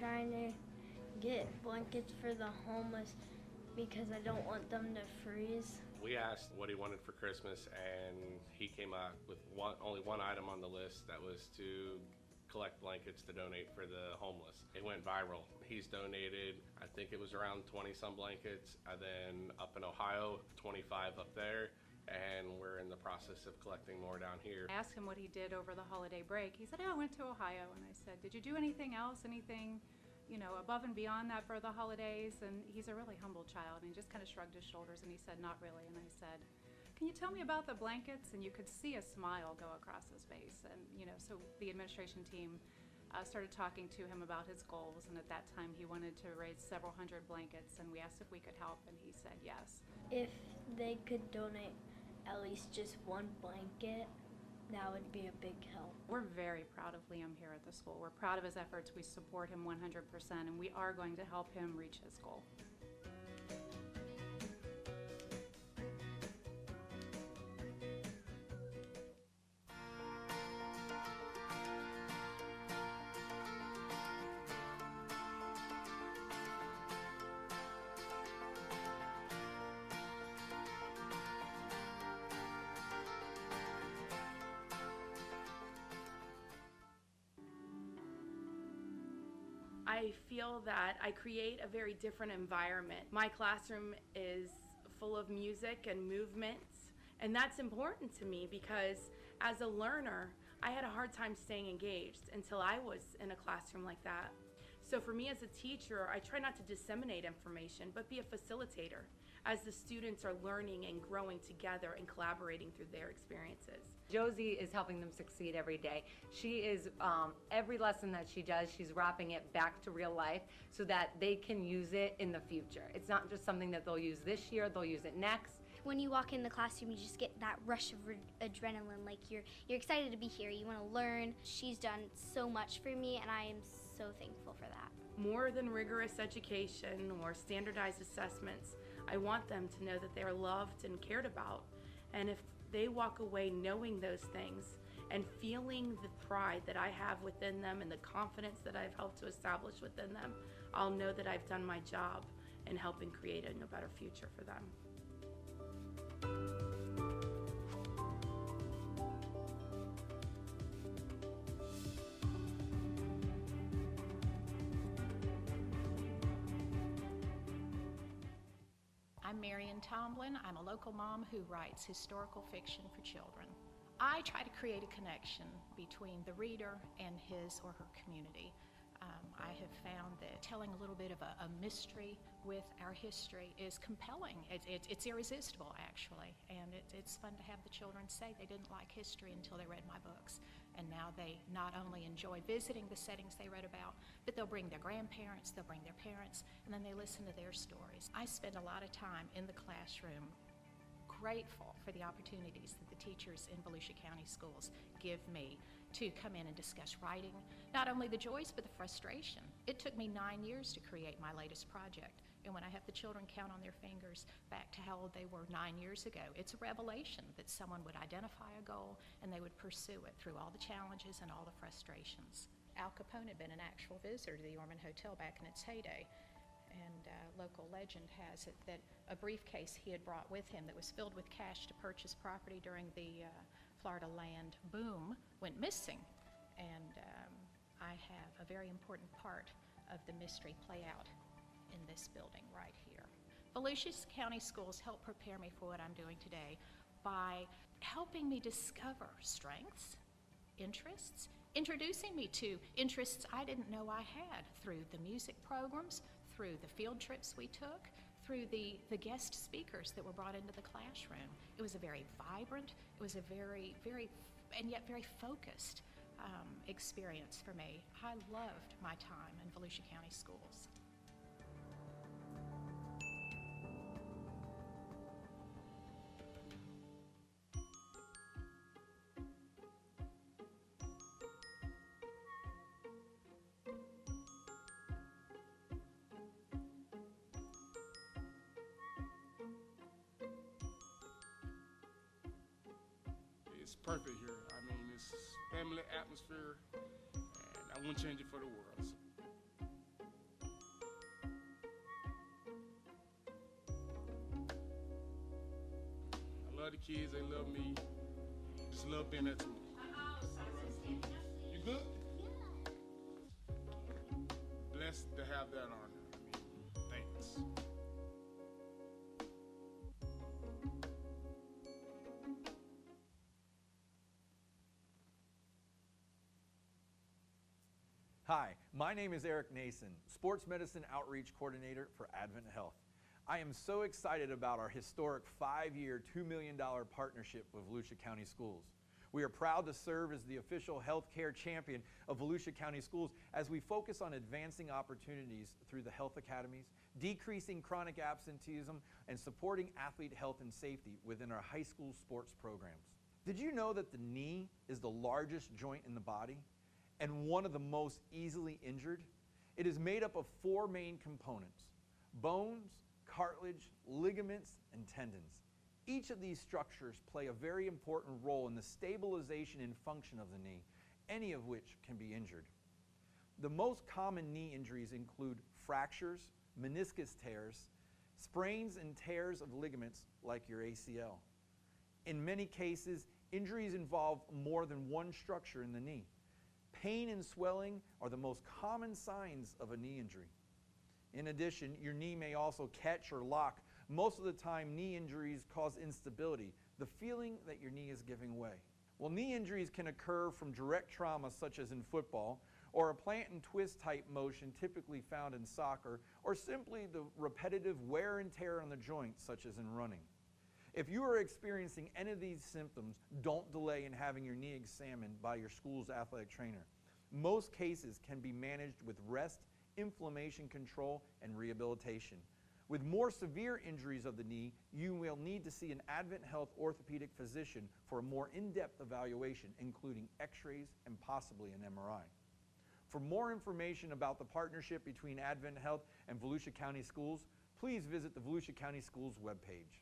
trying to get blankets for the homeless because I don't want them to freeze. We asked what he wanted for Christmas, and he came out with only one item on the list, that was to collect blankets to donate for the homeless. It went viral. He's donated, I think it was around 20 some blankets, and then up in Ohio, 25 up there, and we're in the process of collecting more down here. I asked him what he did over the holiday break. He said, "Oh, I went to Ohio." And I said, "Did you do anything else, anything, above and beyond that for the holidays?" And he's a really humble child, and he just kind of shrugged his shoulders and he said, "Not really." And I said, "Can you tell me about the blankets?" And you could see a smile go across his face. And so the administration team started talking to him about his goals, and at that time he wanted to raise several hundred blankets, and we asked if we could help, and he said yes. If they could donate at least just one blanket, that would be a big help. We're very proud of Liam here at the school. We're proud of his efforts. We support him 100%, and we are going to help him reach his goal. I feel that I create a very different environment. My classroom is full of music and movements, and that's important to me because as a learner, I had a hard time staying engaged until I was in a classroom like that. So for me as a teacher, I try not to disseminate information, but be a facilitator as the students are learning and growing together and collaborating through their experiences. Josie is helping them succeed every day. She is, every lesson that she does, she's wrapping it back to real life so that they can use it in the future. It's not just something that they'll use this year, they'll use it next. When you walk in the classroom, you just get that rush of adrenaline, like you're excited to be here, you want to learn. She's done so much for me, and I am so thankful for that. More than rigorous education or standardized assessments, I want them to know that they are loved and cared about. And if they walk away knowing those things and feeling the pride that I have within them and the confidence that I've helped to establish within them, I'll know that I've done my job in helping create a better future for them. I'm Marion Tomlin. I'm a local mom who writes historical fiction for children. I try to create a connection between the reader and his or her community. I have found that telling a little bit of a mystery with our history is compelling. It's irresistible, actually, and it's fun to have the children say they didn't like history until they read my books. And now they not only enjoy visiting the settings they read about, but they'll bring their grandparents, they'll bring their parents, and then they listen to their stories. I spend a lot of time in the classroom grateful for the opportunities that the teachers in Volusia County schools give me to come in and discuss writing, not only the joys but the frustration. It took me 9 years to create my latest project, and when I have the children count on their fingers back to how old they were 9 years ago, it's a revelation that someone would identify a goal and they would pursue it through all the challenges and all the frustrations. Al Capone had been an actual visitor to the Ormond Hotel back in its heyday. And local legend has it that a briefcase he had brought with him that was filled with cash to purchase property during the Florida land boom went missing. And I have a very important part of the mystery play out in this building right here. Volusia County Schools help prepare me for what I'm doing today by helping me discover strengths, interests, introducing me to interests I didn't know I had through the music programs, through the field trips we took, through the guest speakers that were brought into the classroom. It was a very vibrant, it was a very, and yet very focused experience for me. I loved my time in Volusia County Schools. It's perfect here. I mean, it's family atmosphere, and I wouldn't change it for the world. love the kids, they love me. Just love being there to me. You good? Blessed to have that honor. Thanks. Hi, my name is Eric Nason, Sports Medicine Outreach Coordinator for Advent Health. I am so excited about our historic 5-year, $2 million partnership with Volusia County Schools. We are proud to serve as the official healthcare champion of Volusia County Schools as we focus on advancing opportunities through the health academies, decreasing chronic absenteeism, and supporting athlete health and safety within our high school sports programs. Did you know that the knee is the largest joint in the body and one of the most easily injured? It is made up of 4 main components: bones, cartilage, ligaments, and tendons. Each of these structures play a very important role in the stabilization and function of the knee, any of which can be injured. The most common knee injuries include fractures, meniscus tears, sprains and tears of ligaments like your ACL. In many cases, injuries involve more than one structure in the knee. Pain and swelling are the most common signs of a knee injury. In addition, your knee may also catch or lock. Most of the time, knee injuries cause instability, the feeling that your knee is giving way. Well, knee injuries can occur from direct trauma such as in football, or a plant and twist type motion typically found in soccer, or simply the repetitive wear and tear on the joint such as in running. If you are experiencing any of these symptoms, don't delay in having your knee examined by your school's athletic trainer. Most cases can be managed with rest, inflammation control, and rehabilitation. With more severe injuries of the knee, you will need to see an Advent Health orthopedic physician for a more in-depth evaluation, including x-rays and possibly an MRI. For more information about the partnership between Advent Health and Volusia County Schools, please visit the Volusia County Schools webpage.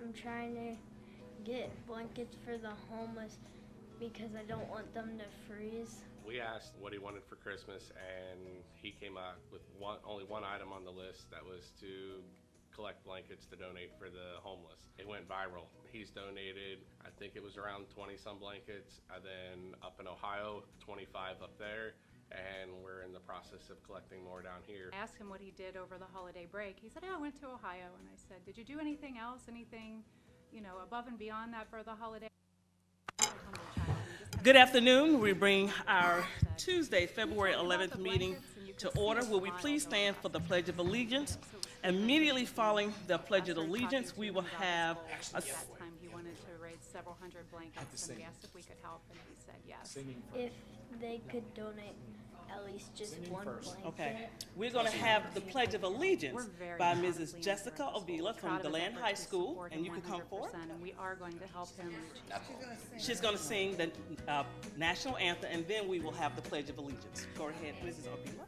I'm trying to get blankets for the homeless because I don't want them to freeze. We asked what he wanted for Christmas, and he came up with only one item on the list, that was to collect blankets to donate for the homeless. It went viral. He's donated, I think it was around 20 some blankets, and then up in Ohio, 25 up there, and we're in the process of collecting more down here. I asked him what he did over the holiday break. He said, oh, I went to Ohio. And I said, did you do anything else, anything, above and beyond that for the holiday? Good afternoon. We bring our Tuesday, February 11th meeting to order. Will we please stand for the Pledge of Allegiance? Immediately following the Pledge of Allegiance, we will have a... At that time, he wanted to raise several hundred blankets, and we asked if we could help, and he said yes. If they could donate at least just one blanket. Okay. We're going to have the Pledge of Allegiance by Mrs. Jessica Avila from DeLand High School, and you can come forward. And we are going to help him reach. She's going to sing the national anthem, and then we will have the Pledge of Allegiance. Go ahead, Mrs. Avila.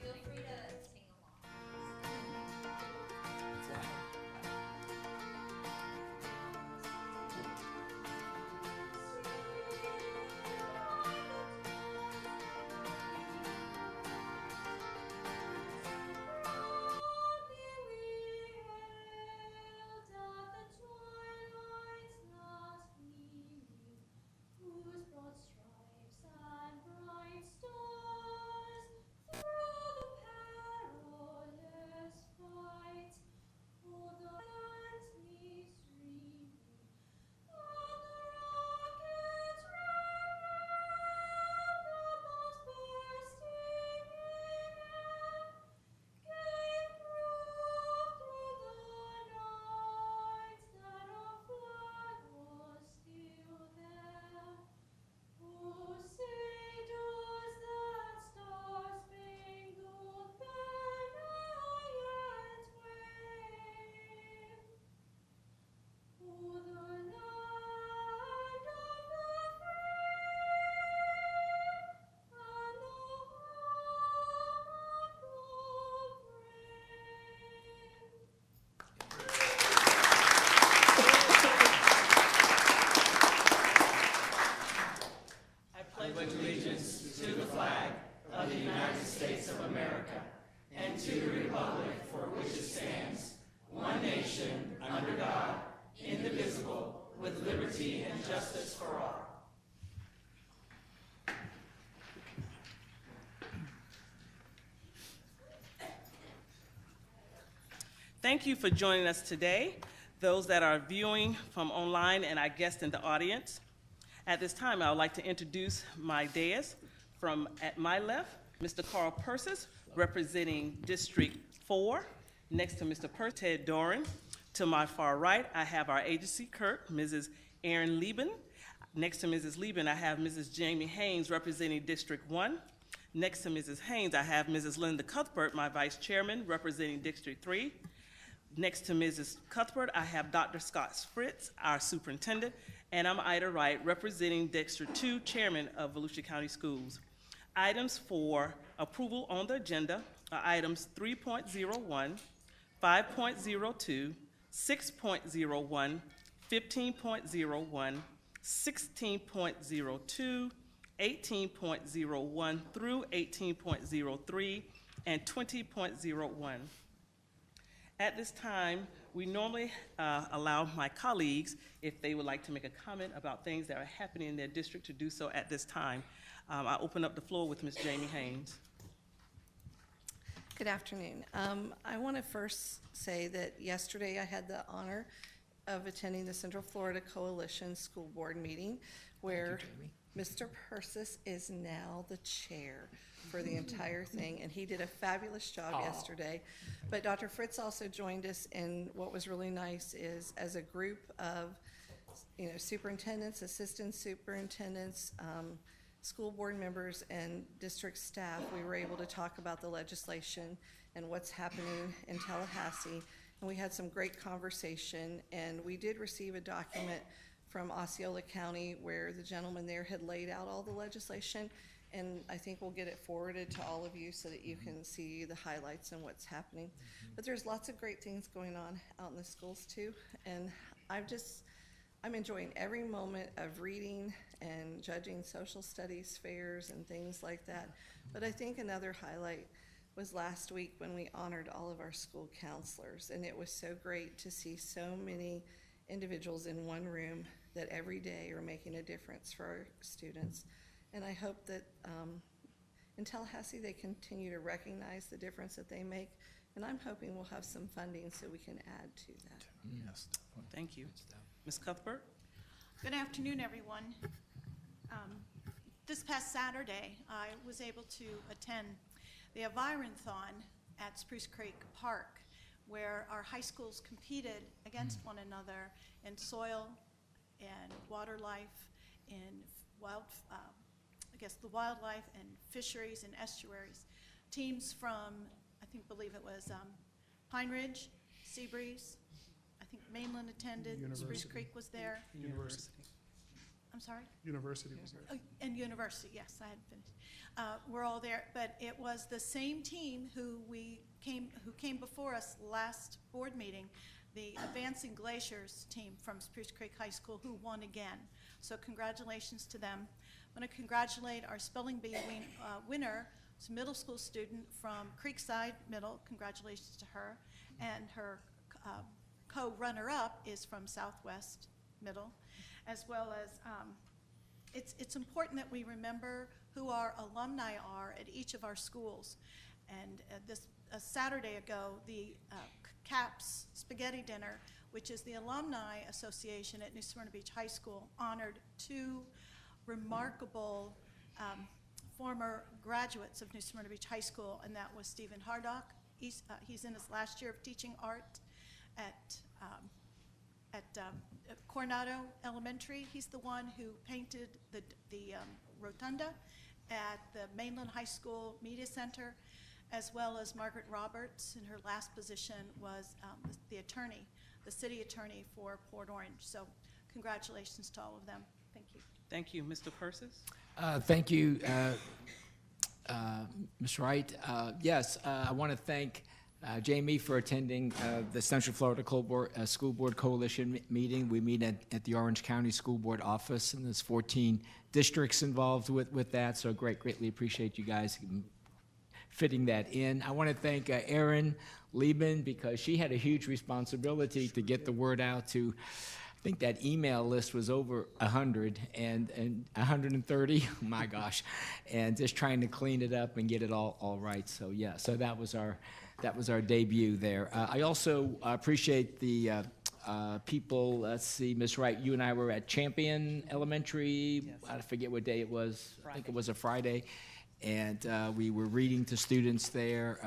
Thank you for joining us today, those that are viewing from online and our guests in the audience. At this time, I would like to introduce my dais. From at my left, Mr. Carl Persis, representing District 4. Next to Mr. Ted Doran. To my far right, I have our agency clerk, Mrs. Erin Lieben. Next to Mrs. Lieben, I have Mrs. Jamie Haynes, representing District 1. Next to Mrs. Haynes, I have Mrs. Linda Cuthbert, my vice chairman, representing District 3. Next to Mrs. Cuthbert, I have Dr. Scott Fritz, our superintendent, and I'm Ida Wright, representing District 2, chairman of Volusia County Schools. Items for approval on the agenda are items 3.01, 5.02, 6.01, 15.01, 16.02, 18.01 through 18.03, and 20.01. At this time, we normally allow my colleagues, if they would like to make a comment about things that are happening in their district, to do so at this time. I open up the floor with Ms. Jamie Haynes. Good afternoon. I want to first say that yesterday I had the honor of attending the Central Florida Coalition School Board meeting where Mr. Persis is now the chair for the entire thing, and he did a fabulous job yesterday. But Dr. Fritz also joined us, and what was really nice is as a group of superintendents, assistant superintendents, school board members, and district staff, we were able to talk about the legislation and what's happening in Tallahassee. And we had some great conversation, and we did receive a document from Osceola County where the gentleman there had laid out all the legislation, and I think we'll get it forwarded to all of you so that you can see the highlights and what's happening. But there's lots of great things going on out in the schools too, and I'm enjoying every moment of reading and judging social studies fairs and things like that. But I think another highlight was last week when we honored all of our school counselors, and it was so great to see so many individuals in one room that every day are making a difference for our students. And I hope that in Tallahassee, they continue to recognize the difference that they make, and I'm hoping we'll have some funding so we can add to that. Yes. Thank you. Ms. Cuthbert? Good afternoon, everyone. This past Saturday, I was able to attend the Environthon at Spruce Creek Park, where our high schools competed against one another in soil and water life, in the wildlife and fisheries and estuaries. Teams from, believe it was Pine Ridge, Seabreeze, I think Mainland attended, Spruce Creek was there. University. I'm sorry? University was there. Oh, and University, yes, I had finished. We're all there, but it was the same team who came before us last board meeting, the Advancing Glaciers team from Spruce Creek High School, who won again. So congratulations to them. I want to congratulate our spelling bee winner. It's a middle school student from Creekside Middle. Congratulations to her. And her co-runner-up is from Southwest Middle, as well as it's important that we remember who our alumni are at each of our schools. And this Saturday ago, the CAPS Spaghetti Dinner, which is the Alumni Association at New Smyrna Beach High School, honored two remarkable former graduates of New Smyrna Beach High School, and that was Stephen Hardock. He's in his last year of teaching art at Coronado Elementary. He's the one who painted the rotunda at the Mainland High School Media Center, as well as Margaret Roberts. In her last position was the city attorney for Port Orange. So congratulations to all of them. Thank you. Thank you. Mr. Persis? Thank you, Ms. Wright. Yes, I want to thank Jamie for attending the Central Florida School Board Coalition meeting. We meet at the Orange County School Board office, and there's 14 districts involved with that, so greatly appreciate you guys fitting that in. I want to thank Erin Lieben, because she had a huge responsibility to get the word out to, I think that email list was over 100 and 130, my gosh, and just trying to clean it up and get it all right. So yeah, so that was our debut there. I also appreciate the people. Let's see, Ms. Wright, you and I were at Champion Elementary. Yes. I forget what day it was. Friday. I think it was a Friday. And we were reading to students there,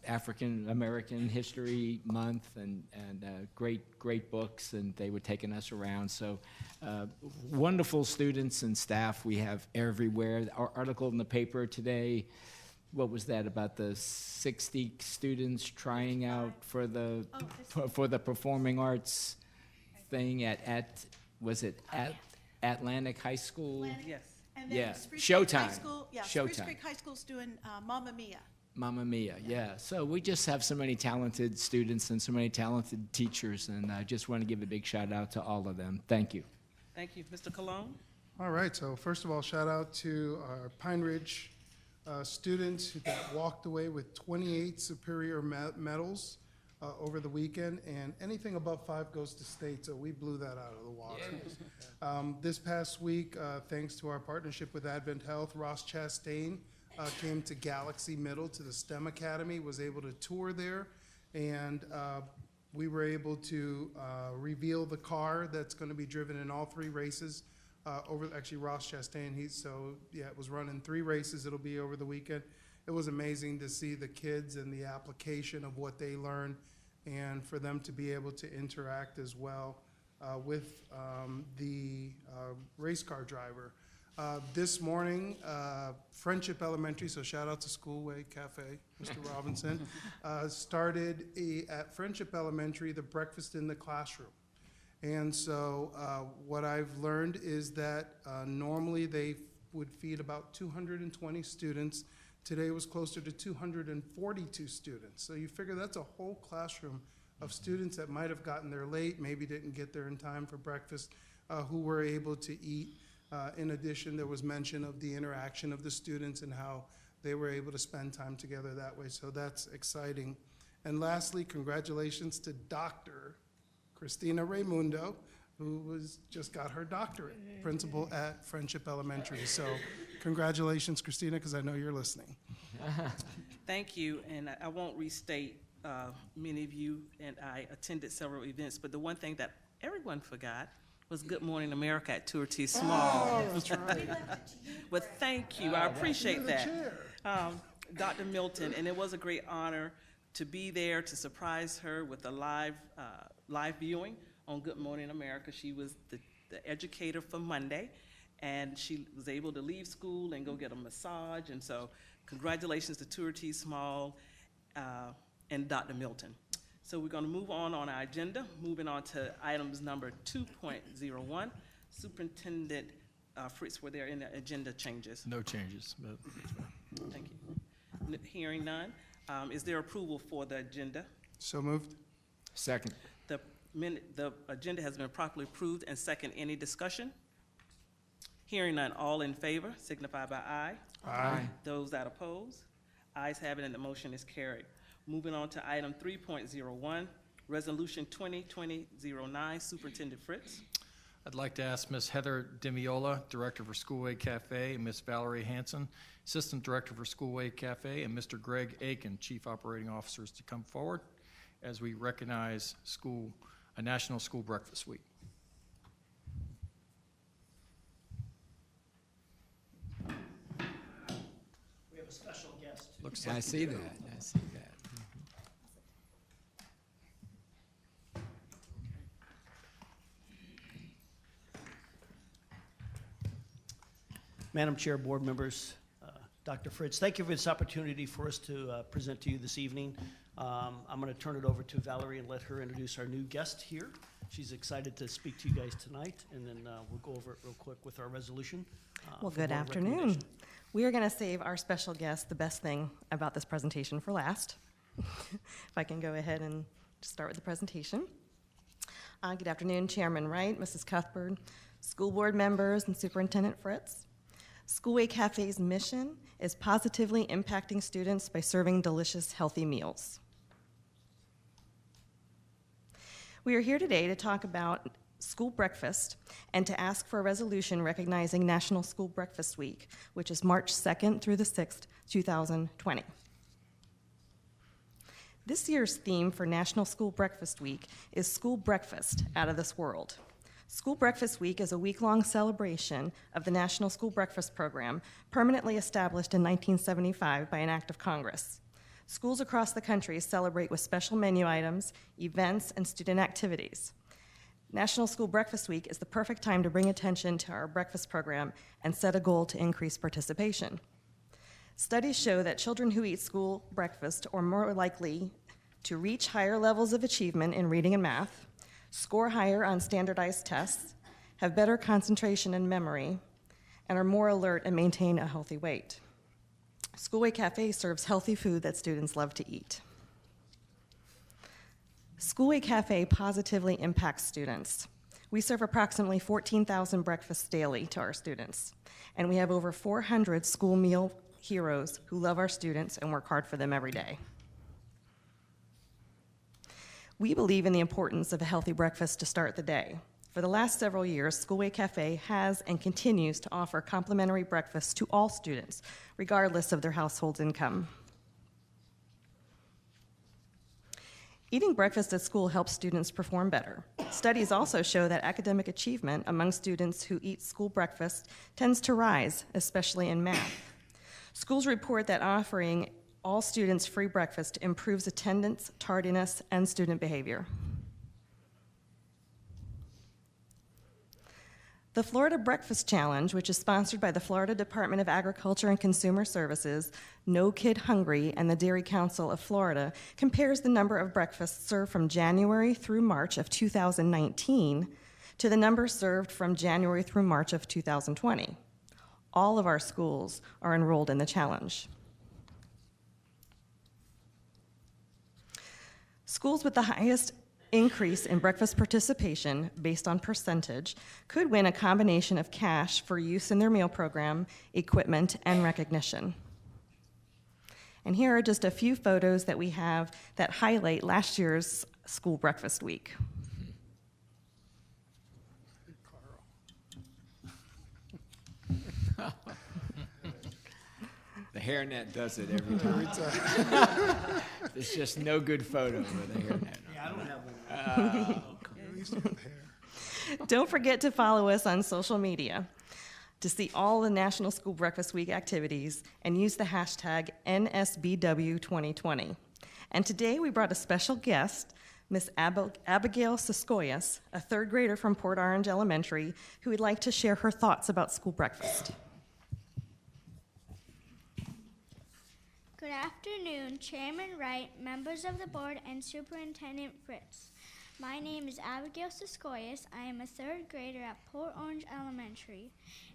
African American History Month, and great books, and they were taking us around. So wonderful students and staff we have everywhere. Our article in the paper today, what was that, about the 60 students trying out for the performing arts thing at Atlantic High School? Yes. And then Yeah, Spruce Showtime. Creek High School, Spruce Showtime. Creek High School's doing Mamma Mia. Mamma Mia, yeah. So we just have so many talented students and so many talented teachers, and I just want to give a big shout out to all of them. Thank you. Thank you. Mr. Colon? All right, so first of all, shout out to our Pine Ridge students that walked away with 28 superior medals over the weekend, and anything above 5 goes to state, so we blew that out of the water. Yes. This past week, thanks to our partnership with Advent Health, Ross Chastain came to Galaxy Middle, to the STEM Academy, was able to tour there, and we were able to reveal the car that's going to be driven in all 3 races. Actually, Ross Chastain, it was running 3 races. It'll be over the weekend. It was amazing to see the kids and the application of what they learned, and for them to be able to interact as well with the race car driver. This morning, Friendship Elementary, so shout out to Schoolway Cafe, Mr. Robinson, started at Friendship Elementary the breakfast in the classroom. And so what I've learned is that normally they would feed about 220 students. Today was closer to 242 students. So you figure that's a whole classroom of students that might have gotten there late, maybe didn't get there in time for breakfast, who were able to eat. In addition, there was mention of the interaction of the students and how they were able to spend time together that way. So that's exciting. And lastly, congratulations to Dr. Christina Raimundo, who just got her doctorate, principal at Friendship Elementary. So Congratulations, Christina, because I know you're listening. Thank you, and I won't restate, many of you and I attended several events, but the one thing that everyone forgot was Good Morning America at Tour T Small. Oh, that's right. But thank you, I appreciate that. Dr. Milton, and it was a great honor to be there to surprise her with a live viewing on Good Morning America. She was the educator for Monday, and she was able to leave school and go get a massage, and so congratulations to Tour T Small and Dr. Milton. So we're going to move on our agenda, moving on to items number 2.01. Superintendent Fritz, were there any agenda changes? No changes. Thank you. Hearing none. Is there approval for the agenda? So moved. Second. The agenda has been properly approved and second. Any discussion? Hearing none. All in favor signify by aye. Aye. Those that oppose? Ayes have it and the motion is carried. Moving on to item 3.01, Resolution 2020-09, Superintendent Fritz. I'd like to ask Ms. Heather Demiola, Director for Schoolway Cafe, and Ms. Valerie Hanson, Assistant Director for Schoolway Cafe, and Mr. Greg Aiken, Chief Operating Officers, to come forward as we recognize a National School Breakfast Week. We have a special guest. Looks like I see that. I see that. Madam Chair, board members, Dr. Fritz, thank you for this opportunity for us to present to you this evening. I'm going to turn it over to Valerie and let her introduce our new guest here. She's excited to speak to you guys tonight, and then we'll go over it real quick with our resolution. Well, good afternoon. We are going to save our special guest the best thing about this presentation for last. If I can go ahead and start with the presentation. Good afternoon, Chairman Wright, Mrs. Cuthbert, school board members, and Superintendent Fritz. Schoolway Cafe's mission is positively impacting students by serving delicious, healthy meals. We are here today to talk about school breakfast and to ask for a resolution recognizing National School Breakfast Week, which is March 2nd through the 6th, 2020. This year's theme for National School Breakfast Week is School Breakfast Out of This World. School Breakfast Week is a week-long celebration of the National School Breakfast Program, permanently established in 1975 by an act of Congress. Schools across the country celebrate with special menu items, events, and student activities. National School Breakfast Week is the perfect time to bring attention to our breakfast program and set a goal to increase participation. Studies show that children who eat school breakfast are more likely to reach higher levels of achievement in reading and math, score higher on standardized tests, have better concentration and memory, and are more alert and maintain a healthy weight. Schoolway Cafe serves healthy food that students love to eat. Schoolway Cafe positively impacts students. We serve approximately 14,000 breakfasts daily to our students, and we have over 400 school meal heroes who love our students and work hard for them every day. We believe in the importance of a healthy breakfast to start the day. For the last several years, Schoolway Cafe has and continues to offer complimentary breakfasts to all students, regardless of their household's income. Eating breakfast at school helps students perform better. Studies also show that academic achievement among students who eat school breakfast tends to rise, especially in math. Schools report that offering all students free breakfast improves attendance, tardiness, and student behavior. The Florida Breakfast Challenge, which is sponsored by the Florida Department of Agriculture and Consumer Services, No Kid Hungry, and the Dairy Council of Florida, compares the number of breakfasts served from January through March of 2019 to the number served from January through March of 2020. All of our schools are enrolled in the challenge. Schools with the highest increase in breakfast participation based on percentage could win a combination of cash for use in their meal program, equipment, and recognition. And here are just a few photos that we have that highlight last year's school breakfast week. The hairnet does it every time. There's just no good photo with a hairnet. Yeah, I don't have one. At least you have hair. Don't forget to follow us on social media to see all the National School Breakfast Week activities and use the hashtag NSBW2020. And today we brought a special guest, Miss Abigail Siskoyas, a third grader from Port Orange Elementary, who would like to share her thoughts about school breakfast. Good afternoon, Chairman Wright, members of the board, and Superintendent Fritz. My name is Abigail Siskoyas. I am a third grader at Port Orange Elementary,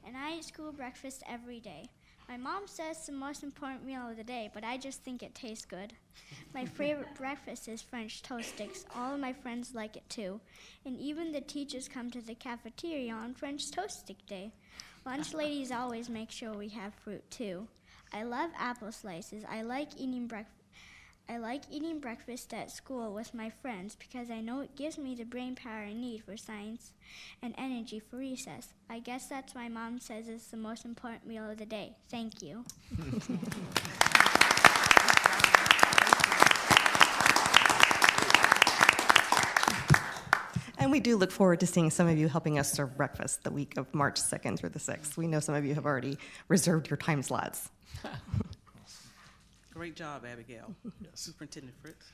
and I eat school breakfast every day. My mom says it's the most important meal of the day, but I just think it tastes good. My favorite breakfast is French toast sticks. All of my friends like it too, and even the teachers come to the cafeteria on French toast stick day. Lunch ladies always make sure we have fruit too. I love apple slices. I like eating breakfast at school with my friends because I know it gives me the brain power I need for science and energy for recess. I guess that's why Mom says it's the most important meal of the day. Thank you. And we do look forward to seeing some of you helping us serve breakfast the week of March 2nd through the 6th. We know some of you have already reserved your time slots. Great job, Abigail. Yes. Superintendent Fritz.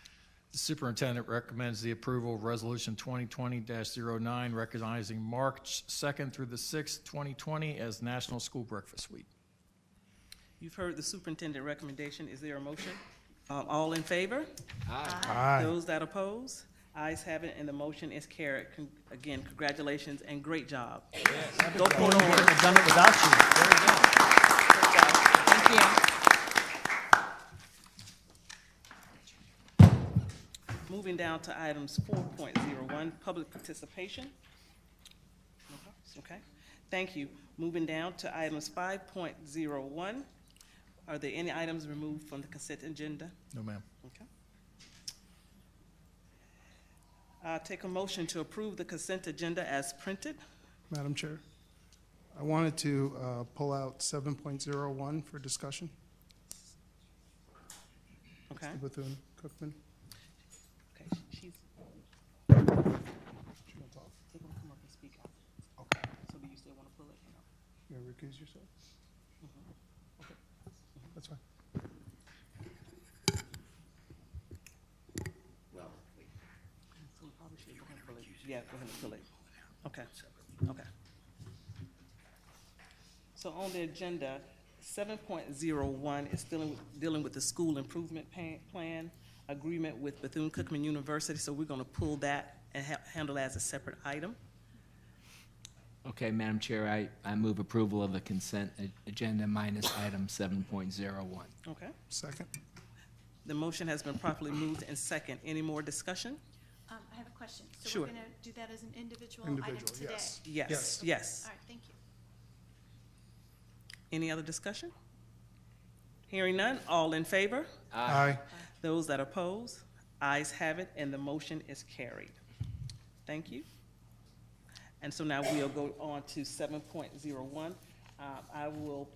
The superintendent recommends the approval of Resolution 2020-09, recognizing March 2nd through the 6th, 2020 as National School Breakfast Week. You've heard the superintendent recommendation. Is there a motion? All in favor? Aye. Aye. Those that oppose? Ayes have it, and the motion is carried. Again, congratulations and great job. Yes. Go Port I've Orange. done it without you. Very good. Good job. Thank you. Moving down to items 4.01, public participation. Okay, thank you. Moving down to items 5.01. Are there any items removed from the consent agenda? No, ma'am. Okay. Take a motion to approve the consent agenda as printed. Madam Chair, I wanted to pull out 7.01 for discussion. Okay. Mr. Bethune-Cookman. Okay, she's. They're gonna come up and speak out. Okay. So do you still want to pull it or no? You gonna recuse yourself? Okay, that's fine. So we probably should go ahead and pull it. Yeah, go ahead and pull it. Okay, okay. So on the agenda, 7.01 is dealing with the school improvement plan agreement with Bethune-Cookman University. So we're going to pull that and handle that as a separate item. Okay, Madam Chair, I move approval of the consent agenda minus item 7.01. Okay. Second. The motion has been properly moved and second. Any more discussion? I have a question. So Sure. we're going to do that as an individual item Individual, today? yes. Yes, yes. All right, thank you. Any other discussion? Hearing none, all in favor? Aye. Those that oppose? Ayes have it, and the motion is carried. Thank you. And so now we'll go on to 7.01. I will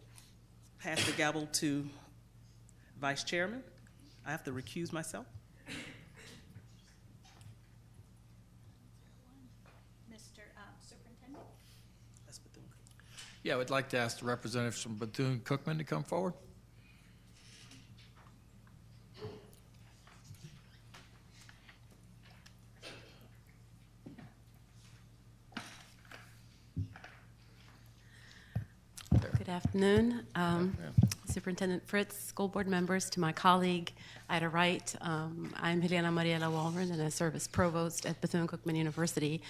pass the gavel to Vice Chairman. I have to recuse myself. Mr. Superintendent? That's Bethune. Yeah, I would like to ask the representatives from Bethune-Cookman to come forward. Good afternoon. Superintendent Fritz, school board members, to my colleague Ida Wright. I'm Helena Mariela Walren, and I serve as provost at Bethune-Cookman University.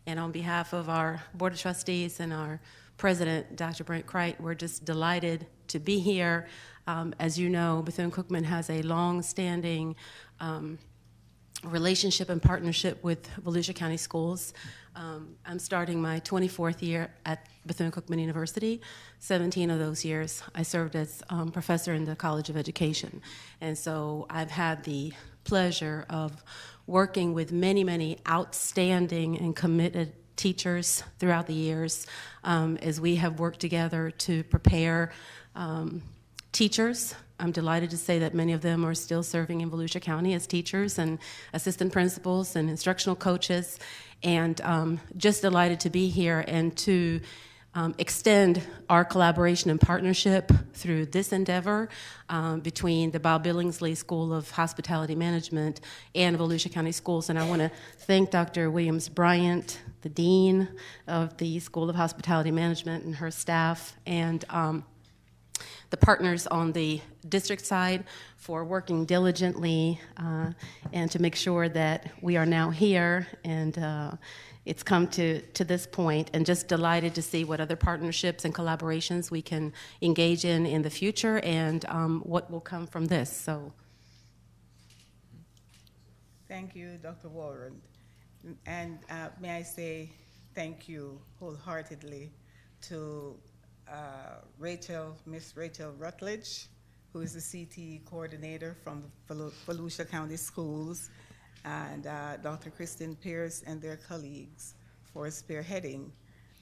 And on behalf of our board of trustees and our president, Dr. Brent Crite, we're just delighted to be here. As you know, Bethune-Cookman has a long-standing relationship and partnership with Volusia County Schools. I'm starting my 24th year at Bethune-Cookman University. 17 of those years I served as professor in the College of Education. And so I've had the pleasure of working with many, many outstanding and committed teachers throughout the years as we have worked together to prepare teachers. I'm delighted to say that many of them are still serving in Volusia County as teachers and assistant principals and instructional coaches, and just delighted to be here and to extend our collaboration and partnership through this endeavor between the Bob Billingsley School of Hospitality Management and Volusia County Schools. And I want to thank Dr. Williams-Bryant, the Dean of the School of Hospitality Management, and her staff, and the partners on the district side for working diligently and to make sure that we are now here and it's come to this point, and just delighted to see what other partnerships and collaborations we can engage in the future and what will come from this. So, thank you, Dr. Warren. And may I say thank you wholeheartedly to Miss Rachel Rutledge, who is the CTE coordinator from the Volusia County Schools, and Dr. Kristen Pierce and their colleagues for spearheading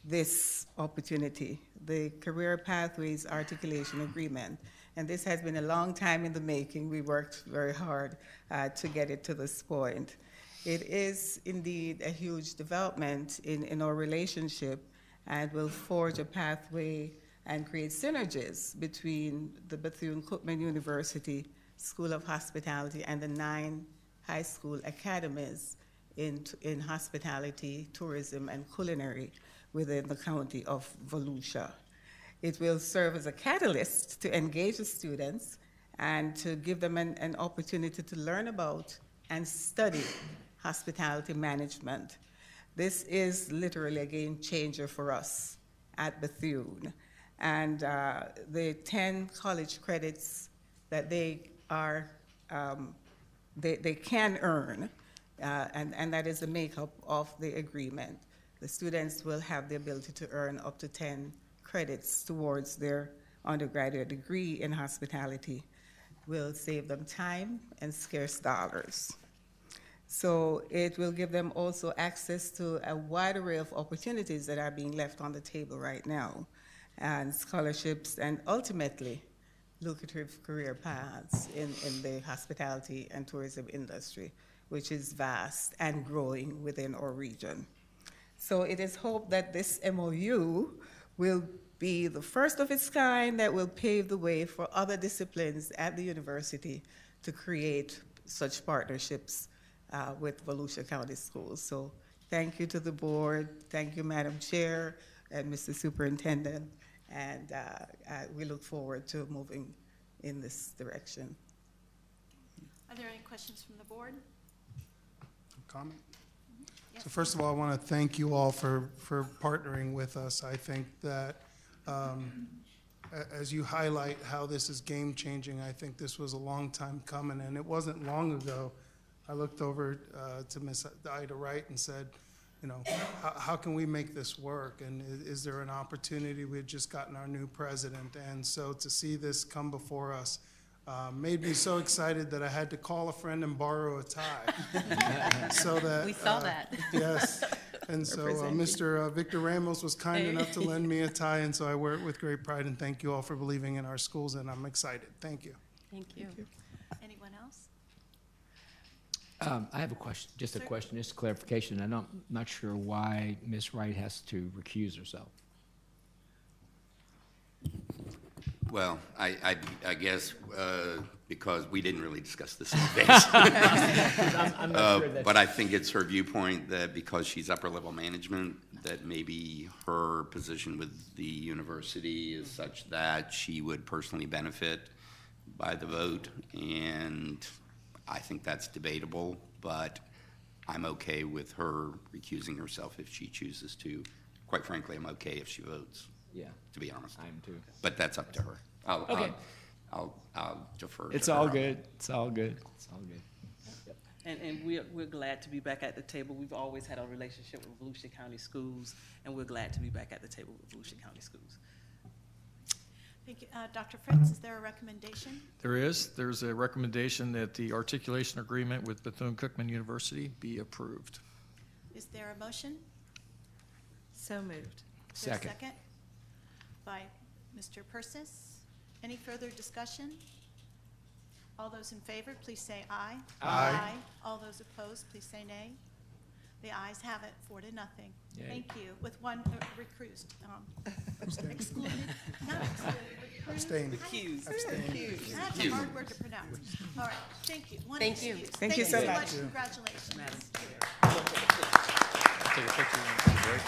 this opportunity, the Career Pathways Articulation Agreement. And this has been a long time in the making. We worked very hard to get it to this point. It is indeed a huge development in our relationship and will forge a pathway and create synergies between the Bethune-Cookman University School of Hospitality and the 9 high school academies in hospitality, tourism, and culinary within the county of Volusia. It will serve as a catalyst to engage the students and to give them an opportunity to learn about and study hospitality management. This is literally a game changer for us at Bethune. And the 10 college credits that they are they can earn, and that is the makeup of the agreement. The students will have the ability to earn up to 10 credits towards their undergraduate degree in hospitality. Will save them time and scarce dollars. So it will give them also access to a wide array of opportunities that are being left on the table right now, and scholarships, and ultimately lucrative career paths in the hospitality and tourism industry, which is vast and growing within our region. So it is hoped that this MOU will be the first of its kind that will pave the way for other disciplines at the university to create such partnerships with Volusia County Schools. So thank you to the board, thank you, Madam Chair and Mr. Superintendent, and we look forward to moving in this direction. Are there any questions from the board? Comment? Yes. So first of all, I want to thank you all for partnering with us. I think that as you highlight how this is game changing, I think this was a long time coming, and it wasn't long ago. I looked over to Ms. Ida Wright and said, you know, how can we make this work? And is there an opportunity? We've just gotten our new president. And so to see this come before us made me so excited that I had to call a friend and borrow a tie. So that we saw that. Yes. And so Mr. Victor Ramos was kind enough to lend me a tie, and so I wear it with great pride. And thank you all for believing in our schools, and I'm excited. Thank you. Thank you. Anyone else? I have a question, just a question, just a clarification. I'm not sure why Ms. Wright has to recuse herself. Well, I guess because we didn't really discuss this in advance. I'm not sure but I think it's her viewpoint that because she's upper level management, that maybe her position with the university is such that she would personally benefit by the vote, and I think that's debatable, but I'm okay with her recusing herself if she chooses to. Quite frankly, I'm okay if she votes. Yeah, to be honest. I am too. But that's up to her. I'll defer. It's to all her. good. It's all good. It's all good. Yep. And we're glad to be back at the table. We've always had a relationship with Volusia County Schools, and we're glad to be back at the table with Volusia County Schools. Thank you. Dr. Fritz, is there a recommendation? There's a recommendation that the articulation agreement with Bethune-Cookman University be approved. Is there a motion? So moved. Is there a Second. second? By Mr. Persis. Any further discussion? All those in favor, please say aye. Aye. All those opposed, please say nay. The ayes have it, 4-0. Yay. Thank you. With one recused, Abstain. excluded, not excluded, recused. Abstain. Recused. Abstain. That's a hard word to pronounce. All right, thank you. One Thank you. excuse. Thank you so much. Congratulations. Take a picture. Break.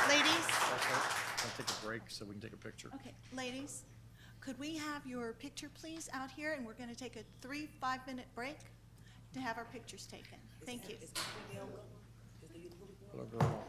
Ladies, I'll take a break so we can take a picture. okay, ladies, could we have your picture, please, out here? And we're going to take a 3-5-minute break to have our pictures taken. Thank you. Little girl.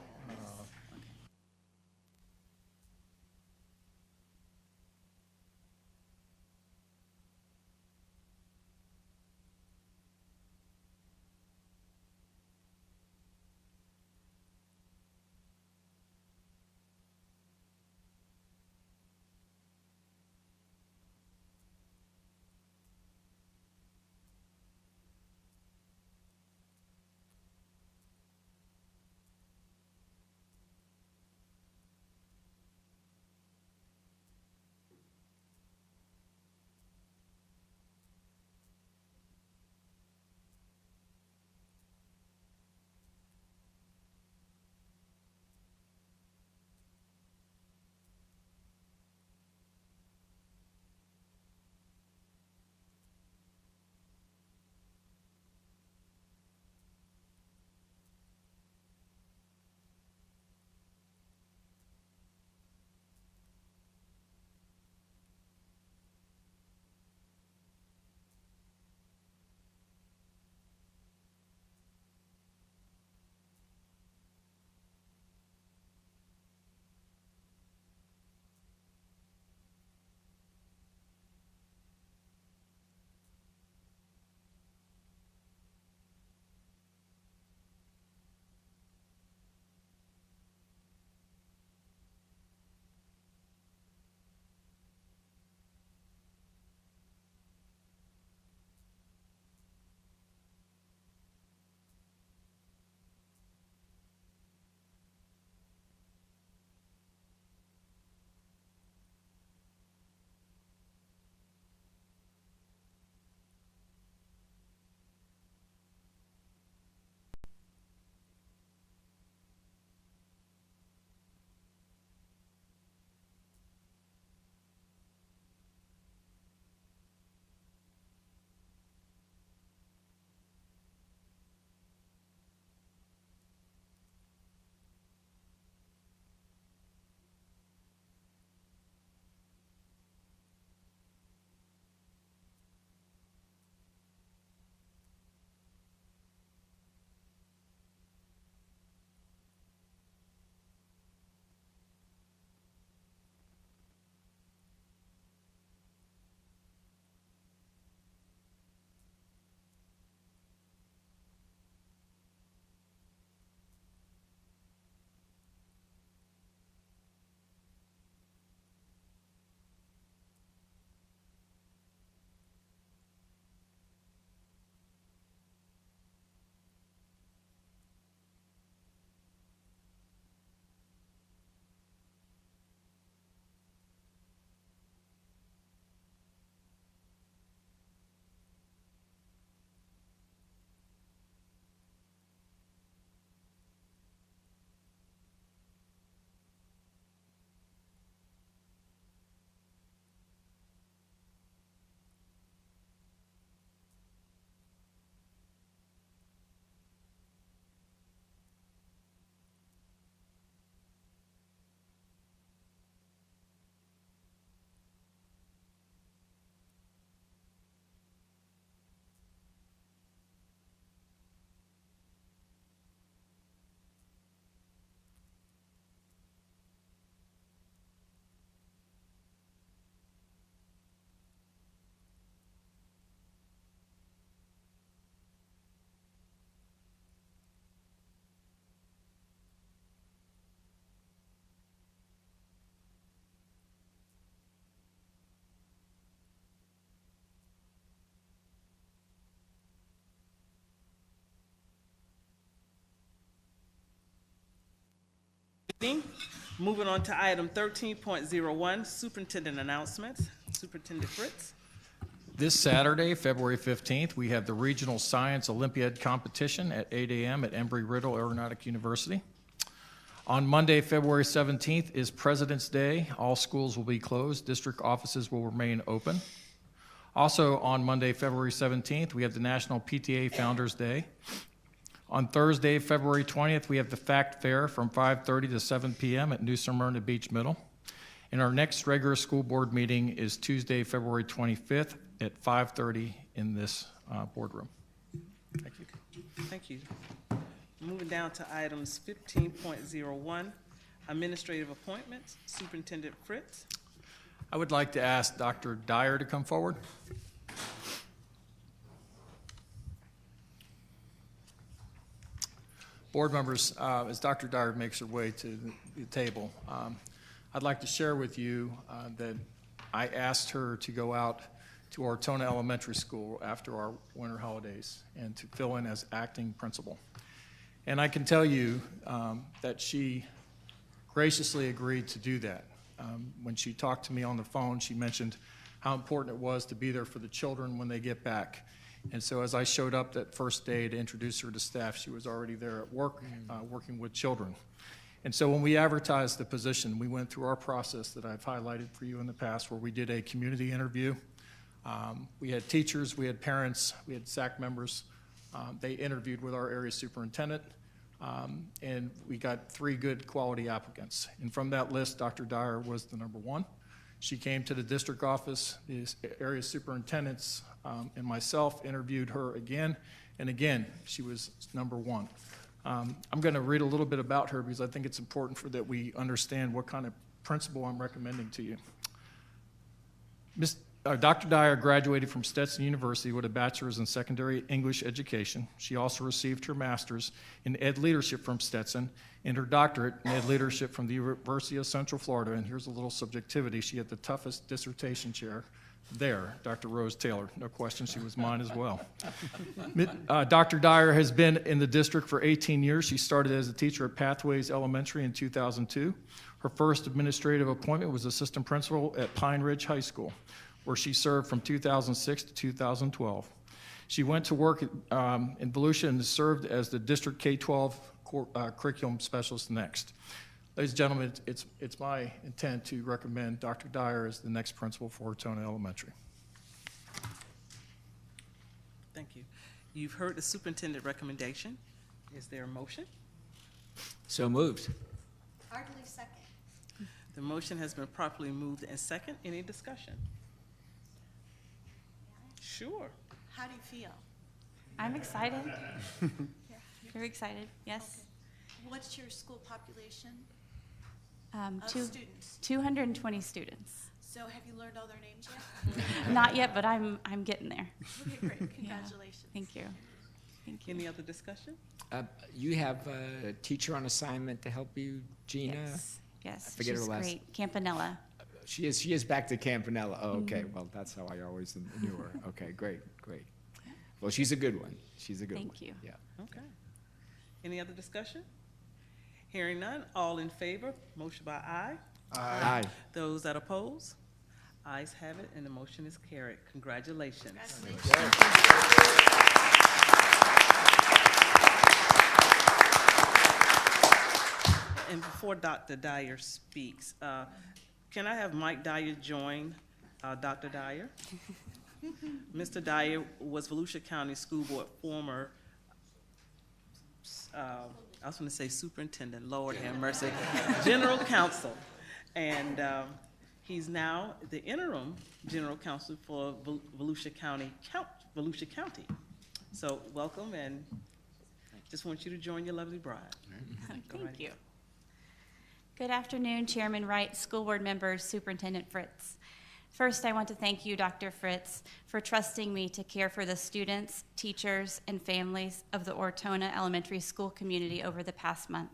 Evening. Moving on to item 13.01, superintendent announcements. Superintendent Fritz. This Saturday, February 15th, we have the Regional Science Olympiad competition at 8 a.m. at Embry-Riddle Aeronautic University. On Monday, February 17th is President's Day. All schools will be closed. District offices will remain open. Also on Monday, February 17th, we have the National PTA Founders Day. On Thursday, February 20th, we have the Fact Fair from 5:30 to 7 p.m. at New Smyrna Beach Middle. And our next regular school board meeting is Tuesday, February 25th at 5:30 in this boardroom. Thank you. Thank you. Moving down to items 15.01, administrative appointments. Superintendent Fritz. I would like to ask Dr. Dyer to come forward. Board members, as Dr. Dyer makes her way to the table, I'd like to share with you that I asked her to go out to Ortona Elementary School after our winter holidays and to fill in as acting principal. And I can tell you that she graciously agreed to do that. When she talked to me on the phone, she mentioned how important it was to be there for the children when they get back. And so as I showed up that first day to introduce her to staff, she was already there at work, working with children. And so when we advertised the position, we went through our process that I've highlighted for you in the past, where we did a community interview. We had teachers, we had parents, we had SAC members. They interviewed with our area superintendent, and we got 3 good quality applicants. And from that list, Dr. Dyer was the number 1. She came to the district office, the area superintendents and myself interviewed her again, and again, she was number 1. I'm going to read a little bit about her because I think it's important that we understand what kind of principal I'm recommending to you. Dr. Dyer graduated from Stetson University with a bachelor's in secondary English education. She also received her master's in ed leadership from Stetson and her doctorate in ed leadership from the University of Central Florida. And here's a little subjectivity. She had the toughest dissertation chair there, Dr. Rose Taylor. No question, she was mine as well. Dr. Dyer has been in the district for 18 years. She started as a teacher at Pathways Elementary in 2002. Her first administrative appointment was assistant principal at Pine Ridge High School, where she served from 2006 to 2012. She went to work in Volusia and served as the district K-12 curriculum specialist next. Ladies and gentlemen, it's my intent to recommend Dr. Dyer as the next principal for Ortona Elementary. Thank you. You've heard the superintendent recommendation. Is there a motion? So moved. Hardly second. The motion has been properly moved and second. Any discussion? Sure. How do you feel? I'm excited. Very excited, yes. Okay. What's your school population of Two- students? 220 students. So have you learned all their names yet? Not yet, but I'm getting there. Okay, great. Yeah. Congratulations. Thank you. Thank you. Any other discussion? You have a teacher on assignment to help you, Gina? Yes, I forget she's her last. great. Campanella. She is back to Campanella. Oh, okay. Well, that's how I always knew her. Okay, great. Well, she's a good one. She's a good one. Thank you. Yeah. Okay. Any other discussion? Hearing none, all in favor, motion by aye. Aye. Those that oppose, ayes have it, and the motion is carried. Congratulations. And before Dr. Dyer speaks, can I have Mike Dyer join Dr. Dyer? Mr. Dyer was Volusia County School Board former, I was going to say superintendent, Lord have mercy, general counsel. And he's now the interim general counsel for Volusia County. So welcome, and just want you to join your lovely bride. Thank you. Good afternoon, Chairman Wright, school board members, Superintendent Fritz. First, I want to thank you, Dr. Fritz, for trusting me to care for the students, teachers, and families of the Ortona Elementary School community over the past month.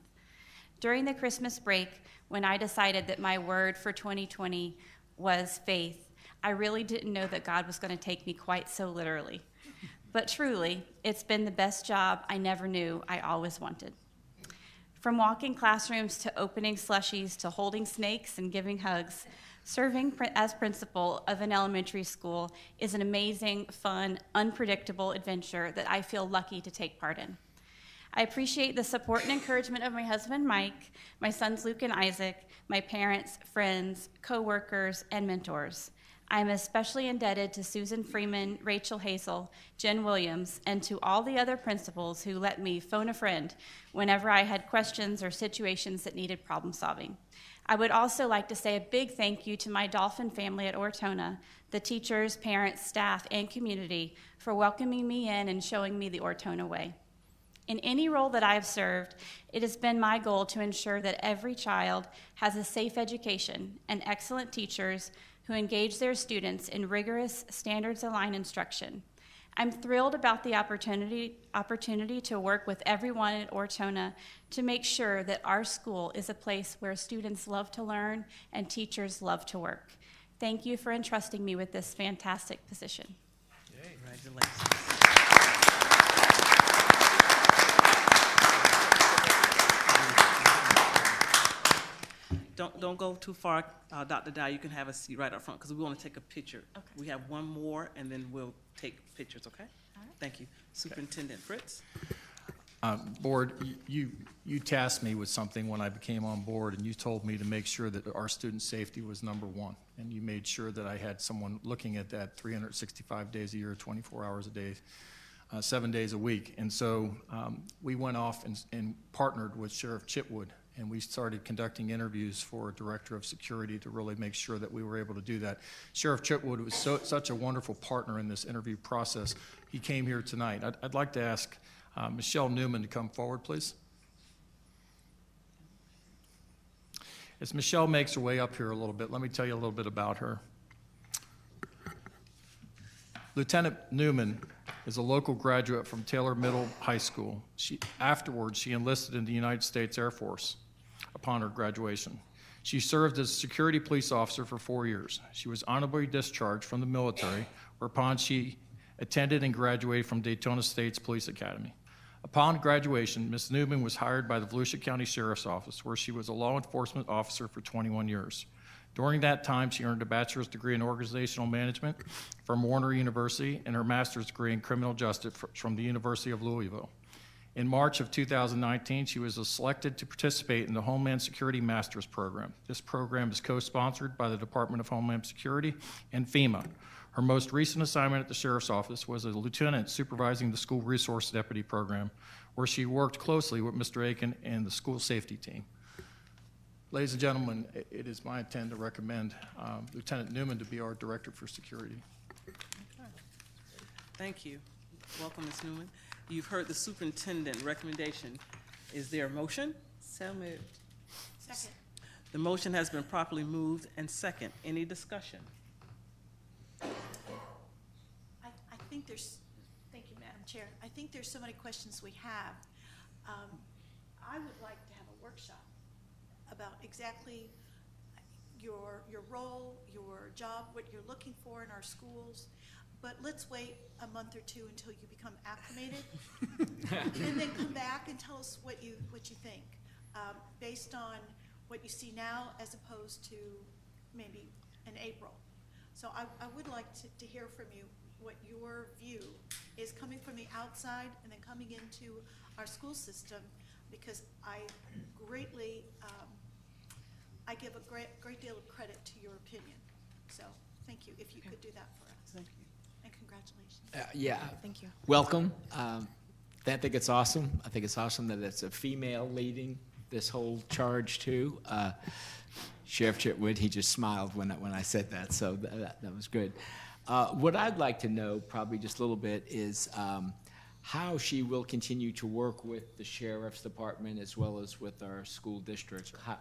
During the Christmas break, when I decided that my word for 2020 was faith, I really didn't know that God was going to take me quite so literally. But truly, it's been the best job I never knew I always wanted. From walking classrooms to opening slushies to holding snakes and giving hugs, serving as principal of an elementary school is an amazing, fun, unpredictable adventure that I feel lucky to take part in. I appreciate the support and encouragement of my husband, Mike, my sons, Luke and Isaac, my parents, friends, co-workers, and mentors. I am especially indebted to Susan Freeman, Rachel Hazel, Jen Williams, and to all the other principals who let me phone a friend whenever I had questions or situations that needed problem solving. I would also like to say a big thank you to my Dolphin family at Ortona, the teachers, parents, staff, and community for welcoming me in and showing me the Ortona way. In any role that I have served, it has been my goal to ensure that every child has a safe education and excellent teachers who engage their students in rigorous, standards-aligned instruction. I'm thrilled about the opportunity to work with everyone at Ortona to make sure that our school is a place where students love to learn and teachers love to work. Thank you for entrusting me with this fantastic position. Yay. Congratulations. Don't go too far, Dr. Dye. You can have a seat right up front because we want to take a picture. Okay. We have one more, and then we'll take pictures, okay? All right. Thank you. Superintendent Fritz. Board, you tasked me with something when I became on board, and you told me to make sure that our student safety was number one. And you made sure that I had someone looking at that 365 days a year, 24 hours a day, 7 days a week. And so we went off and partnered with Sheriff Chitwood, and we started conducting interviews for a director of security to really make sure that we were able to do that. Sheriff Chitwood was such a wonderful partner in this interview process. He came here tonight. I'd like to ask Michelle Newman to come forward, please. As Michelle makes her way up here a little bit, let me tell you a little bit about her. Lieutenant Newman is a local graduate from Taylor Middle High School. Afterwards, she enlisted in the United States Air Force upon her graduation. She served as a security police officer for 4 years. She was honorably discharged from the military, whereupon she attended and graduated from Daytona State's Police Academy. Upon graduation, Ms. Newman was hired by the Volusia County Sheriff's Office, where she was a law enforcement officer for 21 years. During that time, she earned a bachelor's degree in organizational management from Warner University and her master's degree in criminal justice from the University of Louisville. In March of 2019, she was selected to participate in the Homeland Security Master's Program. This program is co-sponsored by the Department of Homeland Security and FEMA. Her most recent assignment at the Sheriff's Office was as a lieutenant supervising the School Resource Deputy Program, where she worked closely with Mr. Aiken and the school safety team. Ladies and gentlemen, it is my intent to recommend Lieutenant Newman to be our Director for Security. Okay. Thank you. Welcome, Ms. Newman. You've heard the superintendent recommendation. Is there a motion? So moved. Second. The motion has been properly moved and second. Any discussion? I think there's, thank you, Madam Chair. I think there's so many questions we have. I would like to have a workshop about exactly your role, your job, what you're looking for in our schools. But let's wait a month or two until you become acclimated, and then come back and tell us what you think, based on what you see now as opposed to maybe in April. So I would like to hear from you what your view is coming from the outside and then coming into our school system, because I greatly, I give a great deal of credit to your opinion. So thank you, if you could do that for us. Thank you. And congratulations. Yeah. Thank you. Welcome. I think it's awesome. I think it's awesome that it's a female leading this whole charge too. Sheriff Chitwood, he just smiled when I said that, so that was good. What I'd like to know, probably just a little bit, is how she will continue to work with the Sheriff's Department as well as with our school district. How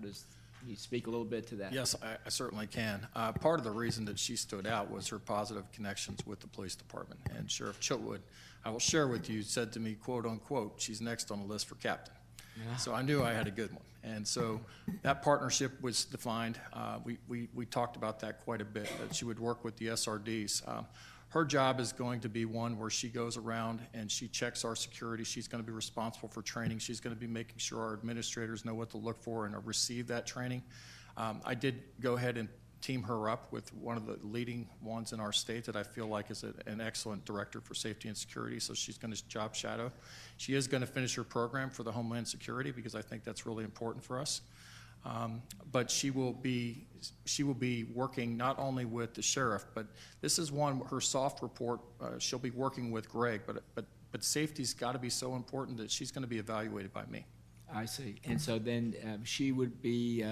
does you speak a little bit to that? Yes, I certainly can. Part of the reason that she stood out was her positive connections with the police department. And Sheriff Chitwood, I will share with you, said to me, quote unquote, she's next on the list for captain. Yeah. So I knew I had a good one. And so that partnership was defined. We talked about that quite a bit, that she would work with the SRDs. Her job is going to be one where she goes around and she checks our security. She's going to be responsible for training. She's going to be making sure our administrators know what to look for and receive that training. I did go ahead and team her up with one of the leading ones in our state that I feel like is an excellent director for safety and security, so she's going to job shadow. She is going to finish her program for the Homeland Security because I think that's really important for us. But she will be working not only with the sheriff, but this is her soft report, she'll be working with Greg, but safety's got to be so important that she's going to be evaluated by me. I see. And so then she would be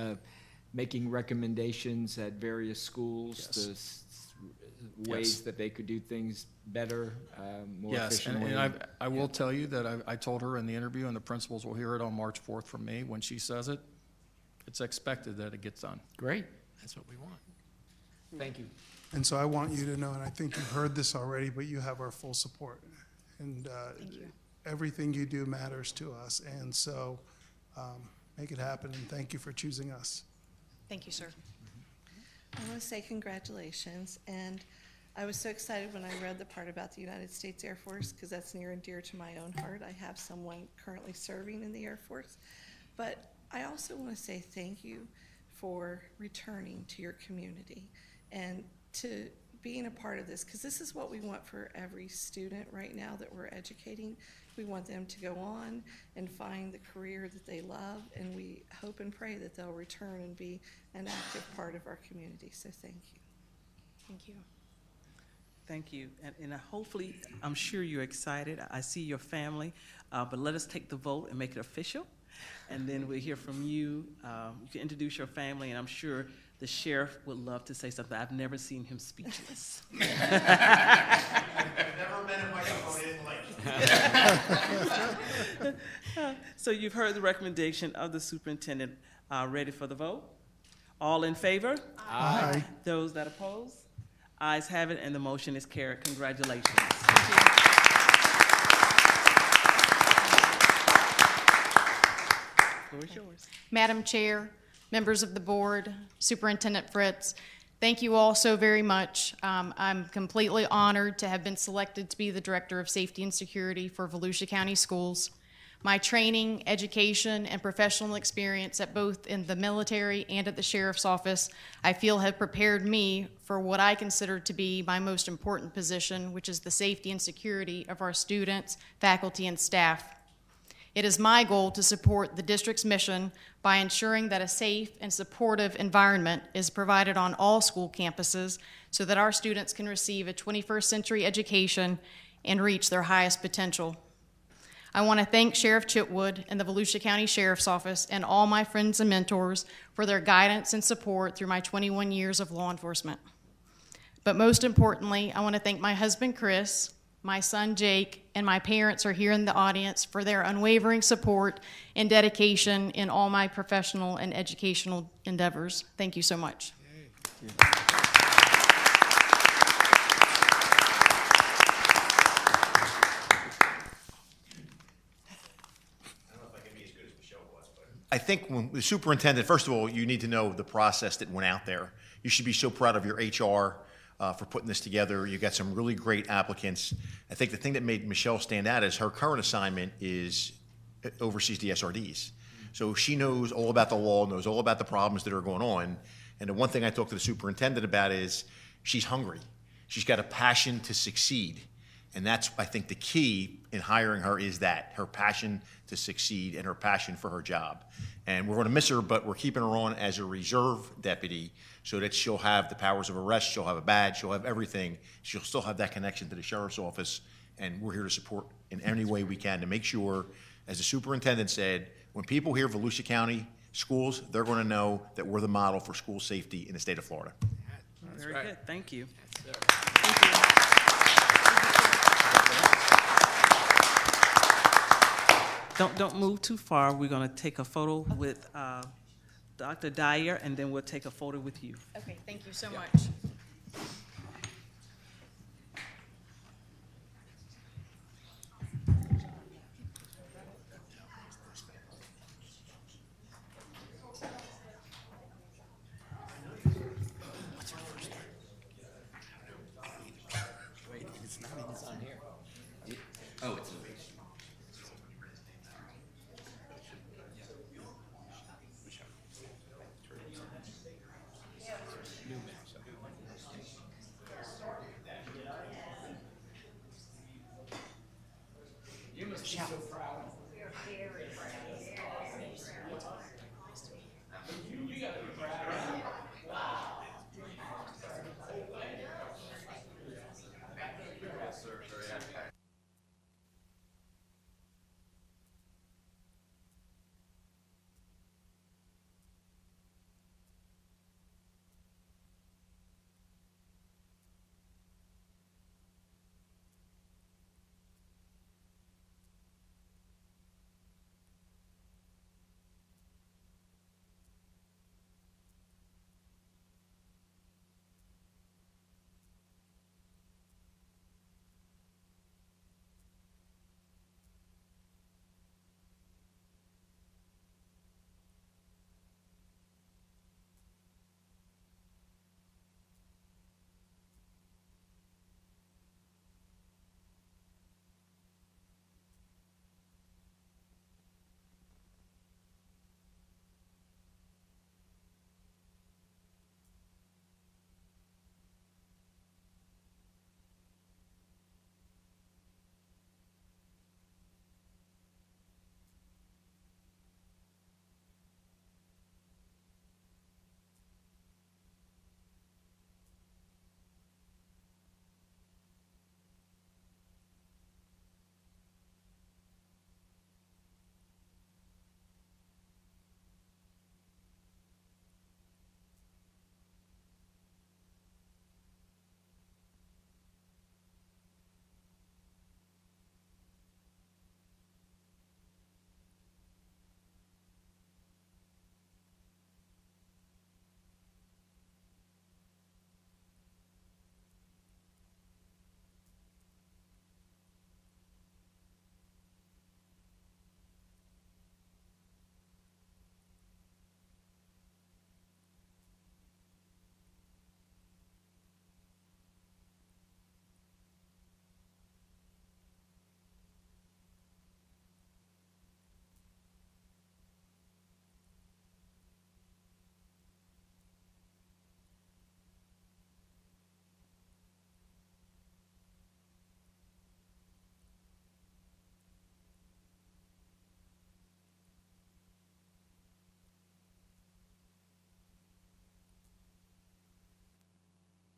making recommendations at various schools, Yes. the ways Yes. that they could do things better, more Yes, efficiently. and I will tell you that I told her in the interview, and the principals will hear it on March 4th from me. When she says it, it's expected that it gets done. Great. That's what we want. Thank you. And so I want you to know, and I think you've heard this already, but you have our full support. And everything you do matters to us. And so make it happen, and thank you for choosing us. Thank you, sir. I want to say congratulations, and I was so excited when I read the part about the United States Air Force because that's near and dear to my own heart. I have someone currently serving in the Air Force, but I also want to say thank you for returning to your community and to being a part of this, because this is what we want for every student right now that we're educating. We want them to go on and find the career that they love, and we hope and pray that they'll return and be an active part of our community. So thank you. Thank you. Thank you. And hopefully, I'm sure you're excited. I see your family, but let us take the vote and make it official. And then we'll hear from you. You can introduce your family, and I'm sure the sheriff would love to say something. I've never seen him speechless. I've never been a microphone in like. So you've heard the recommendation of the superintendent. Ready for the vote? All in favor? Aye. Those that oppose? Ayes have it, and the motion is carried. Congratulations. The floor is yours. Madam Chair, members of the board, Superintendent Fritz, thank you all so very much. I'm completely honored to have been selected to be the Director of Safety and Security for Volusia County Schools. My training, education, and professional experience at both in the military and at the Sheriff's Office, I feel have prepared me for what I consider to be my most important position, which is the safety and security of our students, faculty, and staff. It is my goal to support the district's mission by ensuring that a safe and supportive environment is provided on all school campuses so that our students can receive a 21st century education and reach their highest potential. I want to thank Sheriff Chitwood and the Volusia County Sheriff's Office and all my friends and mentors for their guidance and support through my 21 years of law enforcement. But most importantly, I want to thank my husband, Chris, my son, Jake, and my parents are here in the audience for their unwavering support and dedication in all my professional and educational endeavors. Thank you so much. I think when the superintendent, first of all, you need to know the process that went out there. You should be so proud of your HR for putting this together. You got some really great applicants. I think the thing that made Michelle stand out is her current assignment is oversees the SRDs. So she knows all about the law, knows all about the problems that are going on. And the one thing I talked to the superintendent about is she's hungry. She's got a passion to succeed. And that's, I think, the key in hiring her is that, her passion to succeed and her passion for her job. And we're going to miss her, but we're keeping her on as a reserve deputy so that she'll have the powers of arrest, she'll have a badge, she'll have everything. She'll still have that connection to the sheriff's office, and we're here to support in any way we can to make sure, as the superintendent said, when people hear Volusia County schools, they're going to know that we're the model for school safety in the state of Florida. Very good. Thank you. Don't move too far. We're going to take a photo with Dr. Dyer, and then we'll take a photo with you. Okay, thank you so much. Oh, it's a You must be so proud. We are very proud. You gotta be proud. Wow. Yes, sir. Very happy.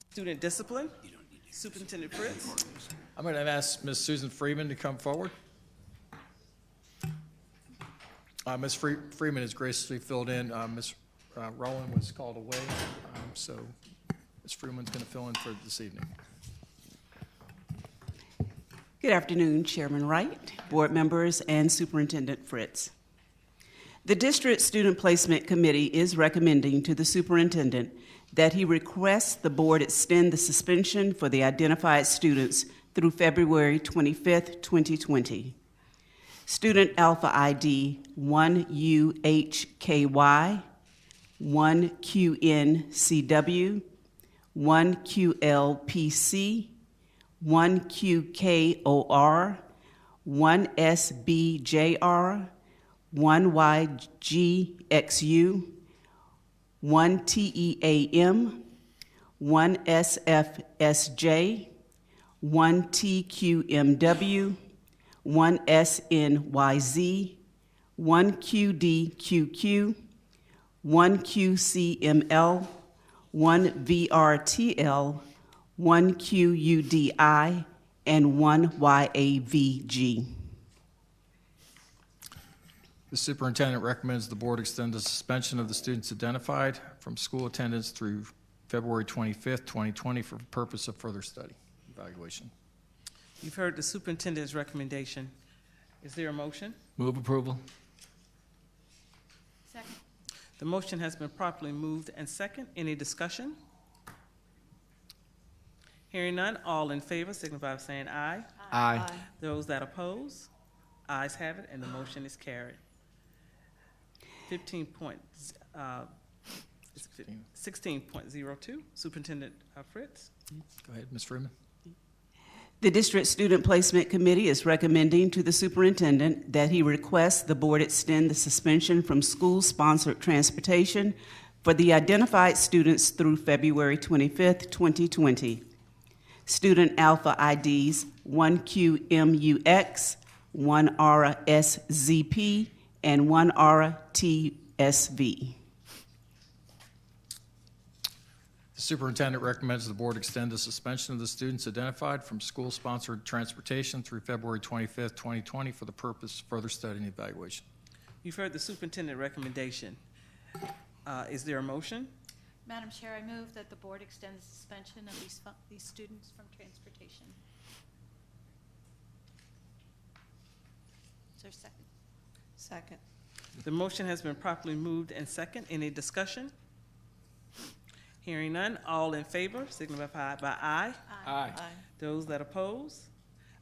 Student discipline, Superintendent Fritz. I'm going to ask Ms. Susan Freeman to come forward. Ms. Freeman has graciously filled in. Ms. Rowland was called away, so Ms. Freeman's going to fill in for this evening. Good afternoon, Chairman Wright, board members, and Superintendent Fritz. The District Student Placement Committee is recommending to the superintendent that he requests the board extend the suspension for the identified students through February 25th, 2020. Student Alpha ID 1UHKY, 1QNCW, 1QLPC, 1QKOR, 1SBJR, 1YGXU, 1TEAM, 1SFSJ, 1TQMW, 1SNYZ, 1QDQQ, 1QCML, 1VRTL, 1QUDI, and 1YAVG. The superintendent recommends the board extend the suspension of the students identified from school attendance through February 25th, 2020 for the purpose of further study evaluation. You've heard the superintendent's recommendation. Is there a motion? Move approval. Second. The motion has been properly moved and second. Any discussion? Hearing none, all in favor signify by saying aye. Aye. Aye. Those that oppose, ayes have it, and the motion is carried. 16.02, Superintendent Fritz. Go ahead, Ms. Freeman. The District Student Placement Committee is recommending to the superintendent that he requests the board extend the suspension from school-sponsored transportation for the identified students through February 25th, 2020. Student Alpha IDs 1QMUX, 1ARA-SZP, and 1ARA-TSV. The superintendent recommends the board extend the suspension of the students identified from school-sponsored transportation through February 25th, 2020 for the purpose of further study and evaluation. You've heard the superintendent recommendation. Is there a motion? Madam Chair, I move that the board extend the suspension of these students from transportation. Is there a second? Second. The motion has been properly moved and second. Any discussion? Hearing none, all in favor signify by aye. Aye. Those that oppose,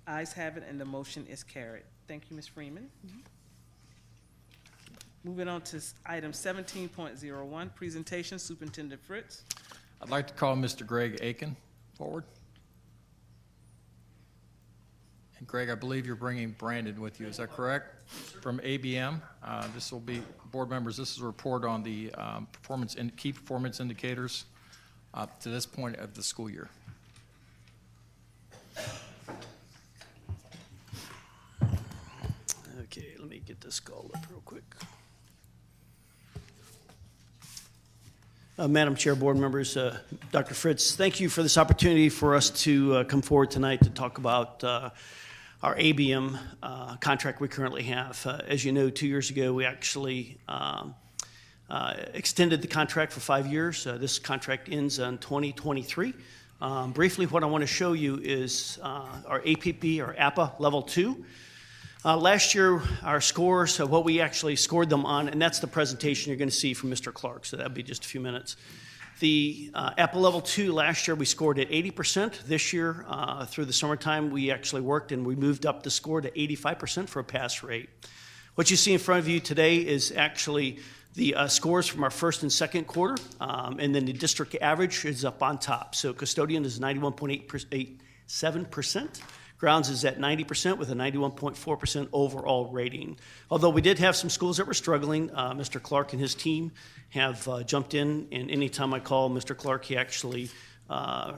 ayes have it, and the motion is carried. Thank you, Ms. Freeman. Moving on to item 17.01, presentation, Superintendent Fritz. I'd like to call Mr. Greg Aiken forward. And Greg, I believe you're bringing Brandon with you, is that correct? From ABM. This will be, board members, this is a report on the key performance indicators up to this point of the school year. Okay, let me get this called up real quick. Madam Chair, board members, Dr. Fritz, thank you for this opportunity for us to come forward tonight to talk about our ABM contract we currently have. As you know, 2 years ago, we actually extended the contract for 5 years. This contract ends in 2023. Briefly, what I want to show you is our APP, or APA Level 2. Last year, our scores, what we actually scored them on, and that's the presentation you're going to see from Mr. Clark, so that'll be just a few minutes. The APA Level 2 last year, we scored at 80%. This year, through the summertime, we actually worked and we moved up the score to 85% for a pass rate. What you see in front of you today is actually the scores from our first and second quarter, and then the district average is up on top. So Custodian is 91.87%. Grounds is at 90% with a 91.4% overall rating. Although we did have some schools that were struggling, Mr. Clark and his team have jumped in, and anytime I call Mr. Clark, he actually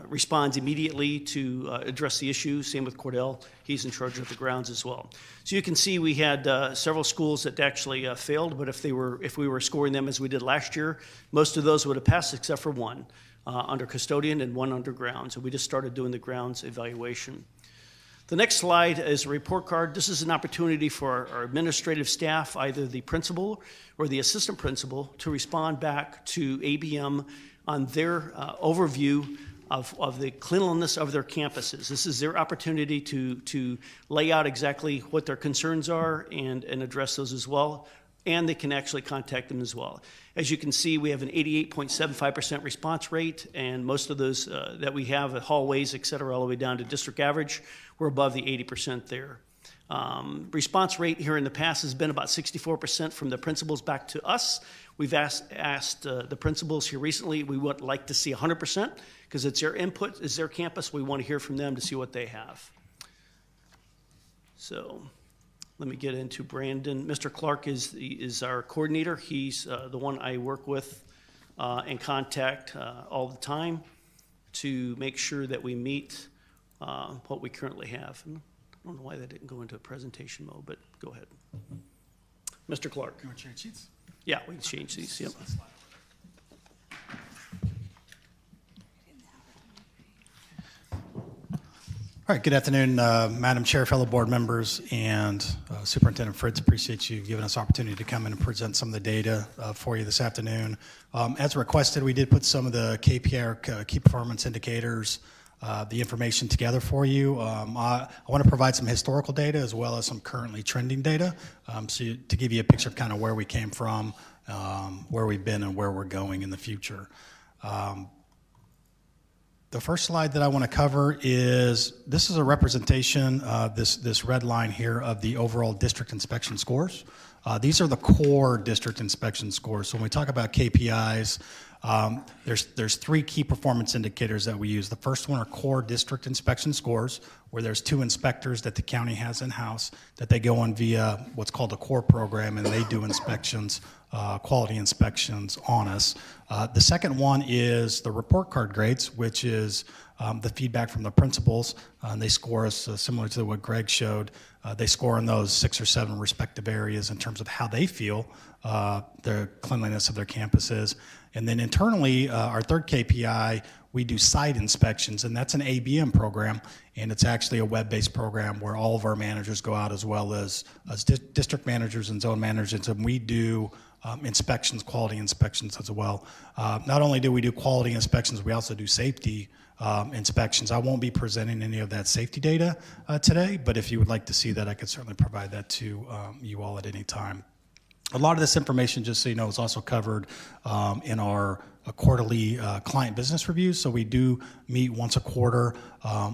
responds immediately to address the issue. Same with Cordell. He's in charge of the grounds as well. So you can see we had several schools that actually failed, but if we were scoring them as we did last year, most of those would have passed except for one under Custodian and one under grounds. So we just started doing the grounds evaluation. The next slide is a report card. This is an opportunity for our administrative staff, either the principal or the assistant principal, to respond back to ABM on their overview of the cleanliness of their campuses. This is their opportunity to lay out exactly what their concerns are and address those as well, and they can actually contact them as well. As you can see, we have an 88.75% response rate, and most of those that we have at hallways, et cetera, all the way down to district average, we're above the 80% there. Response rate here in the past has been about 64% from the principals back to us. We've asked the principals here recently, we would like to see 100% because it's their input, it's their campus. We want to hear from them to see what they have. So let me get into Brandon. Mr. Clark is our coordinator. He's the one I work with and contact all the time to make sure that we meet what we currently have. And I don't know why that didn't go into a presentation mode, but go ahead. Mr. Clark. You want to change seats? Yeah, we can change these, yep. All right, good afternoon, Madam Chair, fellow board members, and Superintendent Fritz. Appreciate you giving us opportunity to come in and present some of the data for you this afternoon. As requested, we did put some of the KPI, or key performance indicators, the information together for you. I want to provide some historical data as well as some currently trending data, to give you a picture of kind of where we came from, where we've been, and where we're going in the future. The first slide that I want to cover is, this is a representation, this red line here, of the overall district inspection scores. These are the core district inspection scores. So when we talk about KPIs, There's three key performance indicators that we use. The first one are core district inspection scores, where there's 2 inspectors that the county has in-house that they go on via what's called a core program, and they do inspections, quality inspections on us. The second one is the report card grades, which is the feedback from the principals. And they score us similar to what Greg showed. They score in those 6 or 7 respective areas in terms of how they feel the cleanliness of their campuses. And then internally, our third KPI, we do site inspections, and that's an ABM program, and it's actually a web-based program where all of our managers go out, as well as district managers and zone managers, and we do inspections, quality inspections as well. Not only do we do quality inspections, we also do safety inspections. I won't be presenting any of that safety data today, but if you would like to see that, I could certainly provide that to you all at any time. A lot of this information, just so you know, is also covered in our quarterly client business reviews. So we do meet once a quarter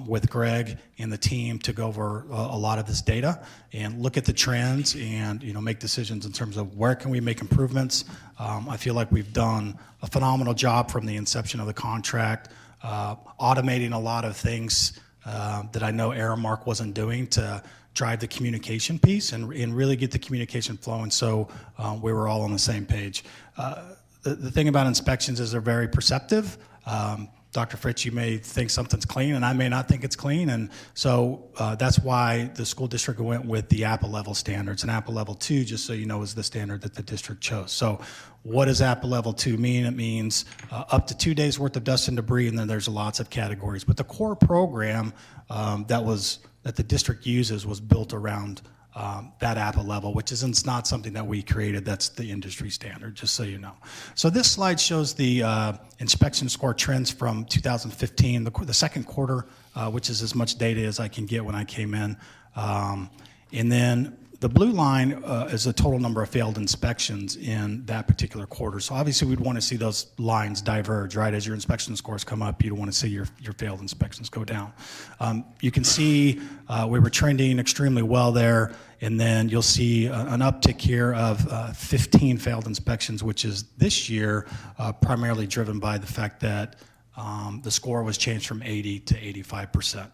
with Greg and the team to go over a lot of this data and look at the trends and make decisions in terms of where can we make improvements. I feel like we've done a phenomenal job from the inception of the contract, automating a lot of things that I know Aramark wasn't doing to drive the communication piece and really get the communication flowing, so we were all on the same page. The thing about inspections is they're very perceptive. Dr. Fritz, you may think something's clean, and I may not think it's clean, and so that's why the school district went with the APA level standards. And APA level 2, just so you know, is the standard that the district chose. So what does APA level 2 mean? It means up to 2 days worth of dust and debris, and then there's lots of categories. But the core program that the district uses was built around that APA level, which is not something that we created. That's the industry standard, just so you know. So this slide shows the inspection score trends from 2015, the second quarter, which is as much data as I can get when I came in. And then the blue line is the total number of failed inspections in that particular quarter. So obviously we'd want to see those lines diverge, right? As your inspection scores come up, you don't want to see your failed inspections go down. You can see we were trending extremely well there, and then you'll see an uptick here of 15 failed inspections, which is this year primarily driven by the fact that the score was changed from 80 to 85%.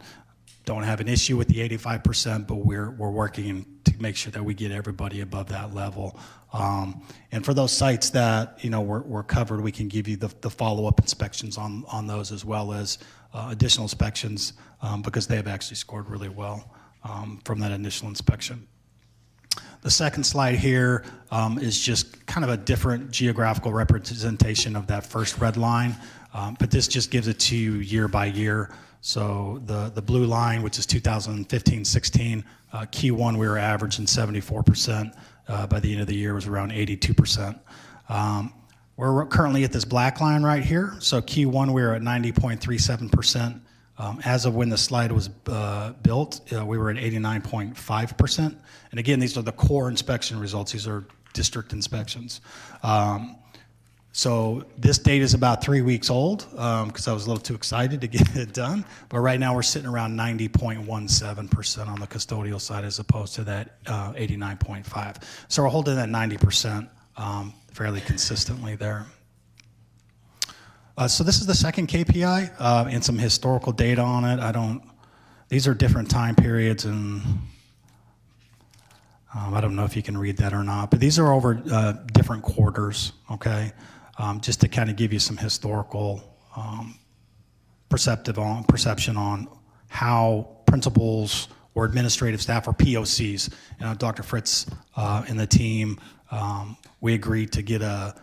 Don't have an issue with the 85%, but we're working to make sure that we get everybody above that level. And for those sites that we're covered, we can give you the follow-up inspections on those, as well as additional inspections because they have actually scored really well from that initial inspection. The second slide here is just kind of a different geographical representation of that first red line, but this just gives it to you year by year. So the blue line, which is 2015-16, Q1 we were averaging 74%. By the end of the year, it was around 82%. We're currently at this black line right here. So Q1 we were at 90.37%. As of when the slide was built, we were at 89.5%. And again, these are the core inspection results. These are district inspections. So this data is about 3 weeks old because I was a little too excited to get it done. But right now we're sitting around 90.17% on the custodial side as opposed to that 89.5. So we're holding that 90% fairly consistently there. So this is the second KPI and some historical data on it. These are different time periods, and I don't know if you can read that or not, but these are over different quarters, okay? Just to kind of give you some historical perception on how principals or administrative staff or POCs, Dr. Fritz and the team, we agreed to get a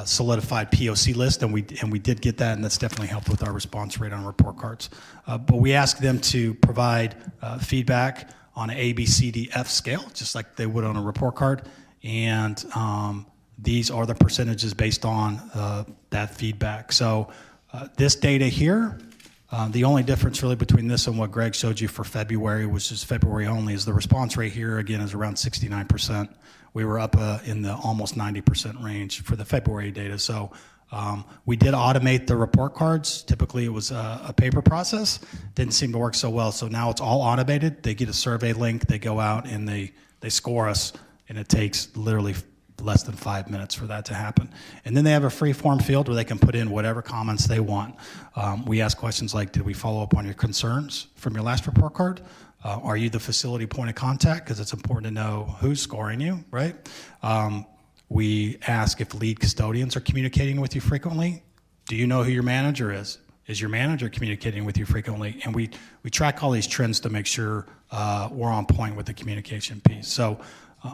solidified POC list, and we did get that, and that's definitely helped with our response rate on report cards. But we asked them to provide feedback on an A, B, C, D, F scale, just like they would on a report card, and these are the percentages based on that feedback. So this data here, the only difference really between this and what Greg showed you for February, which is February only, is the response rate here, again, is around 69%. We were up in the almost 90% range for the February data. So we did automate the report cards. Typically it was a paper process. Didn't seem to work so well. So now it's all automated. They get a survey link. They go out and they score us, and it takes literally less than 5 minutes for that to happen. And then they have a free form field where they can put in whatever comments they want. We ask questions like, did we follow up on your concerns from your last report card? Are you the facility point of contact? Because it's important to know who's scoring you, right? We ask if lead custodians are communicating with you frequently. Do you know who your manager is? Is your manager communicating with you frequently? And we track all these trends to make sure we're on point with the communication piece. So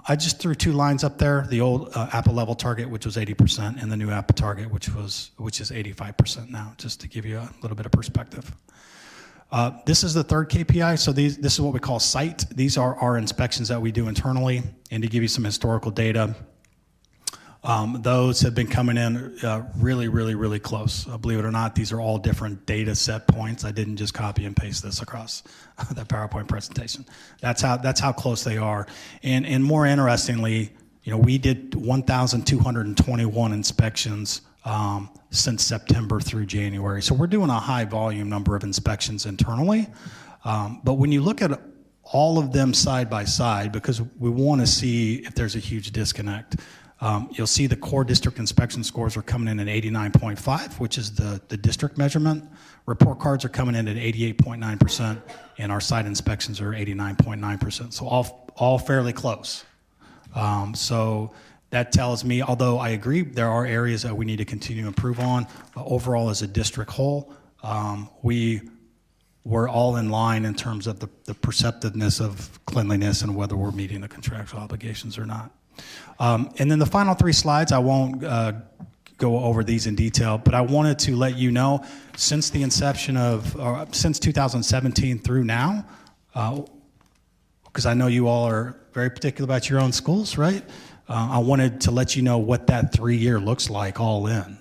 I just threw 2 lines up there, the old APA level target, which was 80%, and the new APA target, which is 85% now, just to give you a little bit of perspective. This is the third KPI, so this is what we call site. These are our inspections that we do internally, and to give you some historical data, those have been coming in really, really, really close. Believe it or not, these are all different data set points. I didn't just copy and paste this across that PowerPoint presentation. That's how close they are. And more interestingly, we did 1,221 inspections since September through January. So we're doing a high volume number of inspections internally. But when you look at all of them side by side, because we want to see if there's a huge disconnect, you'll see the core district inspection scores are coming in at 89.5, which is the district measurement. Report cards are coming in at 88.9%, and our site inspections are 89.9%. So all fairly close. So that tells me, although I agree there are areas that we need to continue to improve on, overall as a district whole, we're all in line in terms of the perceptiveness of cleanliness and whether we're meeting the contractual obligations or not. And then the final 3 slides, I won't go over these in detail, but I wanted to let you know, since the inception of, since 2017 through now, because I know you all are very particular about your own schools, right? I wanted to let you know what that 3-year looks like all in.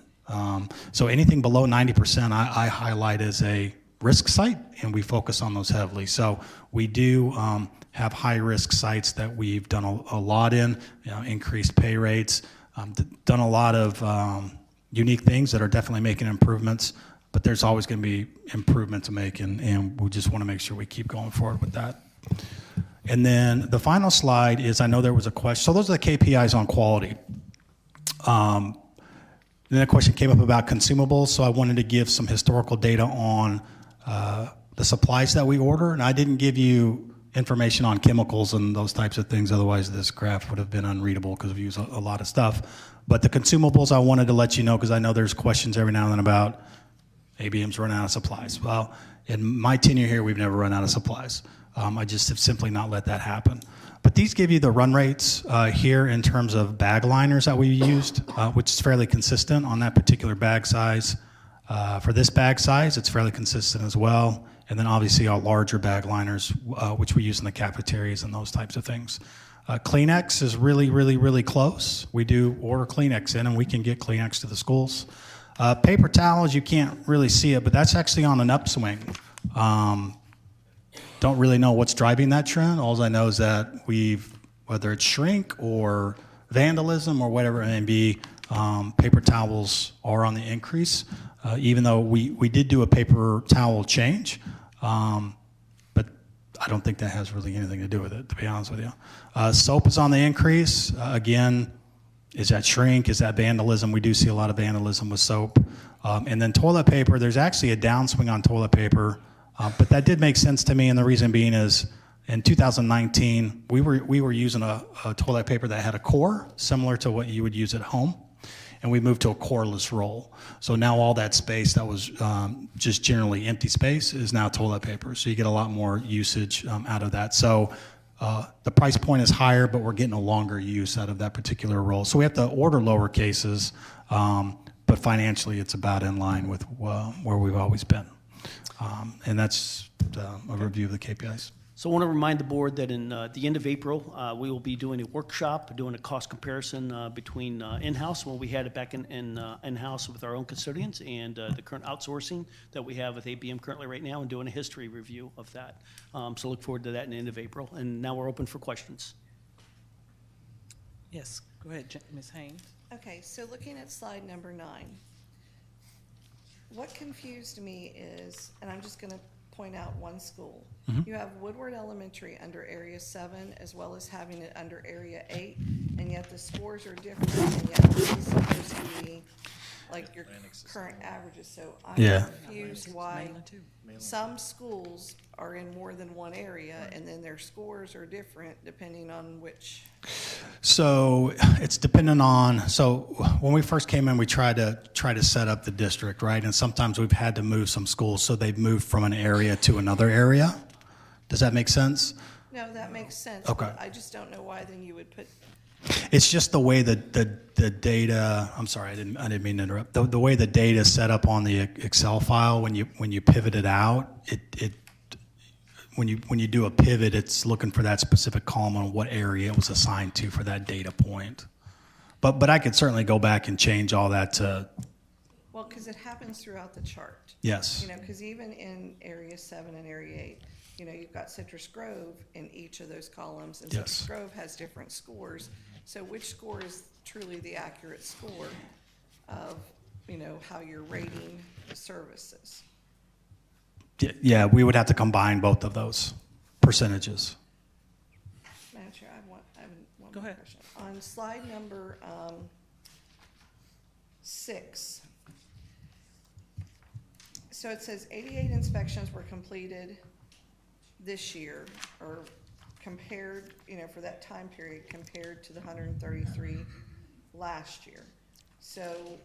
So anything below 90% I highlight as a risk site, and we focus on those heavily. So we do have high-risk sites that we've done a lot in, increased pay rates, done a lot of unique things that are definitely making improvements, but there's always going to be improvement to make, and we just want to make sure we keep going forward with that. And then the final slide is, I know there was a question. So those are the KPIs on quality. Then a question came up about consumables, so I wanted to give some historical data on the supplies that we order, and I didn't give you information on chemicals and those types of things, otherwise this graph would have been unreadable because we use a lot of stuff. But the consumables, I wanted to let you know, because I know there's questions every now and then about ABM's running out of supplies. Well, in my tenure here, we've never run out of supplies. I just have simply not let that happen. But these give you the run rates here in terms of bag liners that we used, which is fairly consistent on that particular bag size. For this bag size, it's fairly consistent as well. And then obviously our larger bag liners, which we use in the cafeterias and those types of things. Kleenex is really, really, really close. We do order Kleenex in, and we can get Kleenex to the schools. Paper towels, you can't really see it, but that's actually on an upswing. Don't really know what's driving that trend. All I know is that whether it's shrink or vandalism or whatever it may be, paper towels are on the increase, even though we did do a paper towel change, but I don't think that has really anything to do with it, to be honest with you. Soap is on the increase. Again, is that shrink? Is that vandalism? We do see a lot of vandalism with soap. And then toilet paper, there's actually a downswing on toilet paper, but that did make sense to me, and the reason being is in 2019, we were using a toilet paper that had a core, similar to what you would use at home, and we moved to a coreless roll. So now all that space that was just generally empty space is now toilet paper, so you get a lot more usage out of that. So the price point is higher, but we're getting a longer use out of that particular roll. So we have to order lower cases, but financially it's about in line with where we've always been. And that's a review of the KPIs. So I want to remind the board that in the end of April, we will be doing a workshop, doing a cost comparison between in-house, when we had it back in-house with our own custodians, and the current outsourcing that we have with ABM currently right now, and doing a history review of that. So look forward to that in the end of April. And now we're open for questions. Yes, go ahead, Ms. Haynes. Okay, so looking at slide number 9, what confused me is, and I'm just going to point out one school. Mhm. You have Woodward Elementary under Area 7 as well as having it under Area 8, and yet the scores are different, and yet these supposed to be like your current averages. So I'm Yeah. confused why some schools are in more than one area, and then their scores are different depending on which. So it's dependent on, so when we first came in, we tried to set up the district, right? And sometimes we've had to move some schools, so they've moved from an area to another area. Does that make sense? No, that makes sense. Okay. But I just don't know why then you would put. It's just the way the data, I'm sorry, I didn't mean to interrupt. The way the data is set up on the Excel file, when you pivot it out, when you do a pivot, it's looking for that specific column on what area it was assigned to for that data point. But I could certainly go back and change all that to. Well, because it happens throughout the chart. Yes. You know, because even in Area 7 and Area 8, you know, you've got Citrus Grove in each of those columns, and Yes. Citrus Grove has different scores. So which score is truly the accurate score of, you know, how you're rating the services? Yeah, we would have to combine both of those percentages. Madam Chair, I have one Go more ahead. question. On slide number 6, so it says 88 inspections were completed this year, or compared, you know, for that time period compared to the 133 last year. So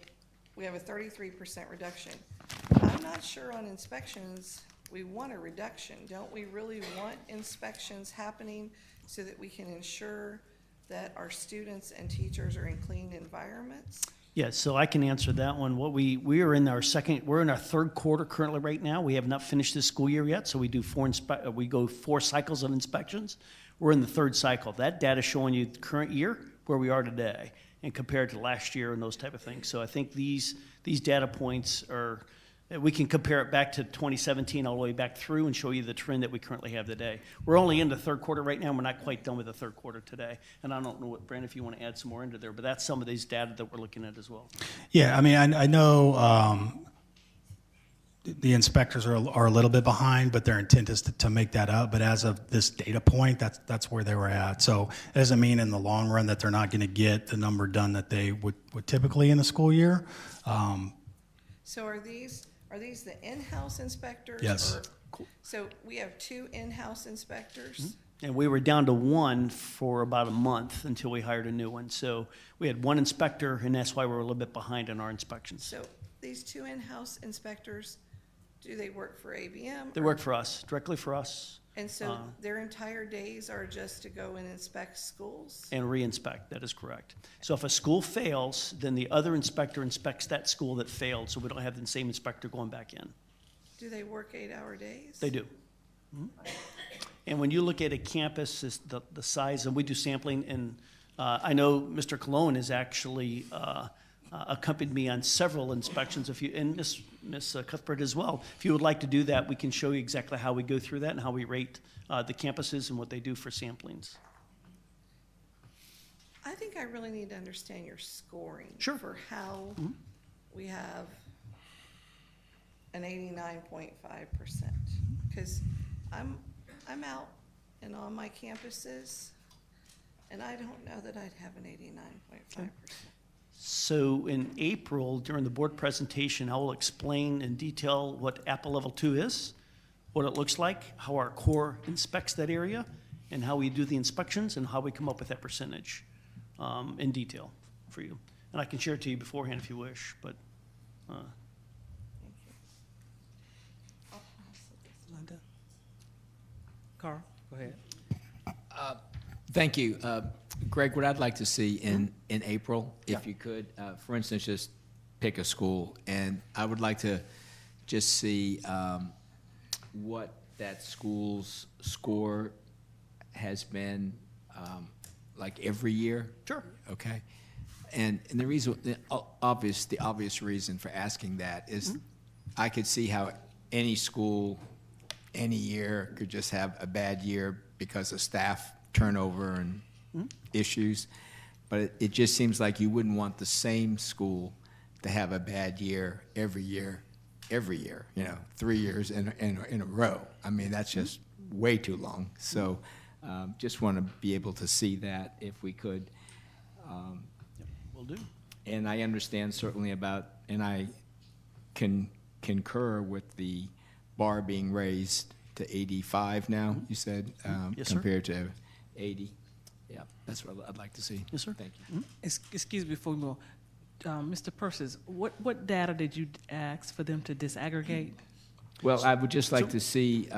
we have a 33% reduction. I'm not sure on inspections, we want a reduction. Don't we really want inspections happening so that we can ensure that our students and teachers are in clean environments? Yeah, so I can answer that one. What we are in our we're in our third quarter currently right now. We have not finished this school year yet, so we do we go 4 cycles of inspections. We're in the third cycle. That data is showing you the current year, where we are today, and compared to last year and those type of things. So I think these data points are, we can compare it back to 2017 all the way back through and show you the trend that we currently have today. We're only in the third quarter right now. We're not quite done with the third quarter today. And I don't know what, Brandon, if you want to add some more into there, but that's some of these data that we're looking at as well. Yeah, I mean, I know the inspectors are a little bit behind, but their intent is to make that up. But as of this data point, that's where they were at. So it doesn't mean in the long run that they're not going to get the number done that they would typically in a school year. So are these the in-house inspectors? Yes. So we have 2 in-house inspectors? And we were down to 1 for about a month until we hired a new one. So we had 1 inspector, and that's why we're a little bit behind in our inspections. So these 2 in-house inspectors, do they work for ABM? They work for us, directly for us. And so their entire days are just to go and inspect schools? And re-inspect, that is correct. So if a school fails, then the other inspector inspects that school that failed, so we don't have the same inspector going back in. Do they work 8-hour days? They do. And when you look at a campus, the size, and we do sampling, and I know Mr. Cologne has actually accompanied me on several inspections, and Ms. Cuthbert as well. If you would like to do that, we can show you exactly how we go through that and how we rate the campuses and what they do for samplings. I think I really need to understand your scoring. Sure. For how we have an 89.5%. Because I'm out and on my campuses, and I don't know that I'd have an 89.5%. So in April, during the board presentation, I will explain in detail what Apple Level 2 is, what it looks like, how our core inspects that area, and how we do the inspections, and how we come up with that percentage in detail for you. And I can share it to you beforehand if you wish, but. Thank you. Carl, go ahead. Thank you. Greg, what I'd like to see in April, if you could, for instance, just pick a school, and I would like to just see what that school's score has been like every year. Sure. Okay. And the reason, the obvious reason for asking that is I could see how any school, any year could just have a bad year because of staff turnover and issues, but it just seems like you wouldn't want the same school to have a bad year every year every year, 3 years in a row. I mean, that's just way too long. So just want to be able to see that if we could. Will do. And I understand certainly and I can concur with the bar being raised to 85 now, you said, Yes, sir. compared to 80. Yeah, that's what I'd like to see. Yes, sir. Thank you. Excuse me before we move on. Mr. Persis, what data did you ask for them to disaggregate? Well, I would just like to see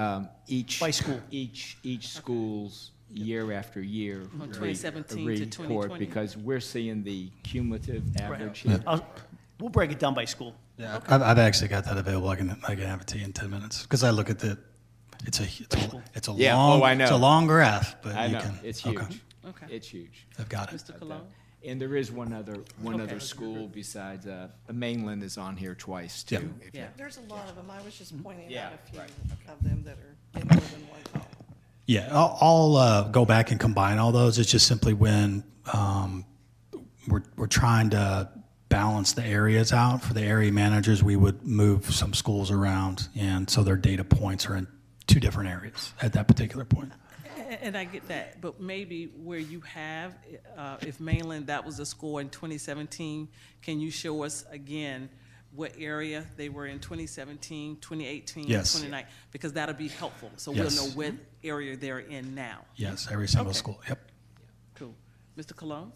each By school. each school's year after year From 2017 to report, 2020. because we're seeing the cumulative average Right. here. We'll break it down by school. Yeah, I've actually got that available. I can have it to you in 10 minutes because I look at it's a Yeah, long I know. it's a long graph, but I you know. can. It's huge. Okay. It's huge. I've got it. Mr. Cologne? And there is one other school besides Mainland is on here twice too. Yep. if Yeah. There's a lot of them. I was just pointing Yeah, out a few right, of them that are in more than one column. Yeah, I'll go back and combine all those. It's just simply when we're trying to balance the areas out for the area managers, we would move some schools around, and so their data points are in two different areas at that particular point. And I get that, but maybe where you have, if Mainland, that was a score in 2017, can you show us again what area they were in 2017, 2018, Yes. 2019? Because that'll be helpful, so Yes. we'll know what area they're in now. Yes, every single Okay. school. Yep. Cool. Mr. Cologne?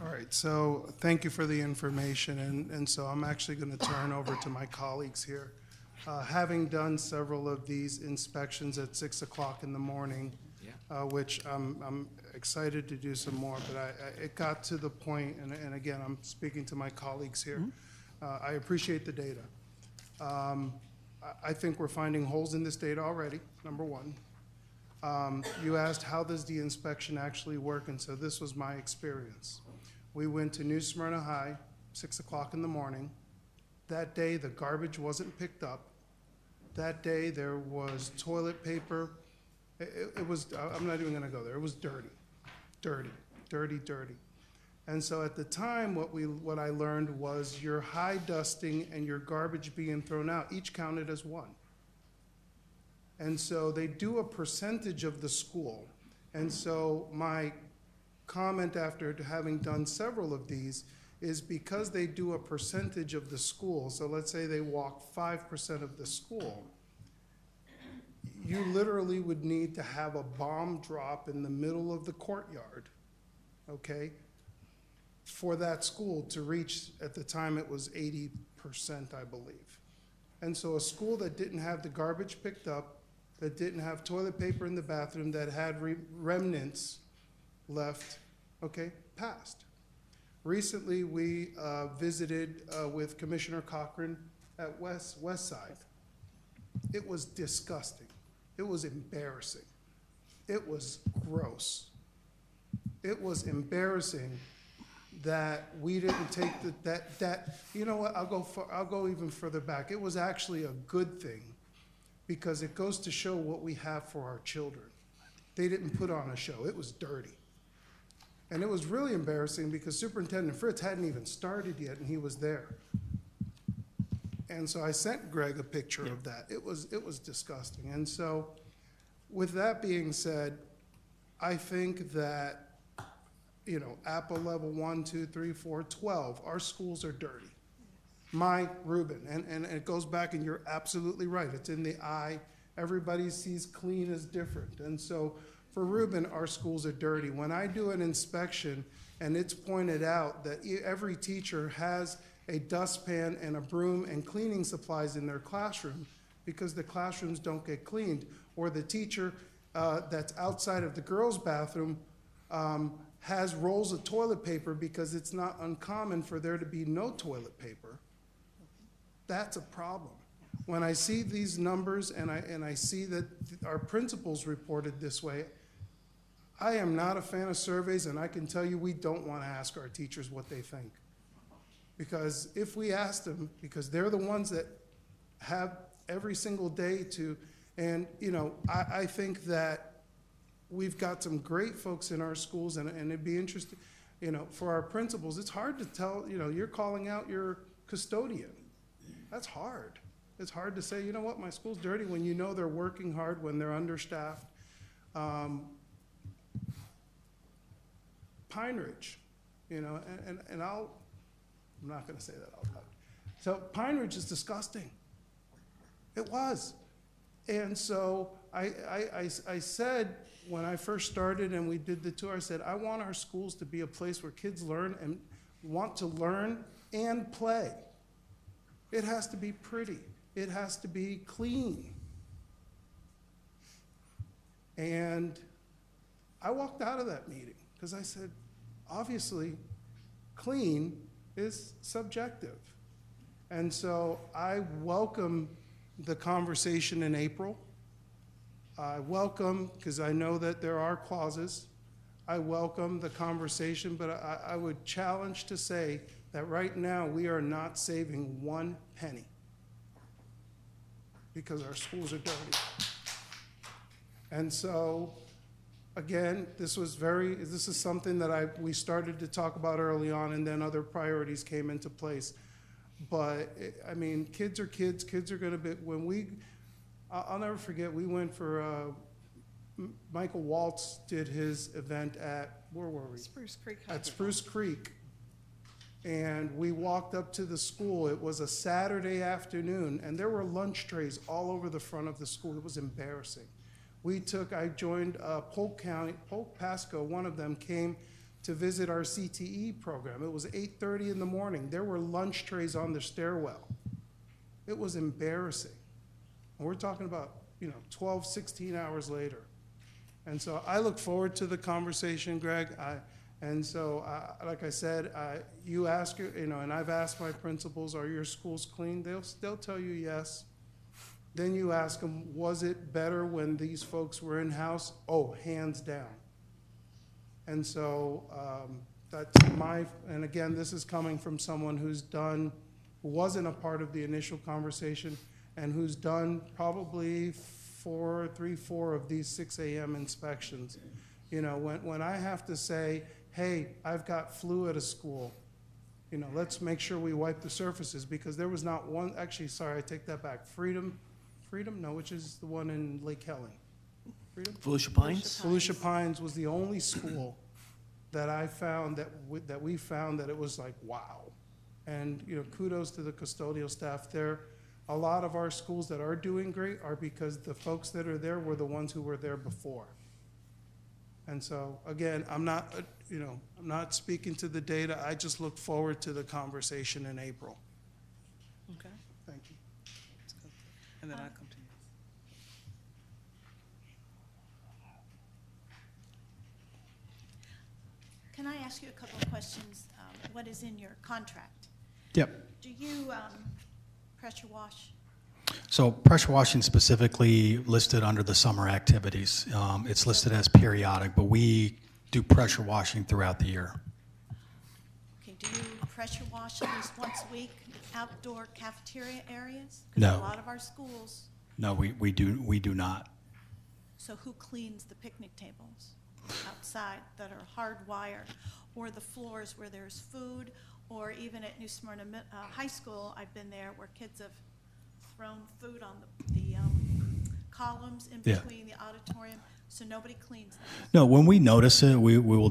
All right, so thank you for the information, and so I'm actually going to turn over to my colleagues here. Having done several of these inspections at 6 o'clock in the morning, which I'm excited to do some more, but it got to the point, and again, I'm speaking to my colleagues here. I appreciate the data. I think we're finding holes in this data already, number one. You asked, how does the inspection actually work? And so this was my experience. We went to New Smyrna High, 6 o'clock in the morning. That day, the garbage wasn't picked up. That day, there was toilet paper. It was, I'm not even gonna go there. It was dirty, dirty, dirty, dirty. And so at the time, what I learned was your high dusting and your garbage being thrown out, each counted as one. And so they do a percentage of the school. And so my comment after having done several of these is because they do a percentage of the school, so let's say they walk 5% of the school, you literally would need to have a bomb drop in the middle of the courtyard, okay, for that school to reach, at the time it was 80%, I believe. And so a school that didn't have the garbage picked up, that didn't have toilet paper in the bathroom, that had remnants left, okay, passed. Recently, we visited with Commissioner Cochran at West Side. It was disgusting. It was embarrassing. It was gross. It was embarrassing that we didn't take that. You know what? I'll go even further back. It was actually a good thing because it goes to show what we have for our children. They didn't put on a show. It was dirty. And it was really embarrassing because Superintendent Fritz hadn't even started yet, and he was there. And so I sent Greg a picture of that. It was disgusting. And so with that being said, I think that, you know, Apple level 1, 2, 3, 4, 12, our schools are dirty. Reuben, and it goes back, and you're absolutely right. It's in the eye. Everybody sees clean as different. And so for Reuben, our schools are dirty. When I do an inspection and it's pointed out that every teacher has a dustpan and a broom and cleaning supplies in their classroom because the classrooms don't get cleaned, or the teacher that's outside of the girls' bathroom has rolls of toilet paper because it's not uncommon for there to be no toilet paper, that's a problem. When I see these numbers and I see that our principals reported this way, I am not a fan of surveys, and I can tell you we don't want to ask our teachers what they think. Because if we ask them, because they're the ones that have every single day to, and you know, I think that we've got some great folks in our schools, and it'd be interesting, you know, for our principals, it's hard to tell, you know, you're calling out your custodian. That's hard. It's hard to say, you know what, my school's dirty when you know they're working hard, when they're understaffed. Pine Ridge, you know, and I'm not gonna say that out loud. So Pine Ridge is disgusting. It was. And so I said, when I first started and we did the tour, I said, I want our schools to be a place where kids learn and want to learn and play. It has to be pretty. It has to be clean. And I walked out of that meeting because I said, obviously, clean is subjective. And so I welcome the conversation in April. I welcome, because I know that there are clauses, I welcome the conversation, but I would challenge to say that right now we are not saving 1 penny because our schools are dirty. And so, again, this is something that we started to talk about early on, and then other priorities came into place. But, I mean, kids are kids. Kids are going to be, I'll never forget, we went for, Michael Waltz did his event at, where were we? Spruce Creek. At Spruce Creek. And we walked up to the school. It was a Saturday afternoon, and there were lunch trays all over the front of the school. It was embarrassing. I joined Polk Pasco, one of them came to visit our CTE program. It was 8:30 in the morning. There were lunch trays on the stairwell. It was embarrassing. And we're talking about, 12, 16 hours later. And so I look forward to the conversation, Greg. Like I said, you ask, and I've asked my principals, are your schools clean? They'll tell you yes. Then you ask them, was it better when these folks were in-house? Oh, hands down. And so and again, this is coming from someone who wasn't a part of the initial conversation and who's done probably 4 of these 6 a.m. inspections. When I have to say, hey, I've got flu at a school, let's make sure we wipe the surfaces, because there was not one, actually, sorry, I take that back. Freedom, no, which is the one in Lake Helen. Freedom? Volusia Pines? Volusia Pines was the only school that I found that we found that it was like, wow. And, kudos to the custodial staff there. A lot of our schools that are doing great are because the folks that are there were the ones who were there before. And so, again, I'm not speaking to the data. I just look forward to the conversation in April. Okay. Thank you. And then I'll come to you. Can I ask you a couple of questions? What is in your contract? Yep. Do you pressure wash? So pressure washing specifically listed under the summer activities. It's listed as periodic, but we do pressure washing throughout the year. Okay, do you pressure wash at least once a week outdoor cafeteria areas? No. Because a lot of our schools. No, we do not. So who cleans the picnic tables outside that are hardwired, or the floors where there's food, or even at New Smyrna High School, I've been there where kids have thrown food on the columns in between the auditorium, so nobody cleans them. No, when we notice it, we'll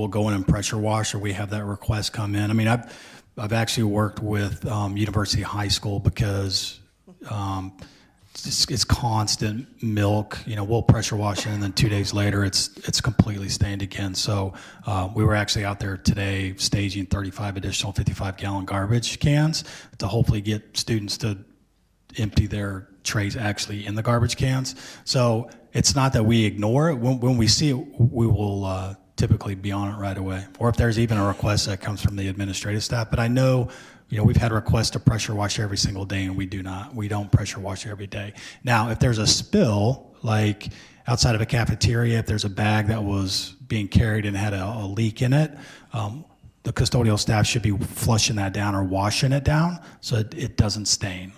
go in and pressure wash, or we have that request come in. I mean, I've actually worked with University High School because it's constant milk. We'll pressure wash it, and then 2 days later, it's completely stained again. So we were actually out there today staging 35 additional 55-gallon garbage cans to hopefully get students to empty their trays actually in the garbage cans. So it's not that we ignore it. When we see it, we will typically be on it right away. Or if there's even a request that comes from the administrative staff. But I know, we've had requests to pressure wash every single day, and we don't pressure wash every day. Now, if there's a spill, like outside of a cafeteria, if there's a bag that was being carried and had a leak in it, the custodial staff should be flushing that down or washing it down so it doesn't stain.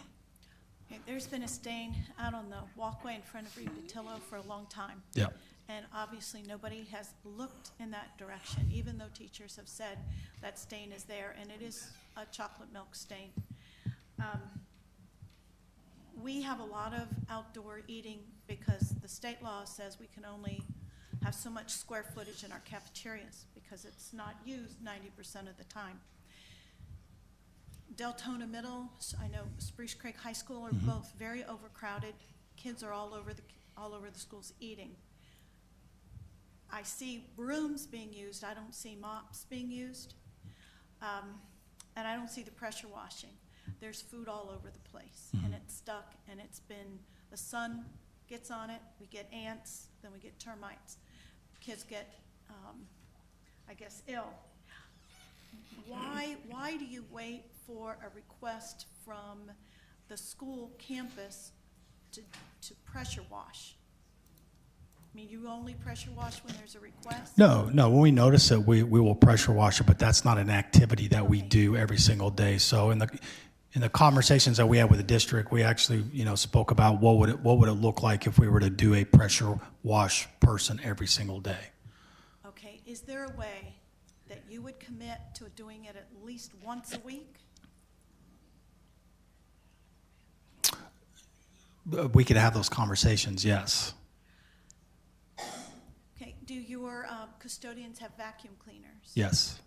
There's been a stain out on the walkway in front of Reed Patillo for a long time. Yeah. And obviously, nobody has looked in that direction, even though teachers have said that stain is there, and it is a chocolate milk stain. We have a lot of outdoor eating because the state law says we can only have so much square footage in our cafeterias because it's not used 90% of the time. Deltona Middle, I know Spruce Creek High School are both very overcrowded. Kids are all over the schools eating. I see brooms being used. I don't see mops being used. And I don't see the pressure washing. There's food all over the place, and it's stuck, and it's been, the sun gets on it, we get ants, then we get termites. Kids get, I guess, ill. Why do you wait for a request from the school campus to pressure wash? I mean, you only pressure wash when there's a request? No. When we notice it, we will pressure wash it, but that's not an activity that we do every single day. So in the conversations that we had with the district, we actually, spoke about what would it look like if we were to do a pressure wash person every single day. Okay, is there a way that you would commit to doing it at least once a week? We could have those conversations, yes. Okay, do your custodians have vacuum cleaners? Yes.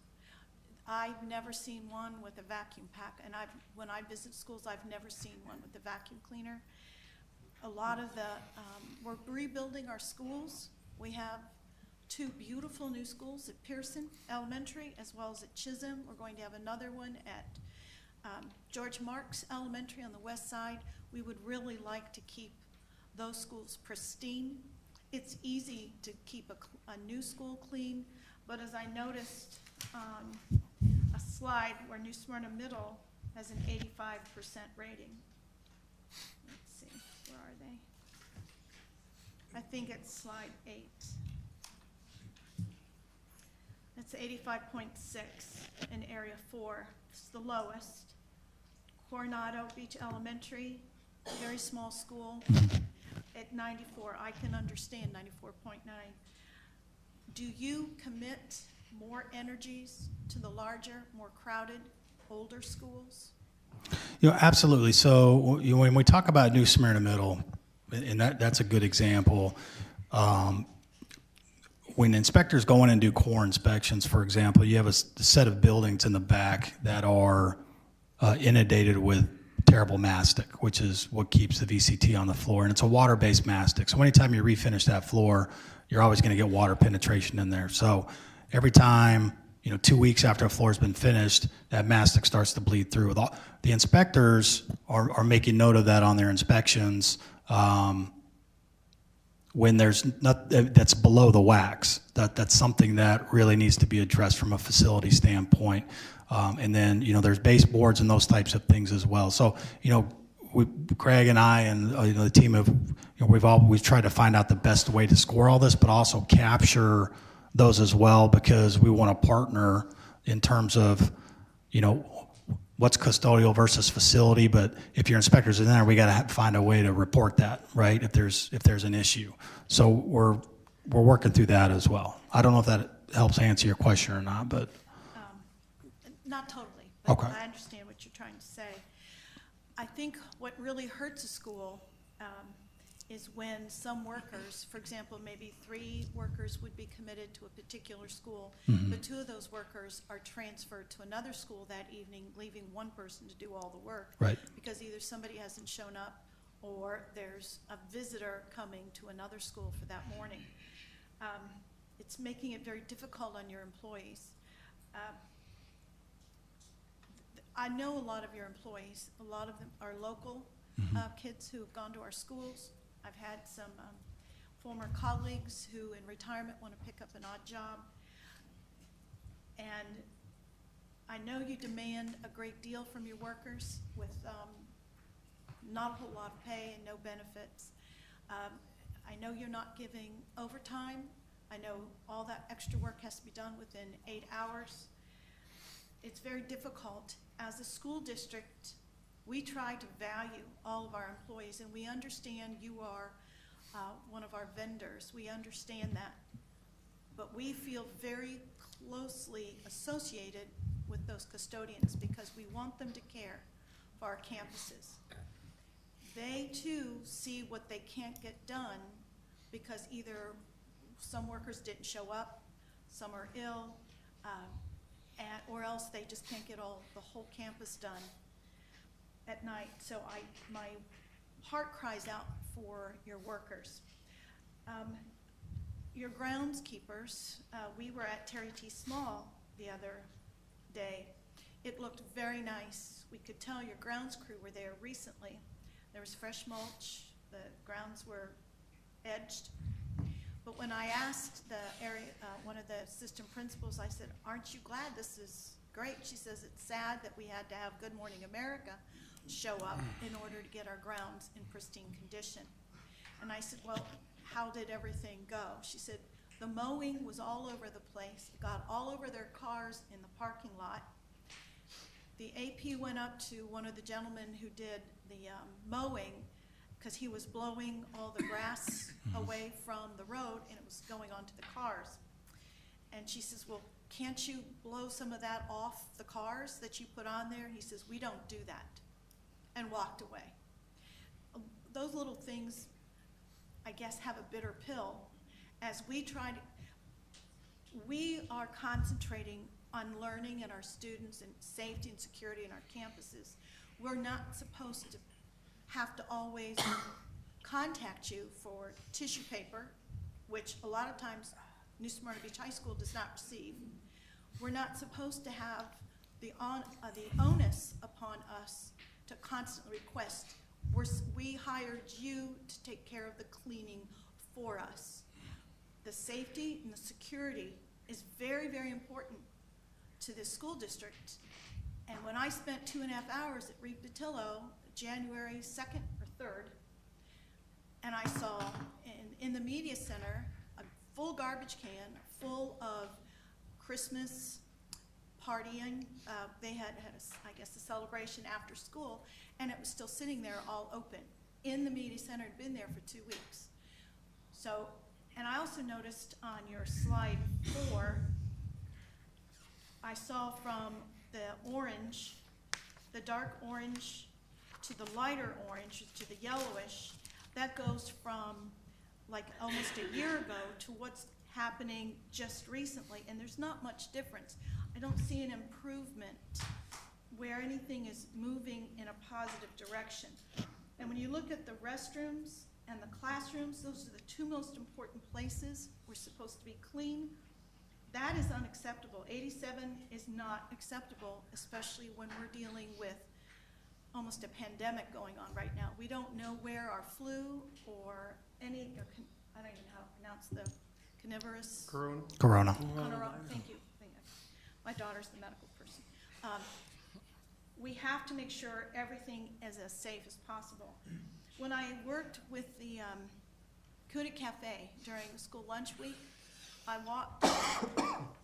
I've never seen one with a vacuum pack, and when I visit schools, I've never seen one with a vacuum cleaner. A lot of we're rebuilding our schools. We have 2 beautiful new schools at Pearson Elementary as well as at Chisholm. We're going to have another one at George Marks Elementary on the west side. We would really like to keep those schools pristine. It's easy to keep a new school clean, but as I noticed on a slide where New Smyrna Middle has an 85% rating. Let's see, where are they? I think it's slide 8. It's 85.6 in area 4. It's the lowest. Coronado Beach Elementary, very small school, at 94. I can understand 94.9. Do you commit more energies to the larger, more crowded, older schools? Absolutely. So when we talk about New Smyrna Middle, and that's a good example, when inspectors go in and do core inspections, for example, you have a set of buildings in the back that are inundated with terrible mastic, which is what keeps the VCT on the floor. And it's a water-based mastic. So anytime you refinish that floor, you're always going to get water penetration in there. So every time, 2 weeks after a floor's been finished, that mastic starts to bleed through. The inspectors are making note of that on their inspections when there's that's below the wax. That's something that really needs to be addressed from a facility standpoint. And then, there's baseboards and those types of things as well. So, Greg and I and the team have, we've tried to find out the best way to score all this, but also capture those as well, because we want to partner in terms of, what's custodial versus facility. But if your inspectors are in there, we got to find a way to report that, right? If there's an issue. So we're working through that as well. I don't know if that helps answer your question or not, but. Not totally, but okay. I understand what you're trying to say. I think what really hurts a school is when some workers, for example, maybe 3 workers would be committed to a particular school, but 2 of those workers are transferred to another school that evening, leaving 1 person to do all the work. Right. Because either somebody hasn't shown up or there's a visitor coming to another school for that morning. It's making it very difficult on your employees. I know a lot of your employees. A lot of them are local kids who have gone to our schools. I've had some former colleagues who in retirement want to pick up an odd job. And I know you demand a great deal from your workers with not a whole lot of pay and no benefits. I know you're not giving overtime. I know all that extra work has to be done within 8 hours. It's very difficult. As a school district, we try to value all of our employees, and we understand you are one of our vendors. We understand that. But we feel very closely associated with those custodians because we want them to care for our campuses. they too see what they can't get done because either some workers didn't show up, some are ill, or else they just can't get the whole campus done at night. So my heart cries out for your workers. Your groundskeepers, we were at Terry T. Small the other day. It looked very nice. We could tell your grounds crew were there recently. There was fresh mulch, the grounds were edged. But when I asked one of the assistant principals, I said, "Aren't you glad this is great?" She says, "It's sad that we had to have Good Morning America show up in order to get our grounds in pristine condition." And I said, "Well, how did everything go?" She said, "The mowing was all over the place. It got all over their cars in the parking lot. The AP went up to one of the gentlemen who did the mowing because he was blowing all the grass away from the road and it was going onto the cars. And she says, "Well, can't you blow some of that off the cars that you put on there?" He says, "We don't do that," and walked away. Those little things, I guess, have a bitter pill as we are concentrating on learning and our students and safety and security in our campuses. We're not supposed to have to always contact you for tissue paper, which a lot of times New Smyrna Beach High School does not receive. We're not supposed to have the onus upon us to constantly request. We hired you to take care of the cleaning for us. The safety and the security is very, very important to this school district. And when I spent 2.5 hours at Reed Patillo, January 2nd or 3rd, and I saw in the media center a full garbage can full of Christmas partying. They had I guess, a celebration after school, and it was still sitting there all open in the media center. It had been there for 2 weeks. So, and I also noticed on your slide 4, I saw from the orange, the dark orange to the lighter orange to the yellowish, that goes from like almost a year ago to what's happening just recently, and there's not much difference. I don't see an improvement where anything is moving in a positive direction. And when you look at the restrooms and the classrooms, those are the 2 most important places. We're supposed to be clean. That is unacceptable. 87 is not acceptable, especially when we're dealing with almost a pandemic going on right now. We don't know where our flu or I don't even know how to pronounce the carnivorous. Corona. Thank you. My daughter's the medical person. We have to make sure everything is as safe as possible. When I worked with the Cuda Cafe during the school lunch week, I walked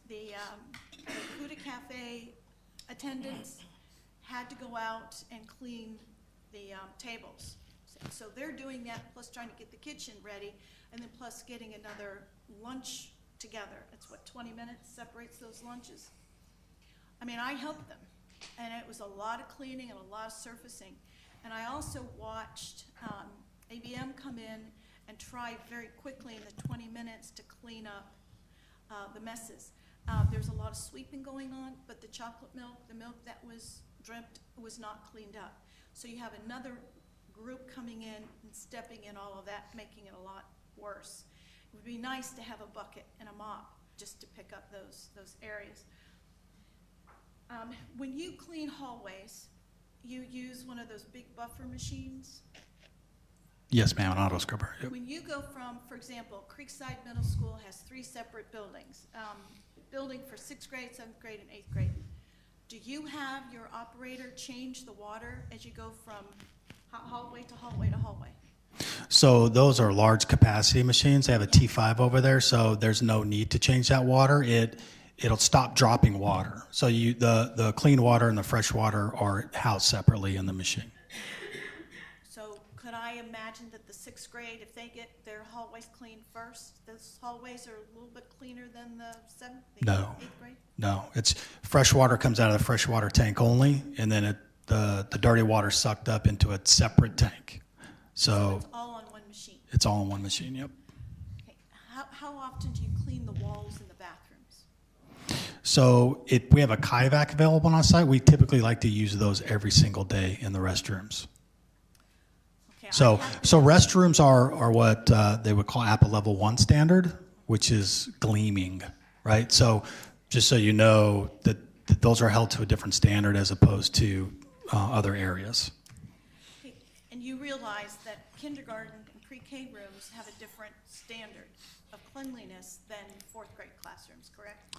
the Cuda Cafe attendants had to go out and clean the tables. So they're doing that, plus trying to get the kitchen ready, and then plus getting another lunch together. It's what, 20 minutes separates those lunches? I mean, I helped them, and it was a lot of cleaning and a lot of surfacing. And I also watched ABM come in and try very quickly in the 20 minutes to clean up the messes. There's a lot of sweeping going on, but the chocolate milk, the milk that was dripped, was not cleaned up. So you have another group coming in and stepping in all of that, making it a lot worse. It would be nice to have a bucket and a mop just to pick up those areas. When you clean hallways, you use one of those big buffer machines? Yes, ma'am, an auto scrubber. Yep. When you go from, for example, Creekside Middle School has 3 separate buildings. Building for 6th grade, 7th grade, and 8th grade. Do you have your operator change the water as you go from hallway to hallway to hallway? So those are large capacity machines. They have a T5 over there, so there's no need to change that water. It'll stop dropping water. So the clean water and the fresh water are housed separately in the machine. So could I imagine that the 6th grade, if they get their hallways cleaned first, those hallways are a little bit cleaner than the 7th, the 8th grade? No, it's fresh water comes out of the freshwater tank only, and then the dirty water sucked up into a separate tank. So it's all on one machine. it's all in one machine, yep. Okay. How often do you clean the walls in the bathrooms? So we have a Kaivac available on site. We typically like to use those every single day in the restrooms. Okay, So restrooms are what they would call APA Level 1 standard, which is gleaming, right? So just so you know that those are held to a different standard as opposed to other areas. Okay. And you realize that kindergarten and pre-K rooms have a different standard of cleanliness than fourth grade classrooms, correct?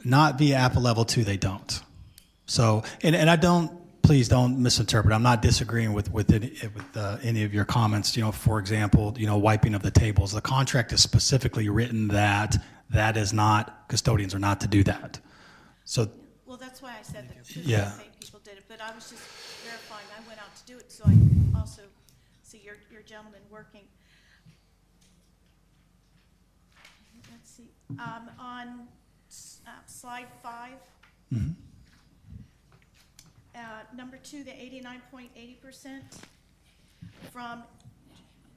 Not via APA Level 2, they don't. So, and I don't, please don't misinterpret. I'm not disagreeing with any of your comments. You know, for example, wiping of the tables. The contract is specifically written that is not, custodians are not to do that. So. Well, that's why I said that Yeah. people did it, but I was just verifying. I went out to do it so I could also see your gentleman working. Let's see. On slide 5, Mm-hmm. number 2, the 89.80% from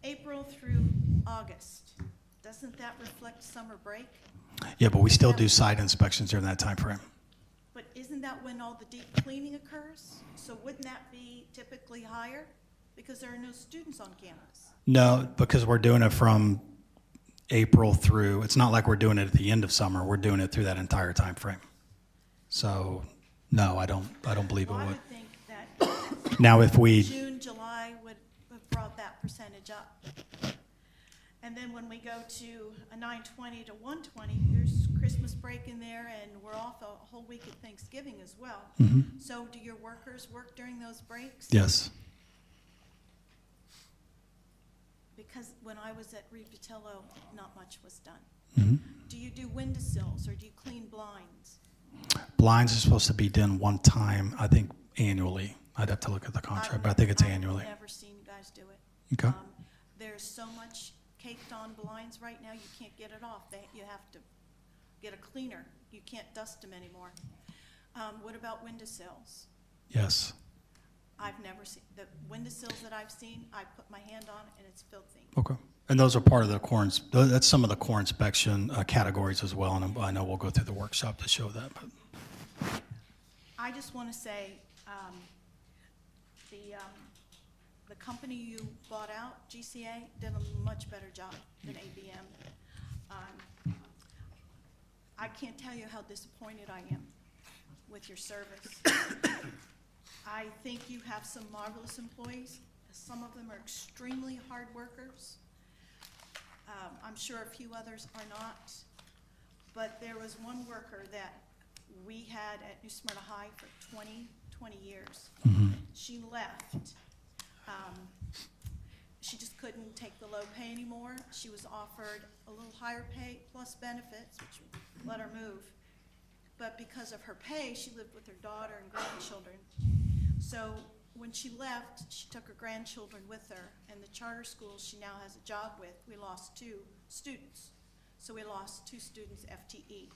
April through August. Doesn't that reflect summer break? Yeah, but we still do site inspections during that time frame. But isn't that when all the deep cleaning occurs? So wouldn't that be typically higher? Because there are no students on campus. No, because we're doing it from April through, it's not like we're doing it at the end of summer. We're doing it through that entire time frame. So, no, I don't believe it Well, I would. would think that Now, if we, June, July would have brought that percentage up. And then when we go to a 920 to 120, there's Christmas break in there, and we're off a whole week of Thanksgiving as well. Mhm. So do your workers work during those breaks? yes. Because when I was at Reed Patillo, not much was done. Mhm. Do you do windowsills, or do you clean blinds? Blinds are supposed to be done one time, I think, annually. I'd have to look at the contract, but I think it's annually. I've never seen you guys do it. Okay. There's so much caked on blinds right now, you can't get it off. You have to get a cleaner. You can't dust them anymore. What about windowsills? Yes. I've never seen, the windowsills that I've seen, I put my hand on and it's filthy. Okay. And those are part of the core, that's some of the core inspection categories as well, and I know we'll go through the workshop to show that. But. I just want to say, the company you bought out, GCA, did a much better job than ABM. I can't tell you how disappointed I am with your service. I think you have some marvelous employees. Some of them are extremely hard workers. I'm sure a few others are not. But there was one worker that we had at New Smyrna High for 20 years. Mm-hmm. She left. She just couldn't take the low pay anymore. She was offered a little higher pay plus benefits, which let her move. But because of her pay, she lived with her daughter and grandchildren. So when she left, she took her grandchildren with her, and the charter schools she now has a job with, we lost 2 students. So we lost 2 students FTE.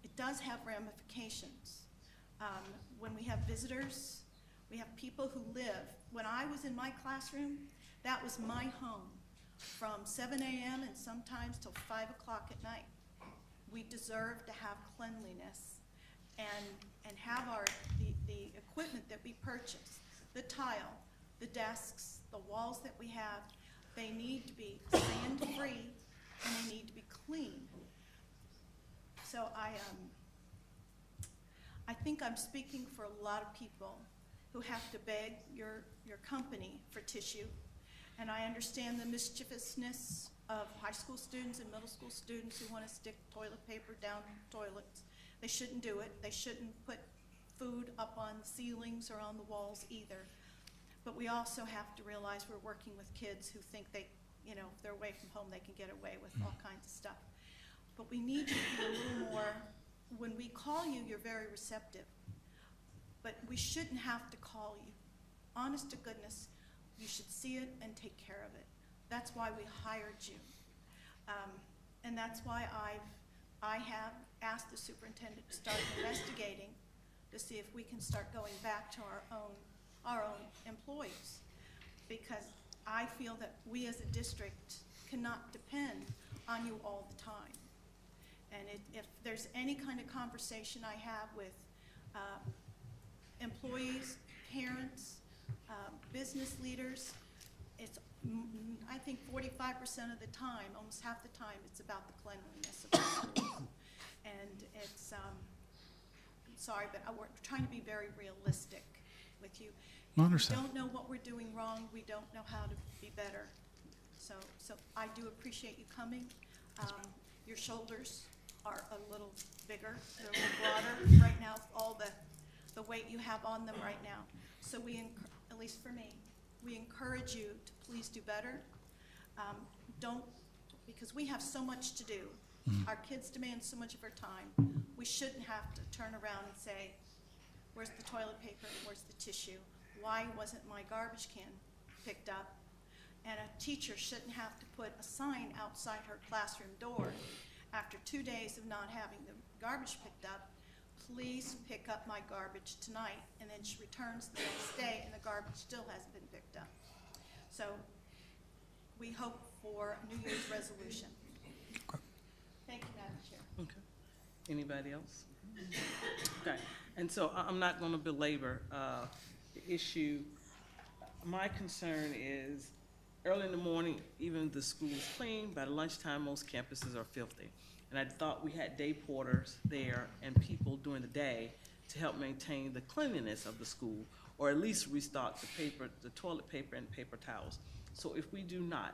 It does have ramifications. When we have visitors, we have people who live. When I was in my classroom, that was my home from 7 a.m. and sometimes till 5 o'clock at night. We deserve to have cleanliness and have the equipment that we purchase, the tile, the desks, the walls that we have, they need to be sand-free and they need to be clean. So I think I'm speaking for a lot of people who have to beg your company for tissue. And I understand the mischievousness of high school students and middle school students who want to stick toilet paper down toilets. They shouldn't do it. They shouldn't put food up on ceilings or on the walls either. But we also have to realize we're working with kids who think they, if they're away from home, they can get away with all kinds of stuff. But we need to be a little more, when we call you, you're very receptive. But we shouldn't have to call you. Honest to goodness, you should see it and take care of it. That's why we hired you. And that's why I have asked the superintendent to start investigating to see if we can start going back to our own employees. because I feel that we as a district cannot depend on you all the time. And if there's any kind of conversation I have with employees, parents, business leaders, it's, I think 45% of the time, almost half the time, it's about the cleanliness of the schools. And it's, I'm sorry, but we're trying to be very realistic with you. I If understand. we don't know what we're doing wrong, we don't know how to be better. So I do appreciate you coming. Your shoulders are a little bigger, they're a little broader right now, all the weight you have on them right now. So at least for me, we encourage you to please do better. Don't, because we have so much to do. Our kids demand so much of our time. We shouldn't have to turn around and say, where's the toilet paper, where's the tissue? Why wasn't my garbage can picked up? And a teacher shouldn't have to put a sign outside her classroom door after 2 days of not having the garbage picked up. Please pick up my garbage tonight. And then she returns the next day and the garbage still hasn't been picked up. So we hope for a New Year's resolution. Thank you, Madam Chair. Okay. Anybody else? Okay. And so I'm not going to belabor the issue. My concern is early in the morning, even the school is clean. By lunchtime, most campuses are filthy. And I thought we had day porters there and people during the day to help maintain the cleanliness of the school, or at least restock the toilet paper and paper towels. So if we do not,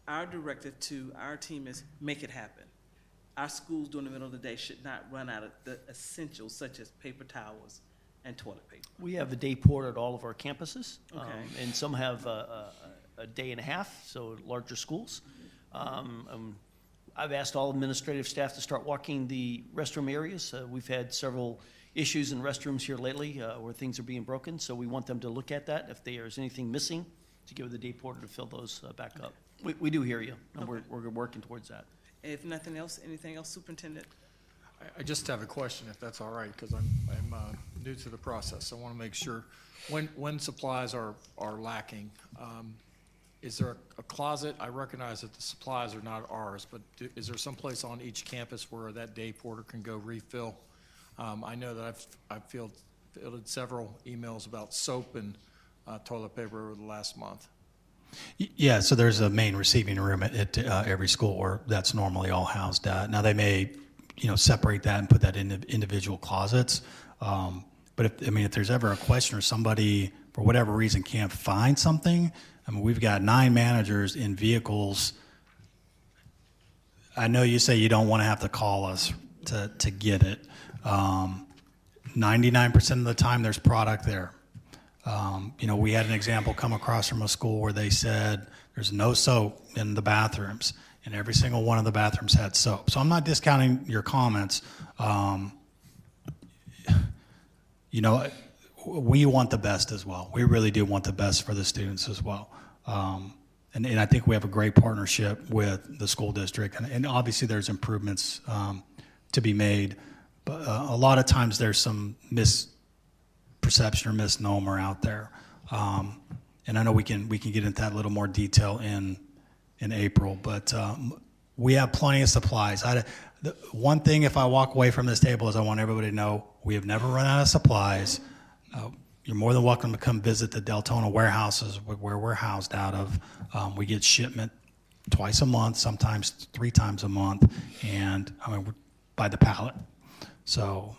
our directive to our team is make it happen. Our schools during the middle of the day should not run out of the essentials such as paper towels and toilet paper. We have a day porter at all of our campuses, Okay. and some have a day and a half, so larger schools. I've asked all administrative staff to start walking the restroom areas. We've had several issues in restrooms here lately where things are being broken, so we want them to look at that. If there's anything missing, to give the day porter to fill those back up. We do hear you, and Okay. we're working towards that. If nothing else, anything else, Superintendent? I just have a question, if that's all right, because I'm new to the process. I want to make sure, when supplies are lacking, is there a closet? I recognize that the supplies are not ours, but is there some place on each campus where that day porter can go refill? I know that I've fielded several emails about soap and toilet paper over the last month. Yeah, so there's a main receiving room at every school where that's normally all housed at. Now, they may, separate that and put that in individual closets. But if there's ever a question or somebody, for whatever reason, can't find something, we've got 9 managers in vehicles. I know you say you don't want to have to call us to get it. 99% of the time, there's product there. We had an example come across from a school where they said there's no soap in the bathrooms, and every single one of the bathrooms had soap. So I'm not discounting your comments. We want the best as well. We really do want the best for the students as well. And I think we have a great partnership with the school district. And obviously there's improvements to be made. But a lot of times there's some misperception or misnomer out there. And I know we can get into that a little more detail in April. But we have plenty of supplies. The one thing, if I walk away from this table, is I want everybody to know we have never run out of supplies. You're more than welcome to come visit the Deltona warehouses where we're housed out of. We get shipment twice a month, sometimes 3 times a month, and we're by the pallet. So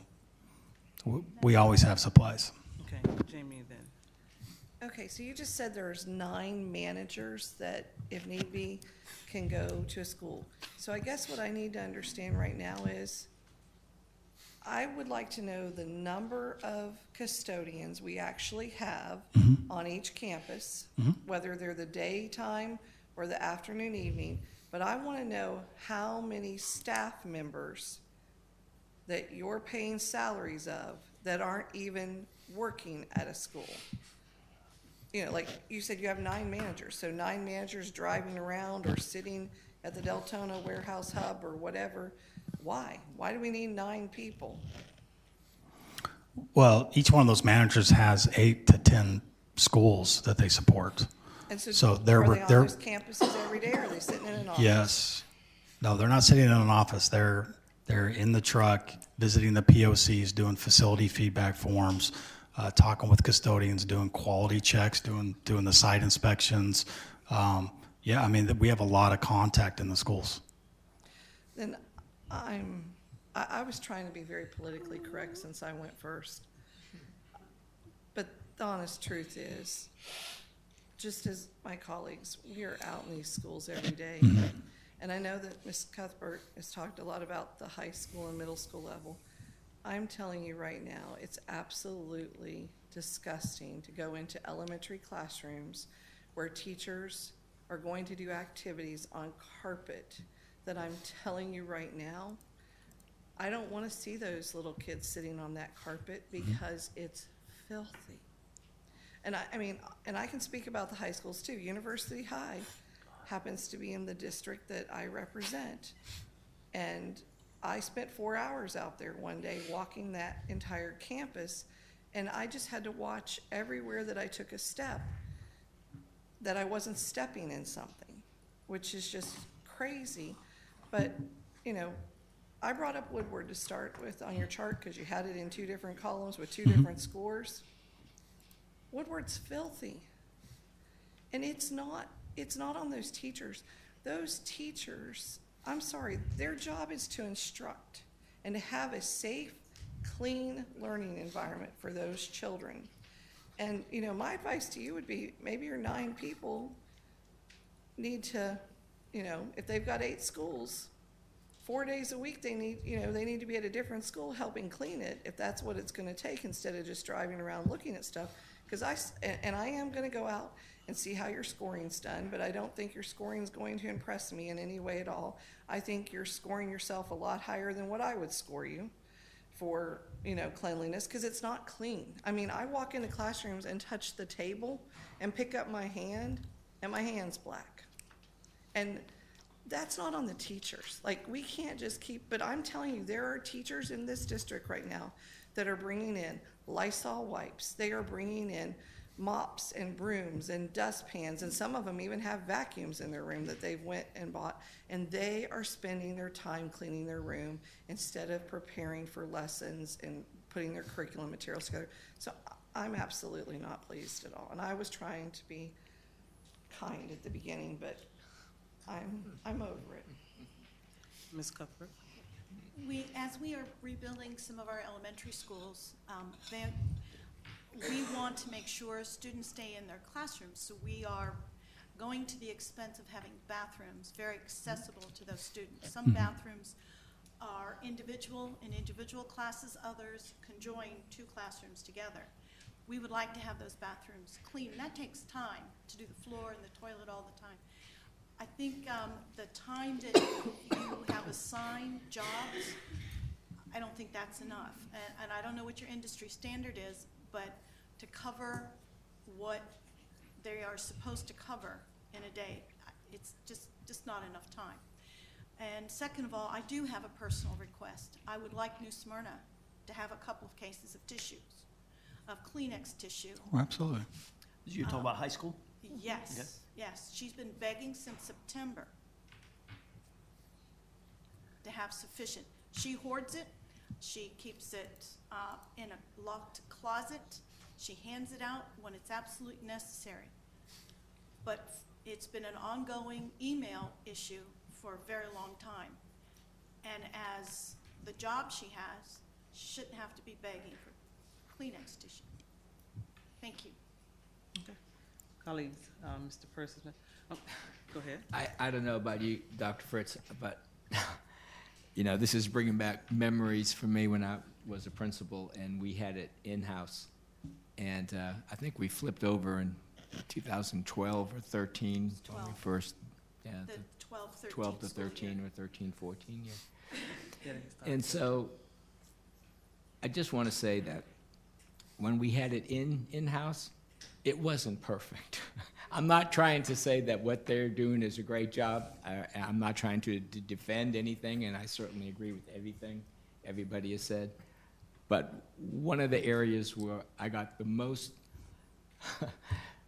we always have supplies. Okay, Jamie then. Okay, so you just said there's 9 managers that, if need be, can go to a school. So I guess what I need to understand right now is I would like to know the number of custodians we actually have on each campus, whether they're the daytime or the afternoon, evening. But I want to know how many staff members that you're paying salaries of that aren't even working at a school. Like you said, you have 9 managers. So 9 managers driving around or sitting at the Deltona warehouse hub or whatever. Why? Why do we need 9 people? Well, each one of those managers has 8 to 10 schools that they support. And so So are they on they're those campuses every day, or are they sitting in an office? yes, no, they're not sitting in an office. They're in the truck visiting the POCs, doing facility feedback forms, talking with custodians, doing quality checks, doing the site inspections. Yeah, I mean, we have a lot of contact in the schools. Then I was trying to be very politically correct since I went first. But the honest truth is, just as my colleagues, we are out in these schools every day. And I know that Ms. Cuthbert has talked a lot about the high school and middle school level. I'm telling you right now, it's absolutely disgusting to go into elementary classrooms where teachers are going to do activities on carpet that I'm telling you right now, I don't want to see those little kids sitting on that carpet because it's filthy. And I mean, I can speak about the high schools too. University High happens to be in the district that I represent. And I spent 4 hours out there one day walking that entire campus, and I just had to watch everywhere that I took a step that I wasn't stepping in something, which is just crazy. But, you know, I brought up Woodward to start with on your chart because you had it in 2 different columns with 2 different scores. Woodward's filthy. And it's not on those teachers. Those teachers, I'm sorry, their job is to instruct and to have a safe, clean learning environment for those children. And, you know, my advice to you would be maybe your 9 people need to, you know, if they've got 8 schools, 4 days a week they need to be at a different school helping clean it if that's what it's going to take, instead of just driving around looking at stuff. Because I am going to go out and see how your scoring's done, but I don't think your scoring's going to impress me in any way at all. I think you're scoring yourself a lot higher than what I would score you for, you know, cleanliness, because it's not clean. I mean, I walk into classrooms and touch the table and pick up my hand, and my hand's black. And that's not on the teachers. Like, we can't just but I'm telling you, there are teachers in this district right now that are bringing in Lysol wipes. They are bringing in mops and brooms and dustpans, and some of them even have vacuums in their room that they've went and bought, and they are spending their time cleaning their room instead of preparing for lessons and putting their curriculum materials together. So I'm absolutely not pleased at all, and I was trying to be kind at the beginning, but I'm over it. Ms. Cuthbert? As we are rebuilding some of our elementary schools, we want to make sure students stay in their classrooms, so we are going to the expense of having bathrooms very accessible to those students. Some bathrooms are individual in individual classes, others conjoin 2 classrooms together. We would like to have those bathrooms clean, and that takes time to do the floor and the toilet all the time. I think the time that you have assigned jobs, I don't think that's enough. And I don't know what your industry standard is, but to cover what they are supposed to cover in a day, it's just not enough time. And second of all, I do have a personal request. I would like New Smyrna to have a couple of cases of tissues, of Kleenex tissue. Oh, absolutely. You're talking about high school? Yes, Okay. yes. She's been begging since September to have sufficient. She hoards it. She keeps it in a locked closet. She hands it out when it's absolutely necessary. But it's been an ongoing email issue for a very long time. And as the job she has, she shouldn't have to be begging for Kleenex tissue. Thank you. Okay. Colleagues, Mr. Persis, go ahead. I don't know about you, Dr. Fritz, but you know, this is bringing back memories for me when I was a principal and we had it in-house. And I think we flipped over in 2012 or 13 when we first, The 12, 13 12 to school 13 year. or 13, 14, yeah. And so I just want to say that when we had it in-house, it wasn't perfect. I'm not trying to say that what they're doing is a great job. I'm not trying to defend anything, and I certainly agree with everything everybody has said. But one of the areas where I got the most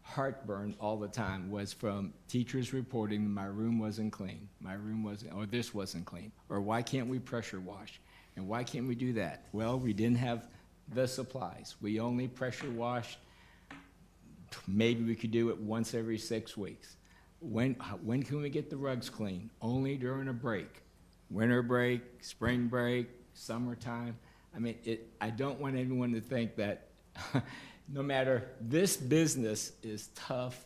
heartburn all the time was from teachers reporting my room wasn't clean, my room wasn't, or this wasn't clean, or why can't we pressure wash, and why can't we do that? Well, we didn't have the supplies. We only pressure washed. Maybe we could do it once every 6 weeks. When can we get the rugs clean? Only during a break. Winter break, spring break, summertime. I mean, I don't want anyone to think that no matter, this business is tough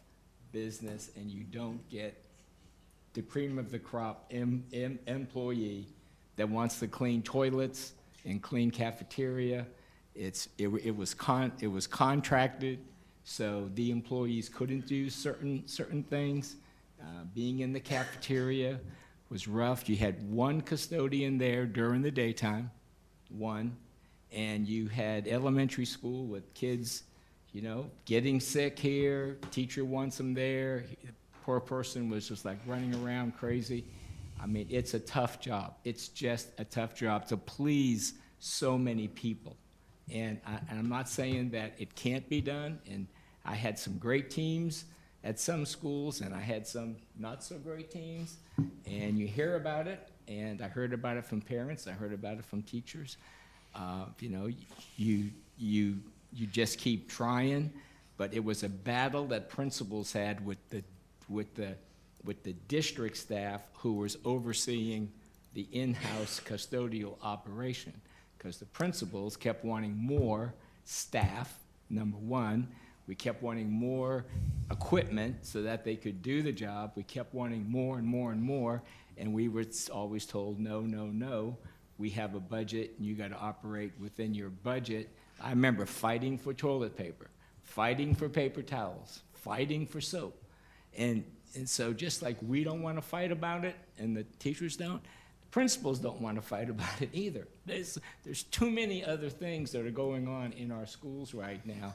business, and you don't get the cream of the crop employee that wants to clean toilets and clean cafeteria. It was contracted, so the employees couldn't do certain things. Being in the cafeteria was rough. You had one custodian there during the daytime, one, and you had elementary school with kids, you know, getting sick here, teacher wants them there. The poor person was just like running around crazy. I mean, it's a tough job. It's just a tough job to please so many people. And I'm not saying that it can't be done, and I had some great teams at some schools, and I had some not so great teams, and you hear about it, and I heard about it from parents, I heard about it from teachers. You know, you just keep trying, but it was a battle that principals had with the district staff who was overseeing the in-house custodial operation, because the principals kept wanting more staff, number one. We kept wanting more equipment so that they could do the job. We kept wanting more and more and more, and we were always told, no, no, no. We have a budget, and you got to operate within your budget. I remember fighting for toilet paper, fighting for paper towels, fighting for soap. And so just like we don't want to fight about it, and the teachers don't, the principals don't want to fight about it either. There's too many other things that are going on in our schools right now.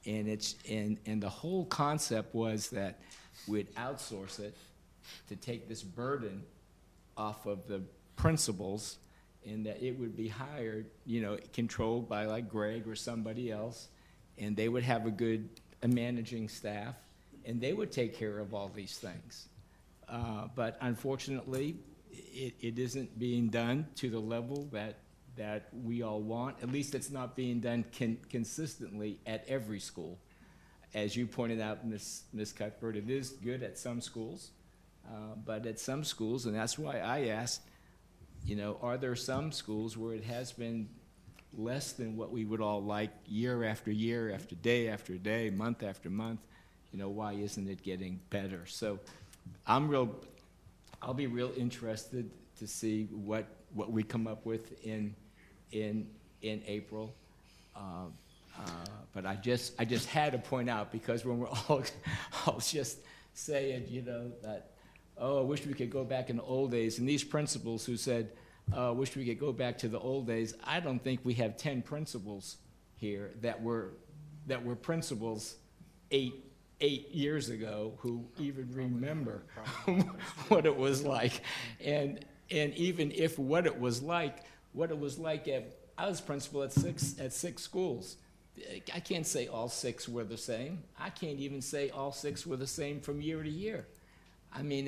And the whole concept was that we'd outsource it to take this burden off of the principals, and that it would be hired, you know, controlled by like Greg or somebody else, and they would have a managing staff, and they would take care of all these things. But unfortunately, it isn't being done to the level that we all want. At least it's not being done consistently at every school. As you pointed out, Ms. Cuthbert, it is good at some schools, but at some schools, and that's why I asked, you know, are there some schools where it has been less than what we would all like year after year, after day, month after month? You know, why isn't it getting better? So I'll be real interested to see what we come up with in April. But I just had to point out, because when we're all just saying, you know, that, oh, I wish we could go back in the old days, and these principals who said, wish we could go back to the old days, I don't think we have 10 principals here that were principals eight years ago who even remember what it was like. And even if what it was like I was principal at six schools. I can't say all 6 were the same. I can't even say all 6 were the same from year to year. I mean,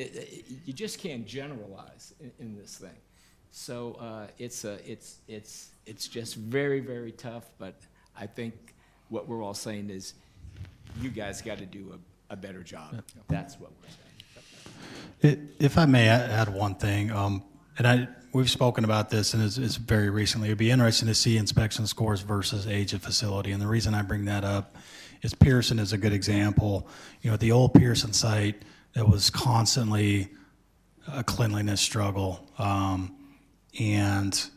you just can't generalize in this thing. So it's just very, very tough. But I think what we're all saying is, you guys got to do a better job. That's what we're saying. If I may add one thing, we've spoken about this, and it's very recently. It'd be interesting to see inspection scores versus age of facility. And the reason I bring that up is Pearson is a good example. You know, at the old Pearson site, it was constantly a cleanliness struggle. And,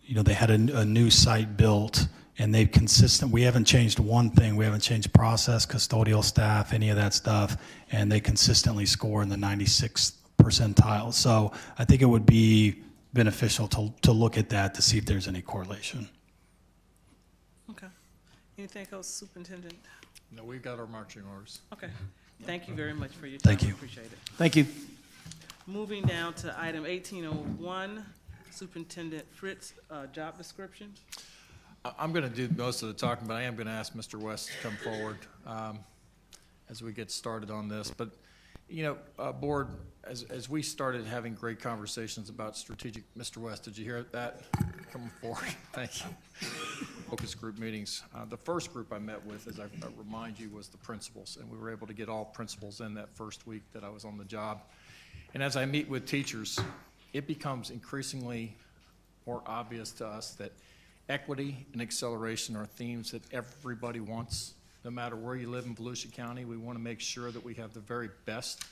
you know, they had a new site built, and we haven't changed one thing. We haven't changed process, custodial staff, any of that stuff, and they consistently score in the 96th percentile. So I think it would be beneficial to look at that to see if there's any correlation. Okay. Anything else, Superintendent? No, we've got our marching orders. Okay. Thank you very much for your time. Thank you. Appreciate it. Thank you. Moving down to item 1801, Superintendent Fritz, job description. I'm going to do most of the talking, but I am going to ask Mr. West to come forward as we get started on this. But, you know, Board, as we started having great conversations about strategic, Mr. West, did you hear that? Coming forward. Thank you. Focus group meetings. The first group I met with, as I remind you, was the principals, and we were able to get all principals in that first week that I was on the job. And as I meet with teachers, it becomes increasingly more obvious to us that equity and acceleration are themes that everybody wants. No matter where you live in Volusia County, we want to make sure that we have the very best,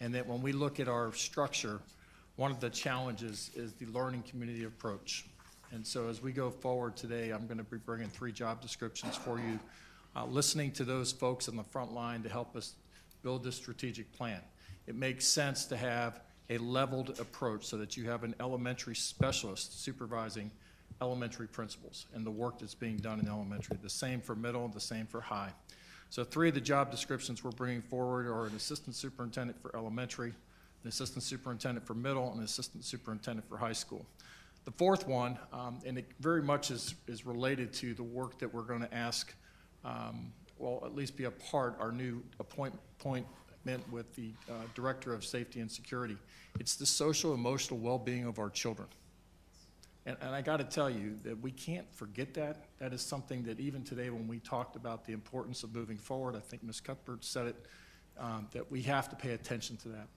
and that when we look at our structure, one of the challenges is the learning community approach. And so as we go forward today, I'm going to be bringing 3 job descriptions for you, listening to those folks on the front line to help us build this strategic plan. It makes sense to have a leveled approach so that you have an elementary specialist supervising elementary principals and the work that's being done in elementary. The same for middle, the same for high. So 3 of the job descriptions we're bringing forward are an assistant superintendent for elementary, an assistant superintendent for middle, and an assistant superintendent for high school. The 4th one, and it very much is related to the work that we're going to ask, well, at least be a part, our new appointment with the Director of Safety and Security. It's the social emotional well-being of our children. And I got to tell you that we can't forget that. That is something that even today when we talked about the importance of moving forward, I think Ms. Cuthbert said it, that we have to pay attention to that.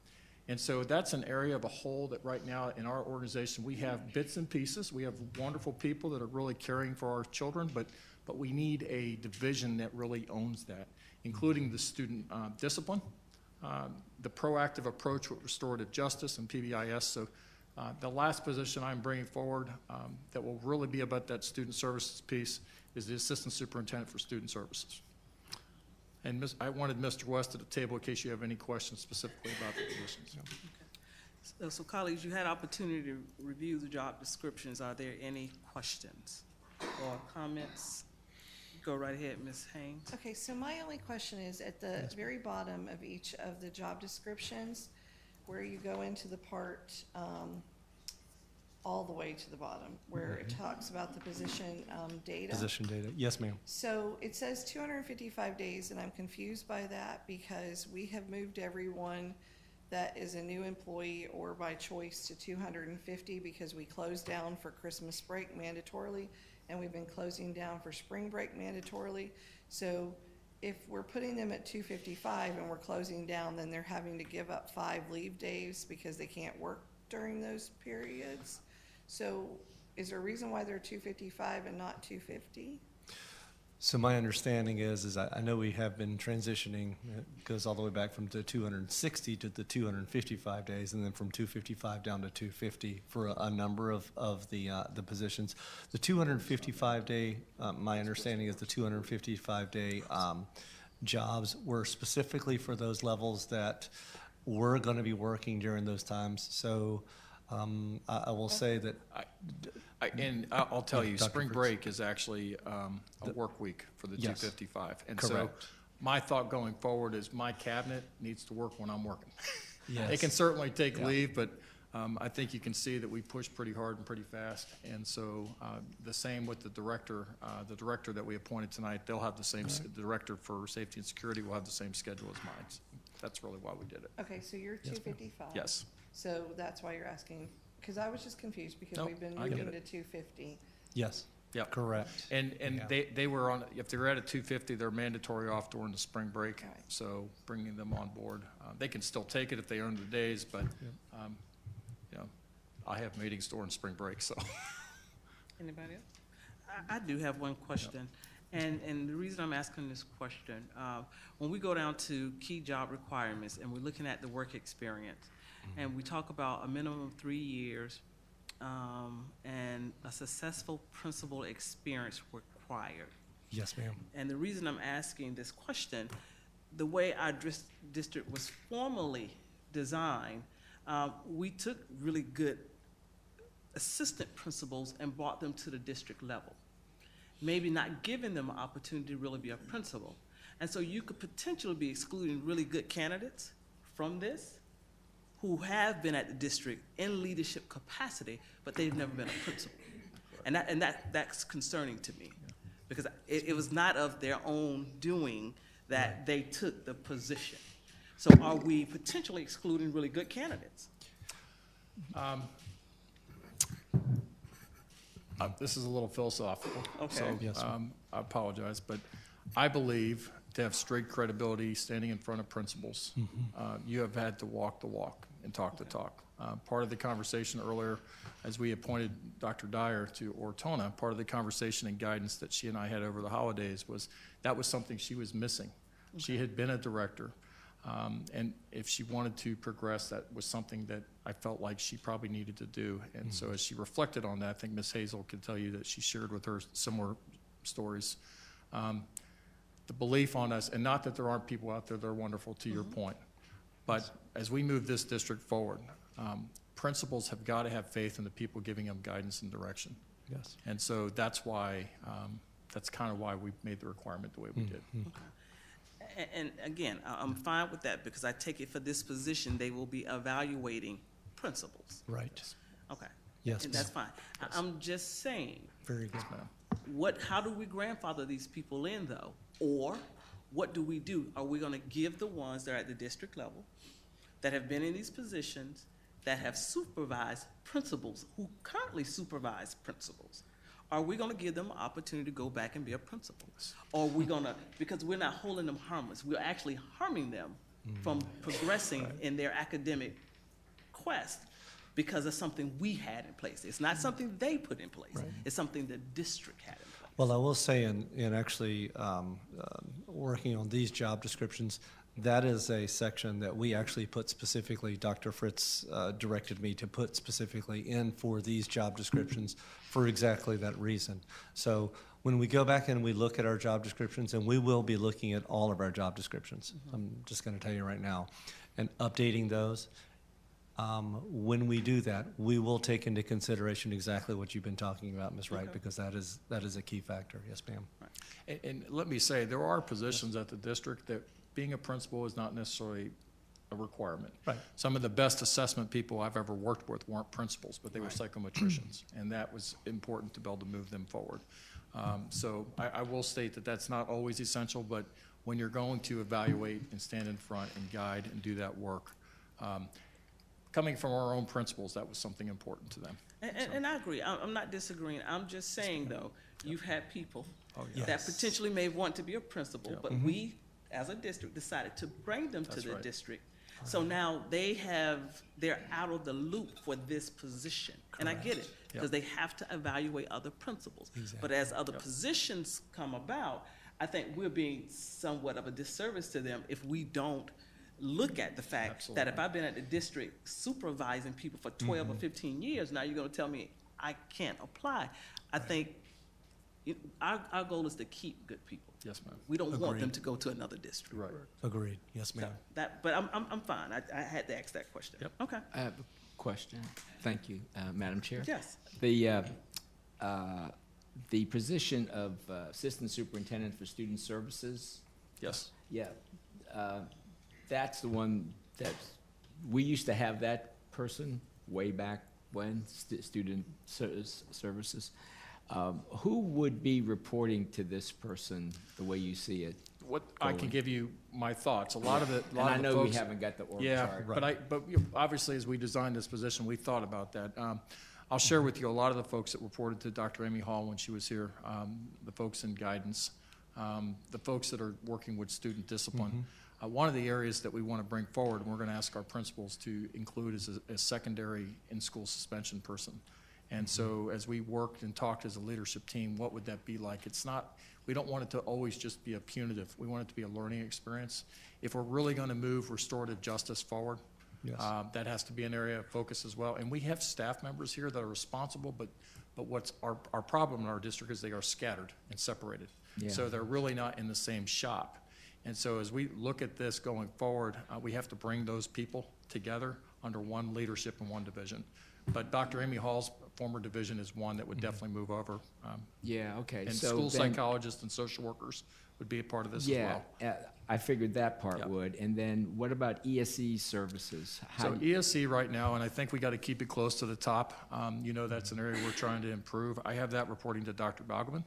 And so that's an area of a whole that right now in our organization we have bits and pieces. We have wonderful people that are really caring for our children, but we need a division that really owns that, including the student discipline, the proactive approach with restorative justice and PBIS. So the last position I'm bringing forward that will really be about that student services piece is the Assistant Superintendent for Student Services. And I wanted Mr. West at the table in case you have any questions specifically about the positions. Okay. So colleagues, you had opportunity to review the job descriptions. Are there any questions or comments? Go right ahead, Ms. Haynes. Okay, so my only question is at the very bottom of each of the job descriptions, where you go into the part all the way to the bottom, where it talks about the position data. Position data, yes, ma'am. So it says 255 days, and I'm confused by that because we have moved everyone that is a new employee or by choice to 250 because we closed down for Christmas break mandatorily, and we've been closing down for spring break mandatorily. So if we're putting them at 255 and we're closing down, then they're having to give up 5 leave days because they can't work during those periods. So is there a reason why they're 255 and not 250? So my understanding is I know we have been transitioning. It goes all the way back from the 260 to the 255 days, and then from 255 down to 250 for a number of the positions. The 255-day, my understanding is the 255-day jobs were specifically for those levels that were going to be working during those times. So I will say that. I'll tell you, Dr. spring Fritz. break is actually a work week for the Yes. 255. And Correct. so my thought going forward is my cabinet needs to work when I'm working. Yes. They can certainly take Yeah. leave, but I think you can see that we push pretty hard and pretty fast. And so the same with the director that we appointed tonight, they'll have the same, the director for safety and security will have the same schedule as mine. So that's really why we did it. Okay, so you're 255. Yes. So that's why you're asking, because I was just confused because Nope, we've been I get moving to it. 250. Yes. Yep. Correct. And Yeah. they were on, if they're at a 250, they're mandatory off during the spring break. Right. So bringing them on board, they can still take it if they earn the days, but, you know, I have meetings during spring break, so. Anybody else? I do have one question. And the reason I'm asking this question, when we go down to key job requirements and we're looking at the work experience, and we talk about a minimum of 3 years and a successful principal experience required. Yes, ma'am. And the reason I'm asking this question, the way our district was formally designed, we took really good assistant principals and brought them to the district level, maybe not giving them an opportunity to really be a principal. And so you could potentially be excluding really good candidates from this who have been at the district in leadership capacity, but they've never been a principal. And that's concerning to me, because it was not of their own doing that they took the position. So are we potentially excluding really good candidates? This is a little philosophical, Okay. so Yes, sir. I apologize, but I believe to have straight credibility standing in front of principals, you have had to walk the walk and talk the talk. Part of the conversation earlier, as we appointed Dr. Dyer to Ortona, part of the conversation and guidance that she and I had over the holidays was that was something she was missing. She had been a director, and if she wanted to progress, that was something that I felt like she probably needed to do. And so as she reflected on that, I think Ms. Hazel can tell you that she shared with her similar stories. The belief on us, and not that there aren't people out there that are wonderful, to your point, but as we move this district forward, principals have got to have faith in the people giving them guidance and direction. Yes. And so that's why, that's kind of why we made the requirement the way we did. And again, I'm fine with that, because I take it for this position, they will be evaluating principals. Right. Okay. Yes, And that's fine. I'm just saying, Very good. how do we grandfather these people in, though? Or what do we do? Are we going to give the ones that are at the district level, that have been in these positions, that have supervised principals, who currently supervise principals? Are we going to give them an opportunity to go back and be a principal? Or are we going to, because we're not holding them harmless, we're actually harming them from progressing in their academic quest because of something we had in place. It's not something they put in place. It's something the district had in place. Well, I will say in actually working on these job descriptions, that is a section that we actually put specifically, Dr. Fritz directed me to put specifically in for these job descriptions for exactly that reason. So when we go back and we look at our job descriptions, and we will be looking at all of our job descriptions, I'm just going to tell you right now, and updating those, when we do that, we will take into consideration exactly what you've been talking about, Ms. Wright, because that is a key factor. Yes, ma'am. And let me say, there are positions at the district that being a principal is not necessarily a requirement. Right. Some of the best assessment people I've ever worked with weren't principals, but they were psychometricians, and that was important to be able to move them forward. So I will state that that's not always essential, but when you're going to evaluate and stand in front and guide and do that work, coming from our own principals, that was something important to them. And I agree. I'm not disagreeing. I'm just saying, though, you've had people yes. that potentially may want to be a principal, but we, as a district, decided to bring them to the district. So now they're out of the loop for this position. And I get it, because they have to evaluate other principals. Exactly. But as other positions come about, I think we're being somewhat of a disservice to them if we don't look at the fact that if I've been at the district supervising people for 12 or 15 years, now you're going to tell me I can't apply. I think our goal is to keep good people. Yes, ma'am. We don't want Agreed. them to go to another district. Right. Agreed. Yes, ma'am. But I'm fine. I had to ask that question. Yep. Okay. I have a question. Thank you, Madam Chair. Yes. The position of Assistant Superintendent for Student Services. Yes. Yeah, that's the one that, we used to have that person way back when, Student Services. Who would be reporting to this person the way you see it? What I can give you my thoughts. A lot of the And I know we folks, haven't got the org yeah, chart. but obviously as we designed this position, we thought about that. I'll share with you a lot of the folks that reported to Dr. Amy Hall when she was here, the folks in guidance, the folks that are working with student discipline. One of the areas that we want to bring forward, and we're going to ask our principals to include, is a secondary in-school suspension person. And so as we worked and talked as a leadership team, what would that be like? It's not, we don't want it to always just be a punitive. We want it to be a learning experience. If we're really going to move restorative justice forward, that has to be an area of focus as well. And we have staff members here that are responsible, but what's our problem in our district is they are scattered and separated. Yeah. So they're really not in the same shop. And so as we look at this going forward, we have to bring those people together under one leadership and one division. But Dr. Amy Hall's former division is one that would definitely move over. Yeah, okay. And So school then, psychologists and social workers would be a part of this as well. I figured that part would. And then what about ESE services? So ESE right now, and I think we got to keep it close to the top. You know, that's an area we're trying to improve. I have that reporting to Dr. Balgobin.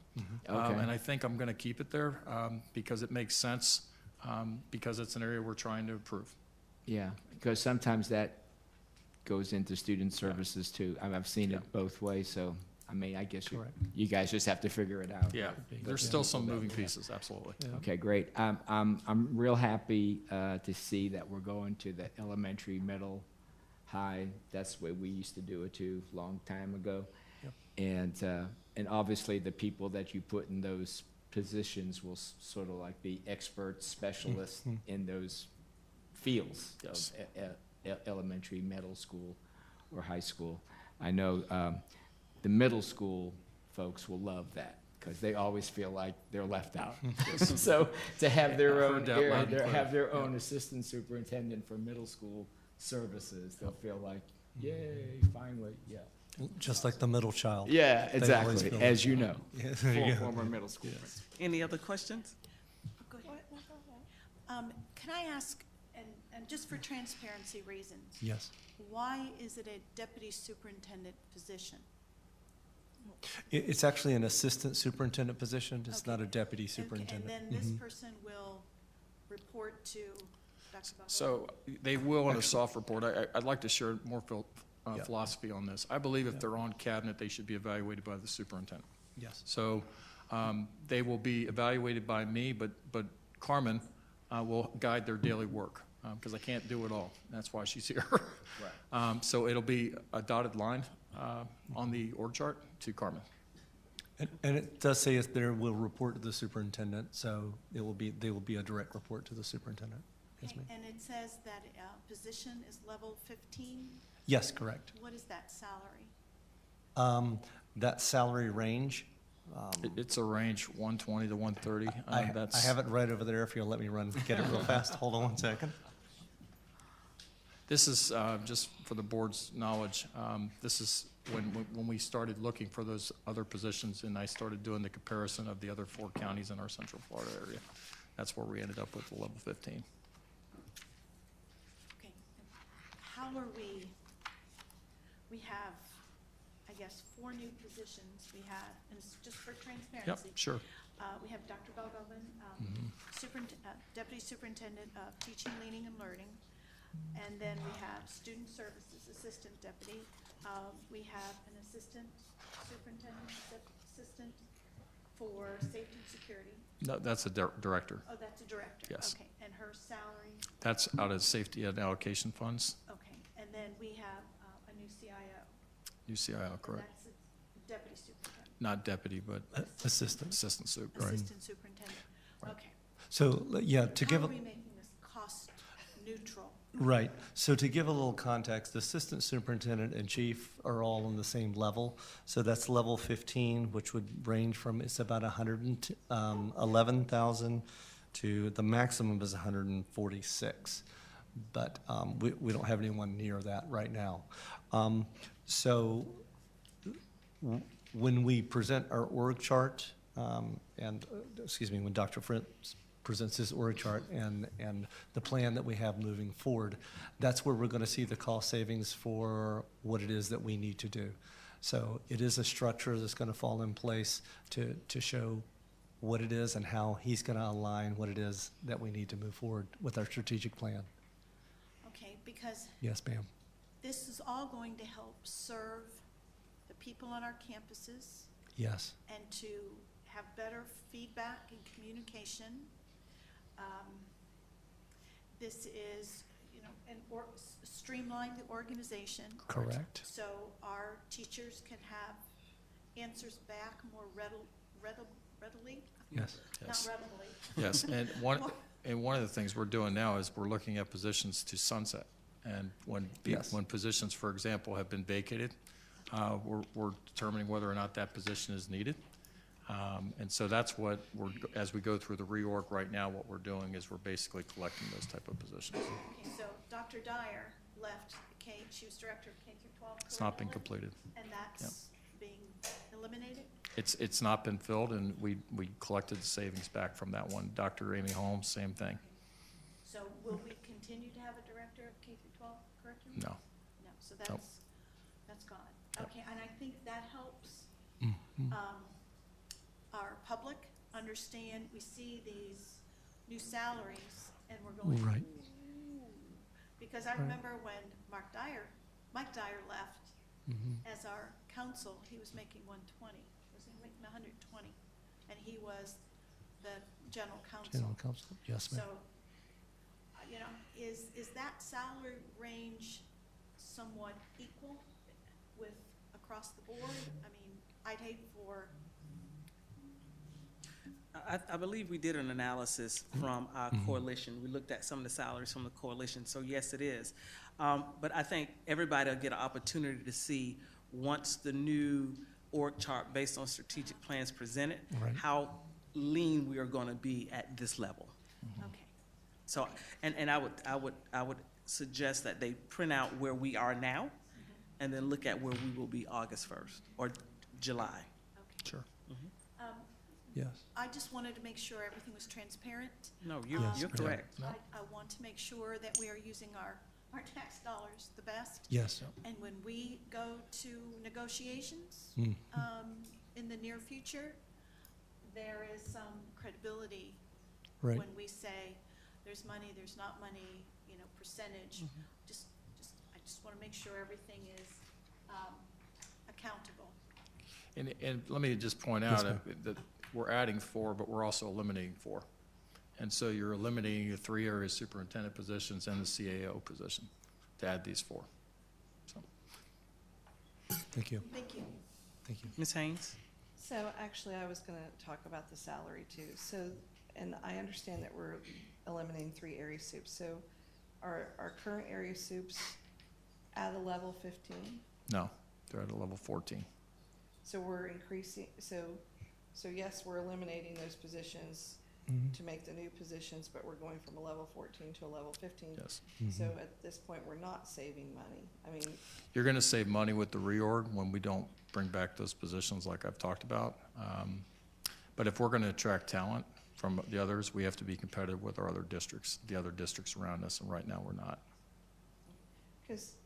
Okay. And I think I'm going to keep it there because it makes sense because it's an area we're trying to improve. Yeah, because sometimes that goes into student services too. I've seen it both ways, so I mean, I guess you guys just have to figure it out. Yeah, there's still some moving pieces, absolutely. Okay, great. I'm real happy to see that we're going to the elementary, middle, high. That's the way we used to do it too, long time ago. And obviously the people that you put in those positions will sort of like be experts, specialists in those fields of elementary, middle school, or high school. I know the middle school folks will love that because they always feel like they're left out. So to have their own have their own assistant superintendent for middle school services, they'll feel like, yay, finally, Just like the middle child. Yeah, They always exactly, feel as like you that. know, Yeah, there you go. former middle school. Any other questions? Can I ask, and just for transparency reasons? Yes. Why is it a deputy superintendent position? It's actually an assistant superintendent position. It's Okay. not a deputy Okay, superintendent. And then this person will report to Dr. Balgobin? So they will in a soft report. I'd like to share more philosophy on this. I believe if they're on cabinet, they should be evaluated by the superintendent. Yes. So they will be evaluated by me, but Carmen will guide their daily work because I can't do it all. That's why she's here. So it'll be a dotted line on the org chart to Carmen. And it does say it there will report to the superintendent, so they will be a direct report to the superintendent. Yes, ma'am. And it says that position is level 15? Yes, correct. What is that salary? That salary range. It's a range 120 to 130. I have it right over there if you'll let me get it real fast. Hold on one second. This is just for the board's knowledge. This is when we started looking for those other positions, and I started doing the comparison of the other 4 counties in our Central Florida area. That's where we ended up with the level 15. Okay. How are we have, I guess, 4 new positions. We have, and it's just for transparency. Yep, sure. We have Dr. Balgobin, Deputy Superintendent of Teaching, Learning, and Learning. And then we have Student Services Assistant Deputy. We have an Assistant Superintendent Assistant for Safety and Security. No, that's a director. Oh, that's a director. Yes. Okay, and her salary? That's out of safety and allocation funds. Okay, and then we have a new CIO. New CIO, correct. That's a deputy superintendent. Not deputy, but assistant. Assistant soup, right. Assistant superintendent. Okay. So, yeah, to give How a... are we making this cost neutral? Right. So to give a little context, the assistant superintendent and chief are all on the same level. So that's level 15, which would range from, it's about 111,000 to the maximum is 146. But we don't have anyone near that right now. So when we present our org chart, when Dr. Fritz presents his org chart and the plan that we have moving forward, that's where we're going to see the cost savings for what it is that we need to do. So it is a structure that's going to fall in place to show what it is and how he's going to align what it is that we need to move forward with our strategic plan. Okay, because Yes, ma'am. this is all going to help serve the people on our campuses Yes. and to have better feedback and communication. This is, streamline the organization. Correct. So our teachers can have answers back more readily. Yes. Not readily. Yes, and one of the things we're doing now is we're looking at positions to sunset. And when positions, for example, have been vacated, we're determining whether or not that position is needed. And so that's what as we go through the reorg right now, what we're doing is we're basically collecting those type of positions. Okay, so Dr. Dyer left she was director of K through 12. It's not been completed. And that's being eliminated? It's not been filled, and we collected the savings back from that one. Dr. Amy Holmes, same thing. So will we continue to have a director of K through 12 curriculum? No. No, so Nope. that's gone. Okay, and I think that helps Mhm. our public understand. We see these new salaries and we're going, Right. ooh. Because I Right. remember when Mike Dyer left Mhm. as our counsel, he was making 120. Was he making 120? And he was the general counsel. General counsel, yes, ma'am. So, you know, is that salary range somewhat equal with across the board? I mean, I'd hate for, I believe we did an analysis from our coalition. We looked at some of the salaries from the coalition, so yes, it is. But I think everybody will get an opportunity to see, once the new org chart based on strategic plans presented, Right. how lean we are going to be at this level. okay. So, and I would suggest that they print out where we are now, and then look at where we will be August 1st or July. Sure. Um, Yes. I just wanted to make sure everything was transparent. No, you're, Yes, you're ma'am. correct. No. I want to make sure that we are using our tax dollars the best. Yes. And when we go to negotiations Mhm. in the near future, there is some credibility Right. when we say there's money, there's not money, you know, percentage. I just want to make sure everything is accountable. And let me just point Yes, out that we're adding 4, but we're also eliminating 4. And so you're eliminating your 3 area superintendent positions and the CAO position to add these 4. So, Thank you. Thank you. Thank you. Ms. Haynes? So actually, I was going to talk about the salary too. So, and I understand that we're eliminating 3 area soups. So our current area soups at a level 15? no, they're at a level 14. So we're increasing, so yes, we're eliminating those positions Mhm. to make the new positions, but we're going from a level 14 to a level 15. Yes. So at this point, we're not saving money. I mean, You're going to save money with the reorg when we don't bring back those positions like I've talked about. But if we're going to attract talent from the others, we have to be competitive with our other districts, the other districts around us, and right now we're not. because,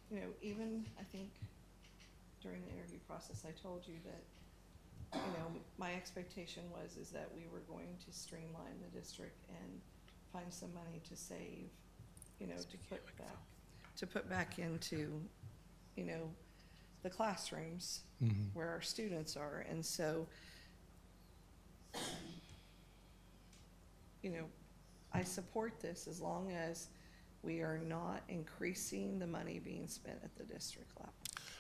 you know, even, I think, during the interview process, I told you that, you know, my expectation is that we were going to streamline the district and find some money to save, you know, to put back into, you know, the classrooms where our students are. And so, you know, I support this as long as we are not increasing the money being spent at the district level.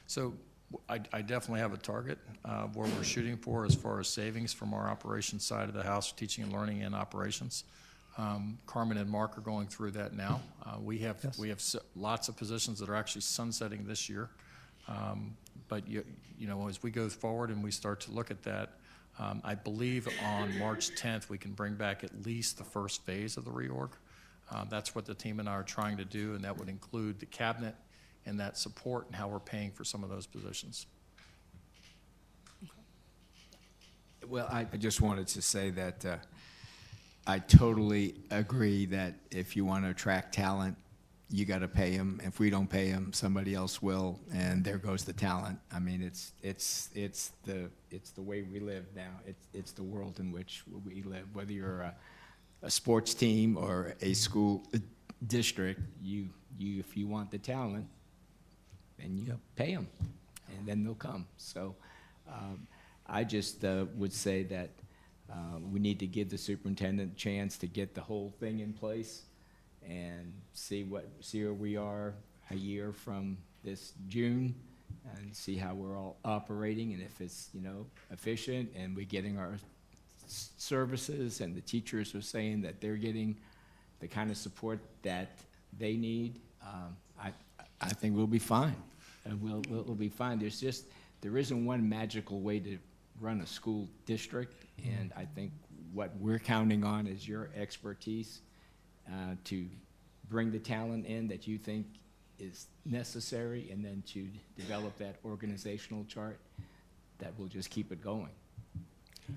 So I definitely have a target where we're shooting for as far as savings from our operations side of the house, teaching and learning and operations. Carmen and Mark are going through that now. We have lots of positions that are actually sunsetting this year. But you know, as we go forward and we start to look at that, I believe on March 10th we can bring back at least the first phase of the reorg. That's what the team and I are trying to do, and that would include the cabinet and that support and how we're paying for some of those positions. Well, I just wanted to say that I totally agree that if you want to attract talent, you got to pay them. If we don't pay them, somebody else will, and there goes the talent. I mean, it's the way we live now. It's the world in which we live. Whether you're a sports team or a school district, if you want the talent, then you pay them, and then they'll come. So I just would say that we need to give the superintendent a chance to get the whole thing in place and see where we are a year from this June, and see how we're all operating, and if it's, you know, efficient and we're getting our services, and the teachers are saying that they're getting the kind of support that they need, I think we'll be fine. And we'll be fine. There isn't one magical way to run a school district, and I think what we're counting on is your expertise to bring the talent in that you think is necessary, and then to develop that organizational chart that will just keep it going.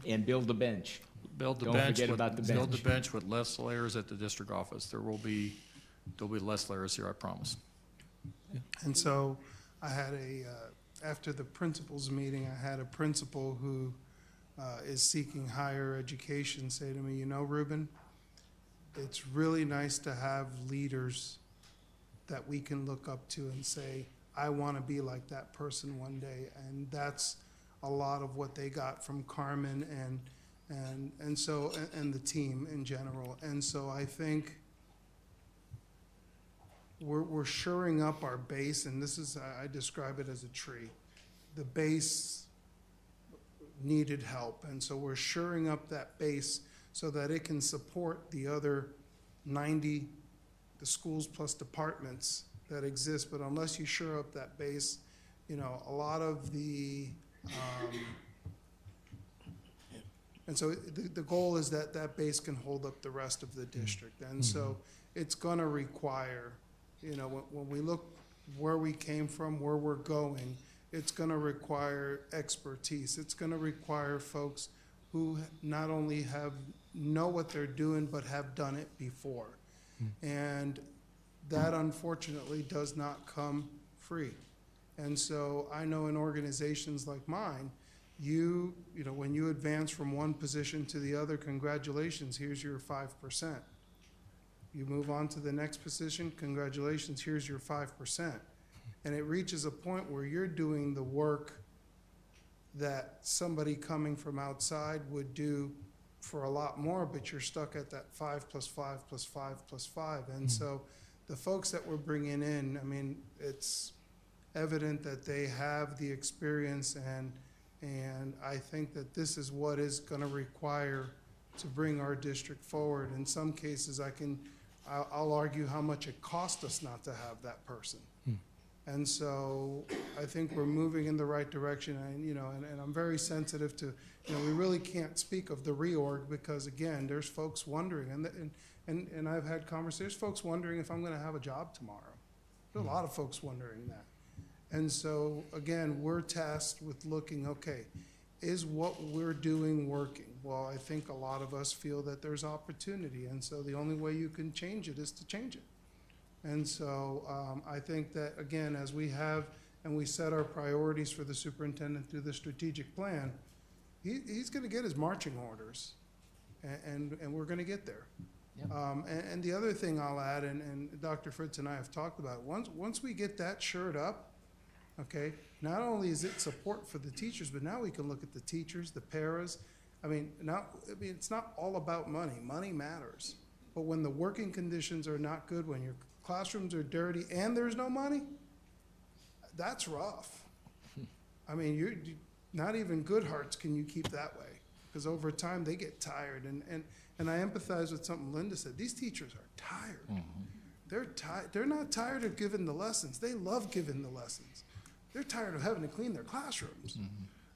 And build a bench. Build the Don't bench. forget about the Build the bench. bench with less layers at the district office. There'll be less layers here, I promise. And so I had after the principals meeting, I had a principal who is seeking higher education say to me, you know, Ruben, it's really nice to have leaders that we can look up to and say, I want to be like that person one day. And that's a lot of what they got from Carmen and the team in general. And so I think we're shoring up our base, and this is, I describe it as a tree. The base needed help, and so we're shoring up that base so that it can support the other 90, the schools plus departments that exist. But unless you shore up that base, you know, a lot of the, and so the goal is that that base can hold up the rest of the district. And so it's gonna require, you know, when we look where we came from, where we're going, it's gonna require expertise. It's gonna require folks who not only know what they're doing, but have done it before. And that unfortunately does not come free. And so I know in organizations like mine, you know, when you advance from one position to the other, congratulations, here's your 5%. You move on to the next position, congratulations, here's your 5%. And it reaches a point where you're doing the work that somebody coming from outside would do for a lot more, but you're stuck at that 5 plus 5 plus 5 plus 5. And so the folks that we're bringing in, I mean, it's evident that they have the experience, and I think that this is what is going to require to bring our district forward. In some cases, I'll argue how much it cost us not to have that person. And so I think we're moving in the right direction, and, you know, and I'm very sensitive to, you know, we really can't speak of the reorg because, again, there's folks wondering, and I've had conversations, folks wondering if I'm going to have a job tomorrow. There's a lot of folks wondering that. And so, again, we're tasked with looking, okay, is what we're doing working? Well, I think a lot of us feel that there's opportunity, and so the only way you can change it is to change it. And so I think that, again, as we have and we set our priorities for the superintendent through the strategic plan, he's going to get his marching orders, and we're going to get there. Yep. And the other thing I'll add, and Dr. Fritz and I have talked about, once we get that shored up, okay, not only is it support for the teachers, but now we can look at the teachers, the paras. It's not all about money. Money matters. But when the working conditions are not good, when your classrooms are dirty and there's no money, that's rough. I mean, you're not even good hearts can you keep that way, because over time they get tired. And I empathize with something Linda said. These teachers are tired. They're tired. They're not tired of giving the lessons. They love giving the lessons. They're tired of having to clean their classrooms.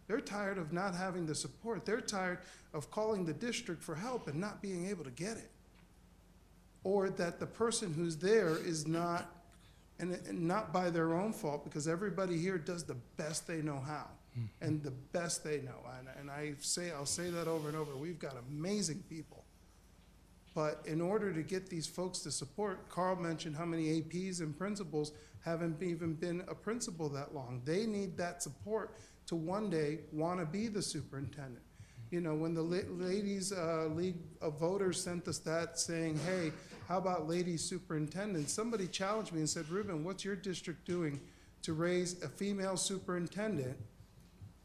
They're tired of not having the support. They're tired of calling the district for help and not being able to get it. Or that the person who's there is not, and not by their own fault, because everybody here does the best they know how, and the best they know. And I'll say that over and over. We've got amazing people. But in order to get these folks to support, Carl mentioned how many APs and principals haven't even been a principal that long. They need that support to one day want to be the superintendent. You know, when the Ladies League of Voters sent us that saying, hey, how about ladies superintendents? Somebody challenged me and said, Ruben, what's your district doing to raise a female superintendent,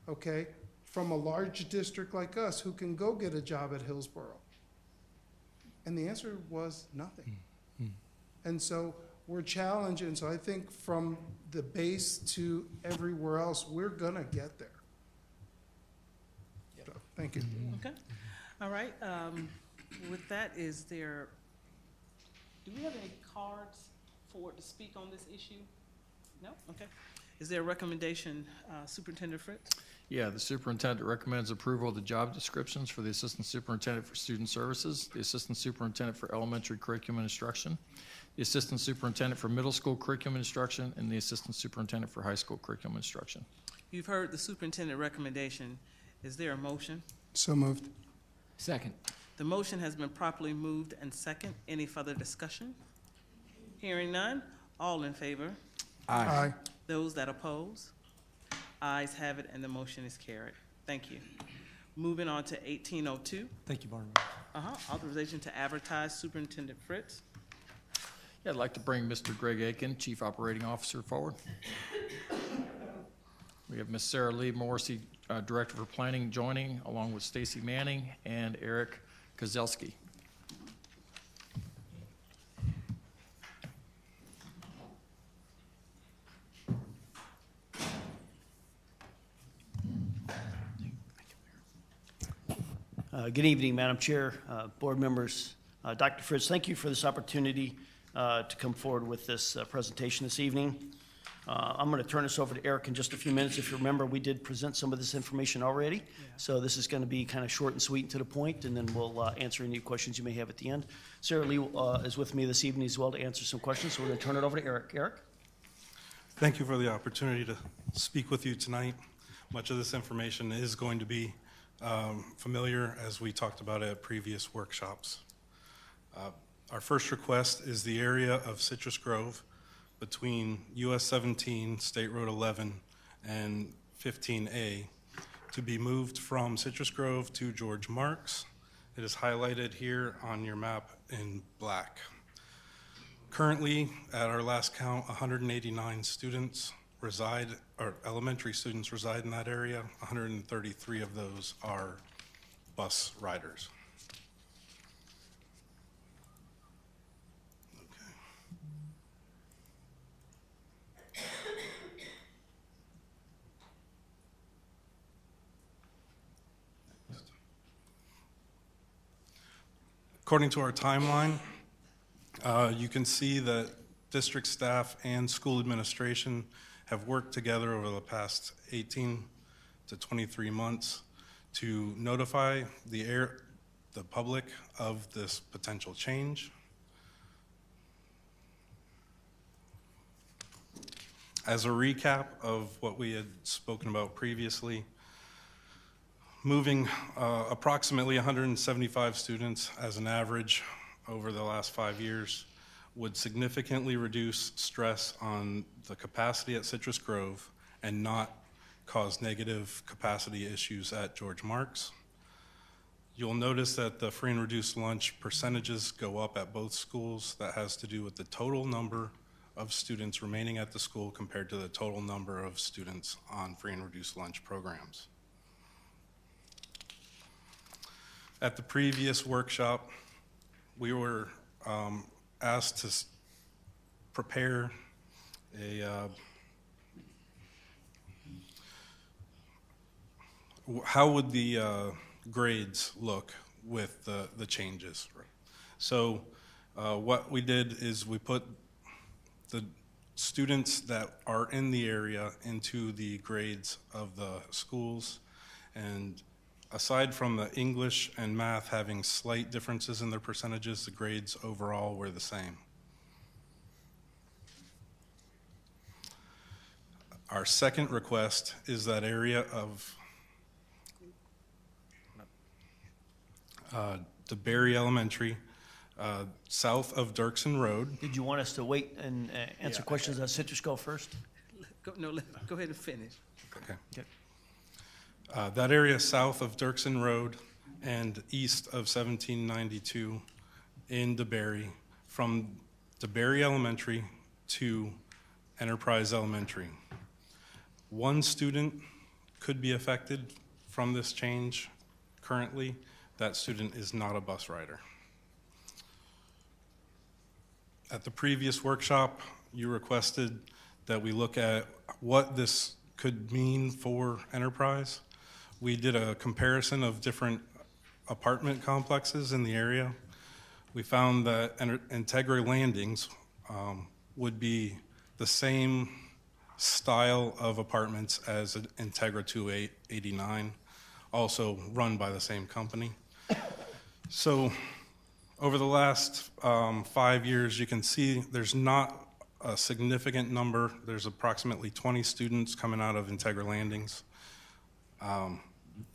okay, from a large district like us who can go get a job at Hillsborough? And the answer was nothing. And so we're challenged, and so I think from the base to everywhere else, we're gonna get there. So, thank you. Okay. All right. With that, do we have any cards to speak on this issue? No? Okay. Is there a recommendation, Superintendent Fritz? Yeah, the superintendent recommends approval of the job descriptions for the assistant superintendent for student services, the assistant superintendent for elementary curriculum instruction, the assistant superintendent for middle school curriculum instruction, and the assistant superintendent for high school curriculum instruction. You've heard the superintendent recommendation. Is there a motion? So moved. Second. The motion has been properly moved and second. Any further discussion? Hearing none, all in favor? Aye. Aye. Those that oppose? Ayes have it, and the motion is carried. Thank you. Moving on to 1802. Thank you, Barnum. Authorization to advertise, Superintendent Fritz. Yeah, I'd like to bring Mr. Greg Aiken, Chief Operating Officer, forward. We have Ms. Sarah Lee Morrissey, Director for Planning, joining, along with Stacy Manning and Eric Kozelski. Good evening, Madam Chair, board members. Dr. Fritz, thank you for this opportunity to come forward with this presentation this evening. I'm going to turn this over to Eric in just a few minutes. If you remember, we did present some of this information already, so this is going to be kind of short and sweet and to the point, and then we'll answer any questions you may have at the end. Sarah Lee is with me this evening as well to answer some questions, so we're going to turn it over to Eric. Eric? Thank you for the opportunity to speak with you tonight. Much of this information is going to be familiar, as we talked about at previous workshops. Our first request is the area of Citrus Grove between US 17, State Road 11, and 15A to be moved from Citrus Grove to George Marks. It is highlighted here on your map in black. Currently, at our last count, 189 students reside, or elementary students reside in that area. 133 of those are bus riders. According to our timeline, you can see that district staff and school administration have worked together over the past 18 to 23 months to notify the public of this potential change. As a recap of what we had spoken about previously, moving approximately 175 students as an average over the last 5 years would significantly reduce stress on the capacity at Citrus Grove and not cause negative capacity issues at George Marks. You'll notice that the free and reduced lunch percentages go up at both schools. That has to do with the total number of students remaining at the school compared to the total number of students on free and reduced lunch programs. At the previous workshop, we were asked to prepare how would the grades look with the changes. So what we did is we put the students that are in the area into the grades of the schools, and aside from the English and math having slight differences in their percentages, the grades overall were the same. Our second request is that area of DeBerry Elementary, south of Dirksen Road. Did you want us to wait and answer questions on Citrus Grove first? Go ahead and finish. Okay. That area south of Dirksen Road and east of 1792 in DeBerry, from DeBerry Elementary to Enterprise Elementary. One student could be affected from this change currently. That student is not a bus rider. At the previous workshop, you requested that we look at what this could mean for Enterprise. We did a comparison of different apartment complexes in the area. We found that Integra Landings would be the same style of apartments as Integra 289, also run by the same company. So over the last 5 years, you can see there's not a significant number. There's approximately 20 students coming out of Integra Landings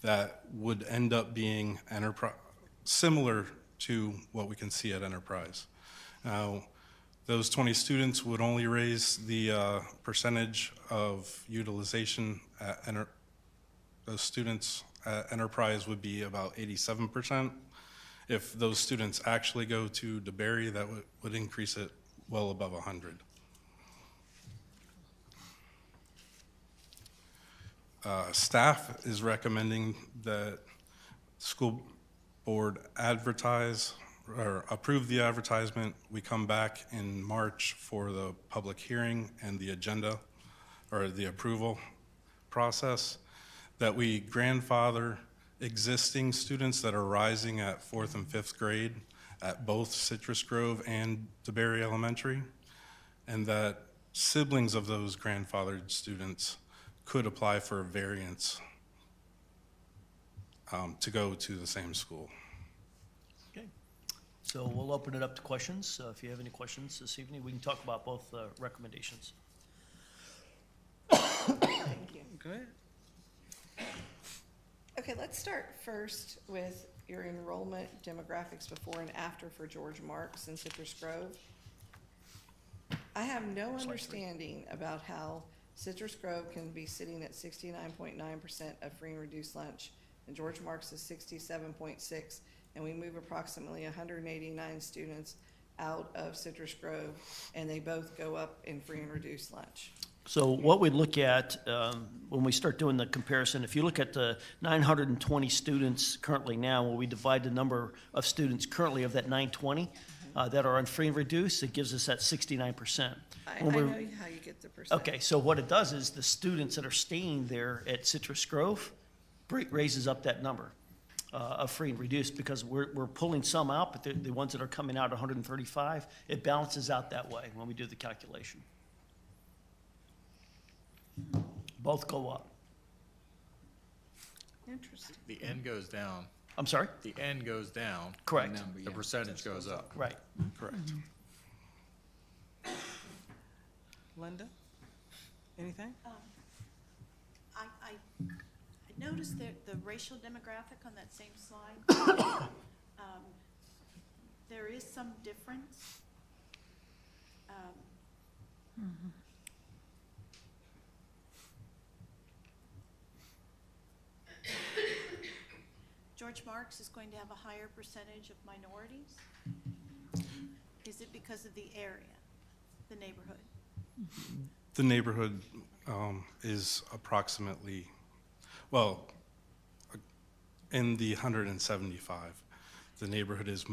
that would end up being similar to what we can see at Enterprise. Now, those 20 students would only raise the percentage of utilization at those students at Enterprise would be about 87%. If those students actually go to DeBerry, that would increase it well above 100. Staff is recommending that school board advertise or approve the advertisement. We come back in March for the public hearing and the agenda or the approval process, that we grandfather existing students that are rising at 4th and 5th grade at both Citrus Grove and DeBerry Elementary, and that siblings of those grandfathered students could apply for a variance to go to the same school. Okay. So we'll open it up to questions. If you have any questions this evening, we can talk about both recommendations. Thank you. Go ahead. Okay, let's start first with your enrollment demographics before and after for George Marks and Citrus Grove. I have no understanding about how Citrus Grove can be sitting at 69.9% of free and reduced lunch, and George Marks is 67.6%, and we move approximately 189 students out of Citrus Grove, and they both go up in free and reduced lunch. So what we look at when we start doing the comparison, if you look at the 920 students currently now, when we divide the number of students currently of that 920 that are on free and reduced, it gives us that 69%. I know how you get the percent. Okay, so what it does is the students that are staying there at Citrus Grove raises up that number of free and reduced, because we're pulling some out, but the ones that are coming out 135, it balances out that way when we do the calculation. Both go up. Interesting. The end goes down. I'm sorry? The end goes down. Correct. The percentage goes up. Right. Correct. Linda, anything? I noticed that the racial demographic on that same slide, there is some difference. George Marks is going to have a higher percentage of minorities. Is it because of the area, the neighborhood? The neighborhood is approximately, well, in the 175, the neighborhood is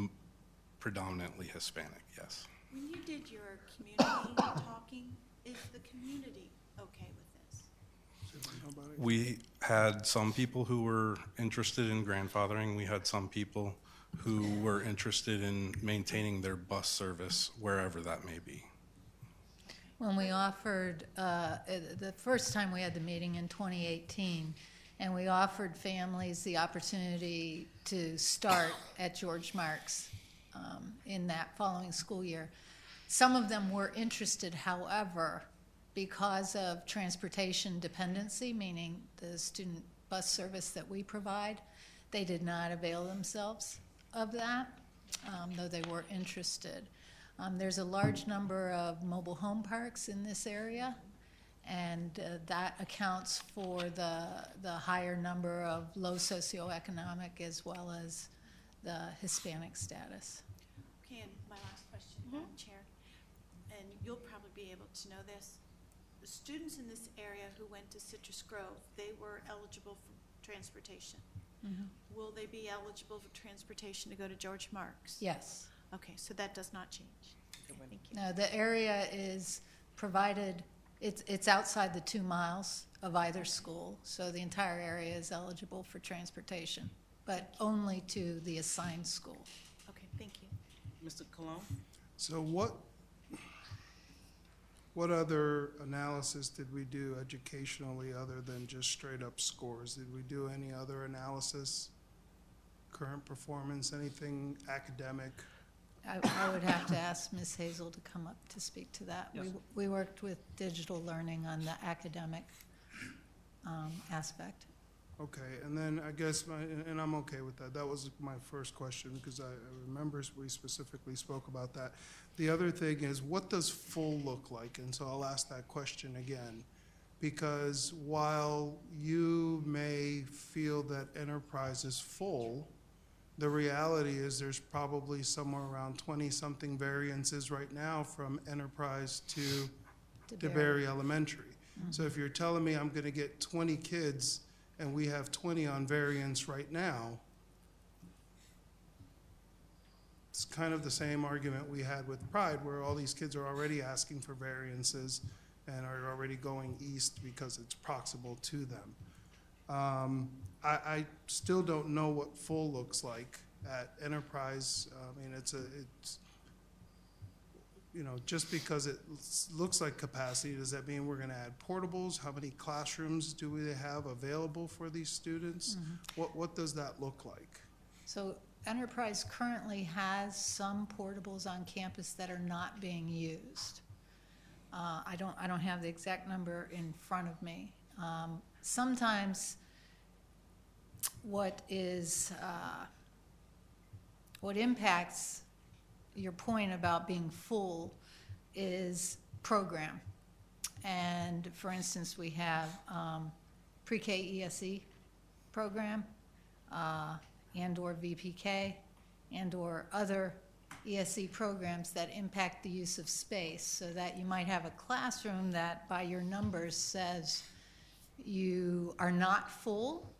predominantly Hispanic, yes. When you did your community talking, is the community okay with this? We had some people who were interested in grandfathering. We had some people who were interested in maintaining their bus service wherever that may be. When we offered, the first time we had the meeting in 2018, and we offered families the opportunity to start at George Marks in that following school year. Some of them were interested, however, because of transportation dependency, meaning the student bus service that we provide, they did not avail themselves of that, though they were interested. There's a large number of mobile home parks in this area, and that accounts for the higher number of low socioeconomic as well as the Hispanic status. Okay, and my last question, Madam Chair, and you'll probably be able to know this. The students in this area who went to Citrus Grove, they were eligible for transportation. Will they be eligible for transportation to go to George Marks? Yes. Okay, so that does not change. Thank you. No, the area is provided, it's outside the 2 miles of either school, so the entire area is eligible for transportation, but only to the assigned school. Okay, thank you. Mr. Colon? So what other analysis did we do educationally other than just straight up scores? Did we do any other analysis, current performance, anything academic? I would have to ask Ms. Hazel to come up to speak to that. Yes. We worked with digital learning on the academic aspect. Okay, and then I guess and I'm okay with that. That was my first question because I remember we specifically spoke about that. The other thing is, what does full look like? And so I'll ask that question again, because while you may feel that enterprise is full, the reality is there's probably somewhere around 20-something variances right now from enterprise to DeBerry Elementary. So if you're telling me I'm going to get 20 kids and we have 20 on variance right now, it's kind of the same argument we had with Pride, where all these kids are already asking for variances and are already going east because it's proximal to them. I still don't know what full looks like at Enterprise. I mean, it's you know, just because it looks like capacity, does that mean we're going to add portables? How many classrooms do we have available for these students? What does that look like? So Enterprise currently has some portables on campus that are not being used. I don't have the exact number in front of me. Sometimes what impacts your point about being full is program. And for instance, we have pre-K ESE program and/or VPK and/or other ESE programs that impact the use of space, so that you might have a classroom that by your numbers says you are not full.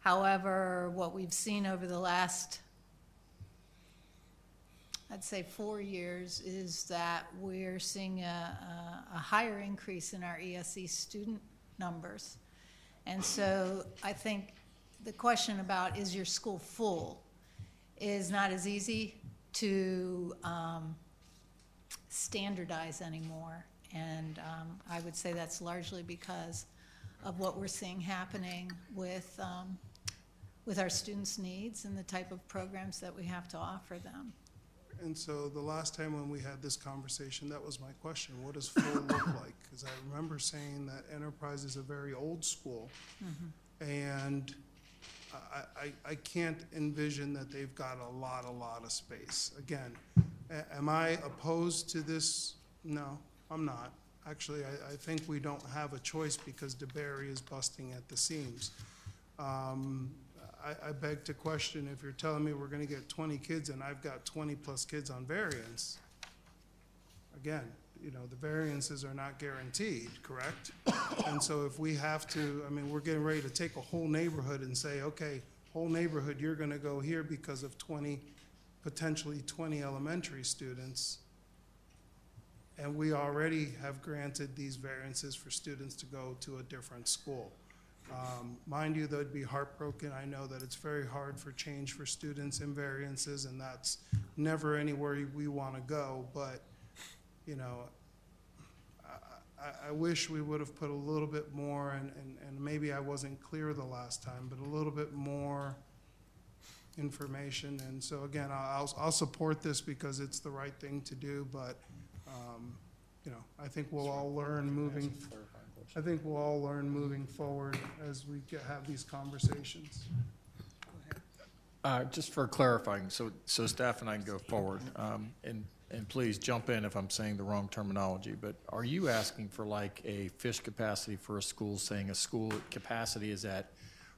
However, what we've seen over the last, I'd say 4 years, is that we're seeing a higher increase in our ESE student numbers. And so I think the question about is your school full is not as easy to standardize anymore. And I would say that's largely because of what we're seeing happening with our students' needs and the type of programs that we have to offer them. And so the last time when we had this conversation, that was my question. What does full look like? Because I remember saying that Enterprise is a very old school. And I can't envision that they've got a lot of space. Again, am I opposed to this? No, I'm not. Actually, I think we don't have a choice because DeBerry is busting at the seams. I beg to question, if you're telling me we're going to get 20 kids and I've got 20 plus kids on variance, again, you know, the variances are not guaranteed, correct? And so if we have to, I mean, we're getting ready to take a whole neighborhood and say, okay, whole neighborhood, you're going to go here because of potentially 20 elementary students. And we already have granted these variances for students to go to a different school. Mind you, they'd be heartbroken. I know that it's very hard for change for students and variances, and that's never anywhere we want to go. But, you know, I wish we would have put a little bit more, and maybe I wasn't clear the last time, but a little bit more information. And so again, I'll support this because it's the right thing to do. But you know, I think we'll all learn moving. I think we'll all learn moving forward as we have these conversations. Just for clarifying, so staff and I can go forward, and please jump in if I'm saying the wrong terminology, but are you asking for like a fish capacity for a school, saying a school capacity is at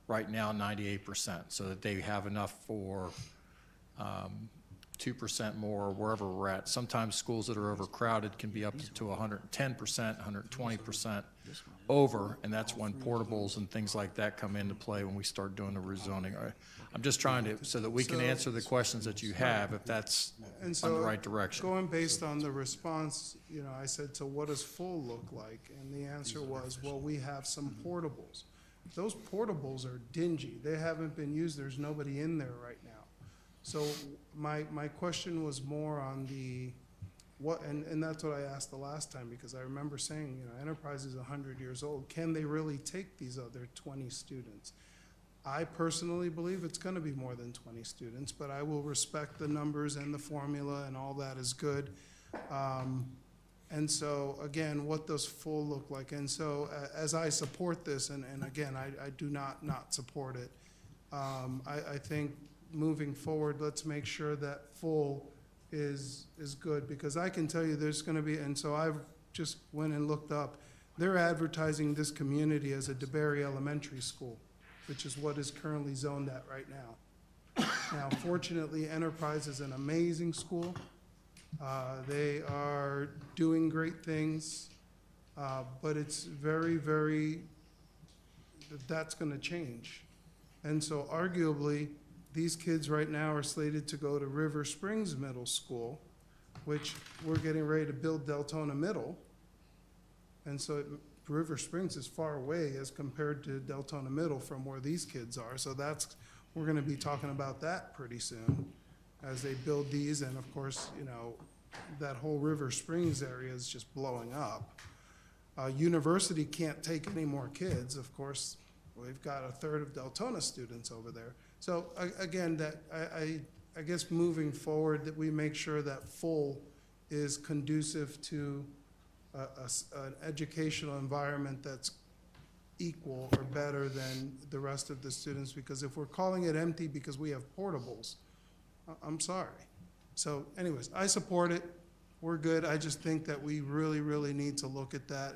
right now 98%, so that they have enough for 2% more or wherever we're at? Sometimes schools that are overcrowded can be up to 110%, 120% over, and that's when portables and things like that come into play when we start doing the rezoning. I'm just trying to, so that we can answer the questions that you have, if that's And on the right direction. Going based on the response, you know, I said, so what does full look like? And the answer was, well, we have some portables. Those portables are dingy. They haven't been used. There's nobody in there right now. So my question was more on the what, and that's what I asked the last time, because I remember saying, you know, Enterprise is 100 years old. Can they really take these other 20 students? I personally believe it's going to be more than 20 students, but I will respect the numbers and the formula, and all that is good. And so, again, what does full look like? And so, as I support this, and again, I do not support it, I think moving forward, let's make sure that full is good, because I can tell you there's gonna be, and so I've just went and looked up, they're advertising this community as a DeBerry Elementary School, which is what is currently zoned at right now. Now, fortunately, Enterprise is an amazing school. They are doing great things, but it's very, that's gonna change. And so arguably, these kids right now are slated to go to River Springs Middle School, which we're getting ready to build Deltona Middle. And so River Springs is far away as compared to Deltona Middle from where these kids are. So we're gonna be talking about that pretty soon as they build these, and of course, you know, that whole River Springs area is just blowing up. University can't take any more kids, of course. We've got a third of Deltona students over there. So again, that I guess moving forward, that we make sure that full is conducive to an educational environment that's equal or better than the rest of the students, because if we're calling it empty because we have portables, I'm sorry. So anyways, I support it. We're good. I just think that we really need to look at that.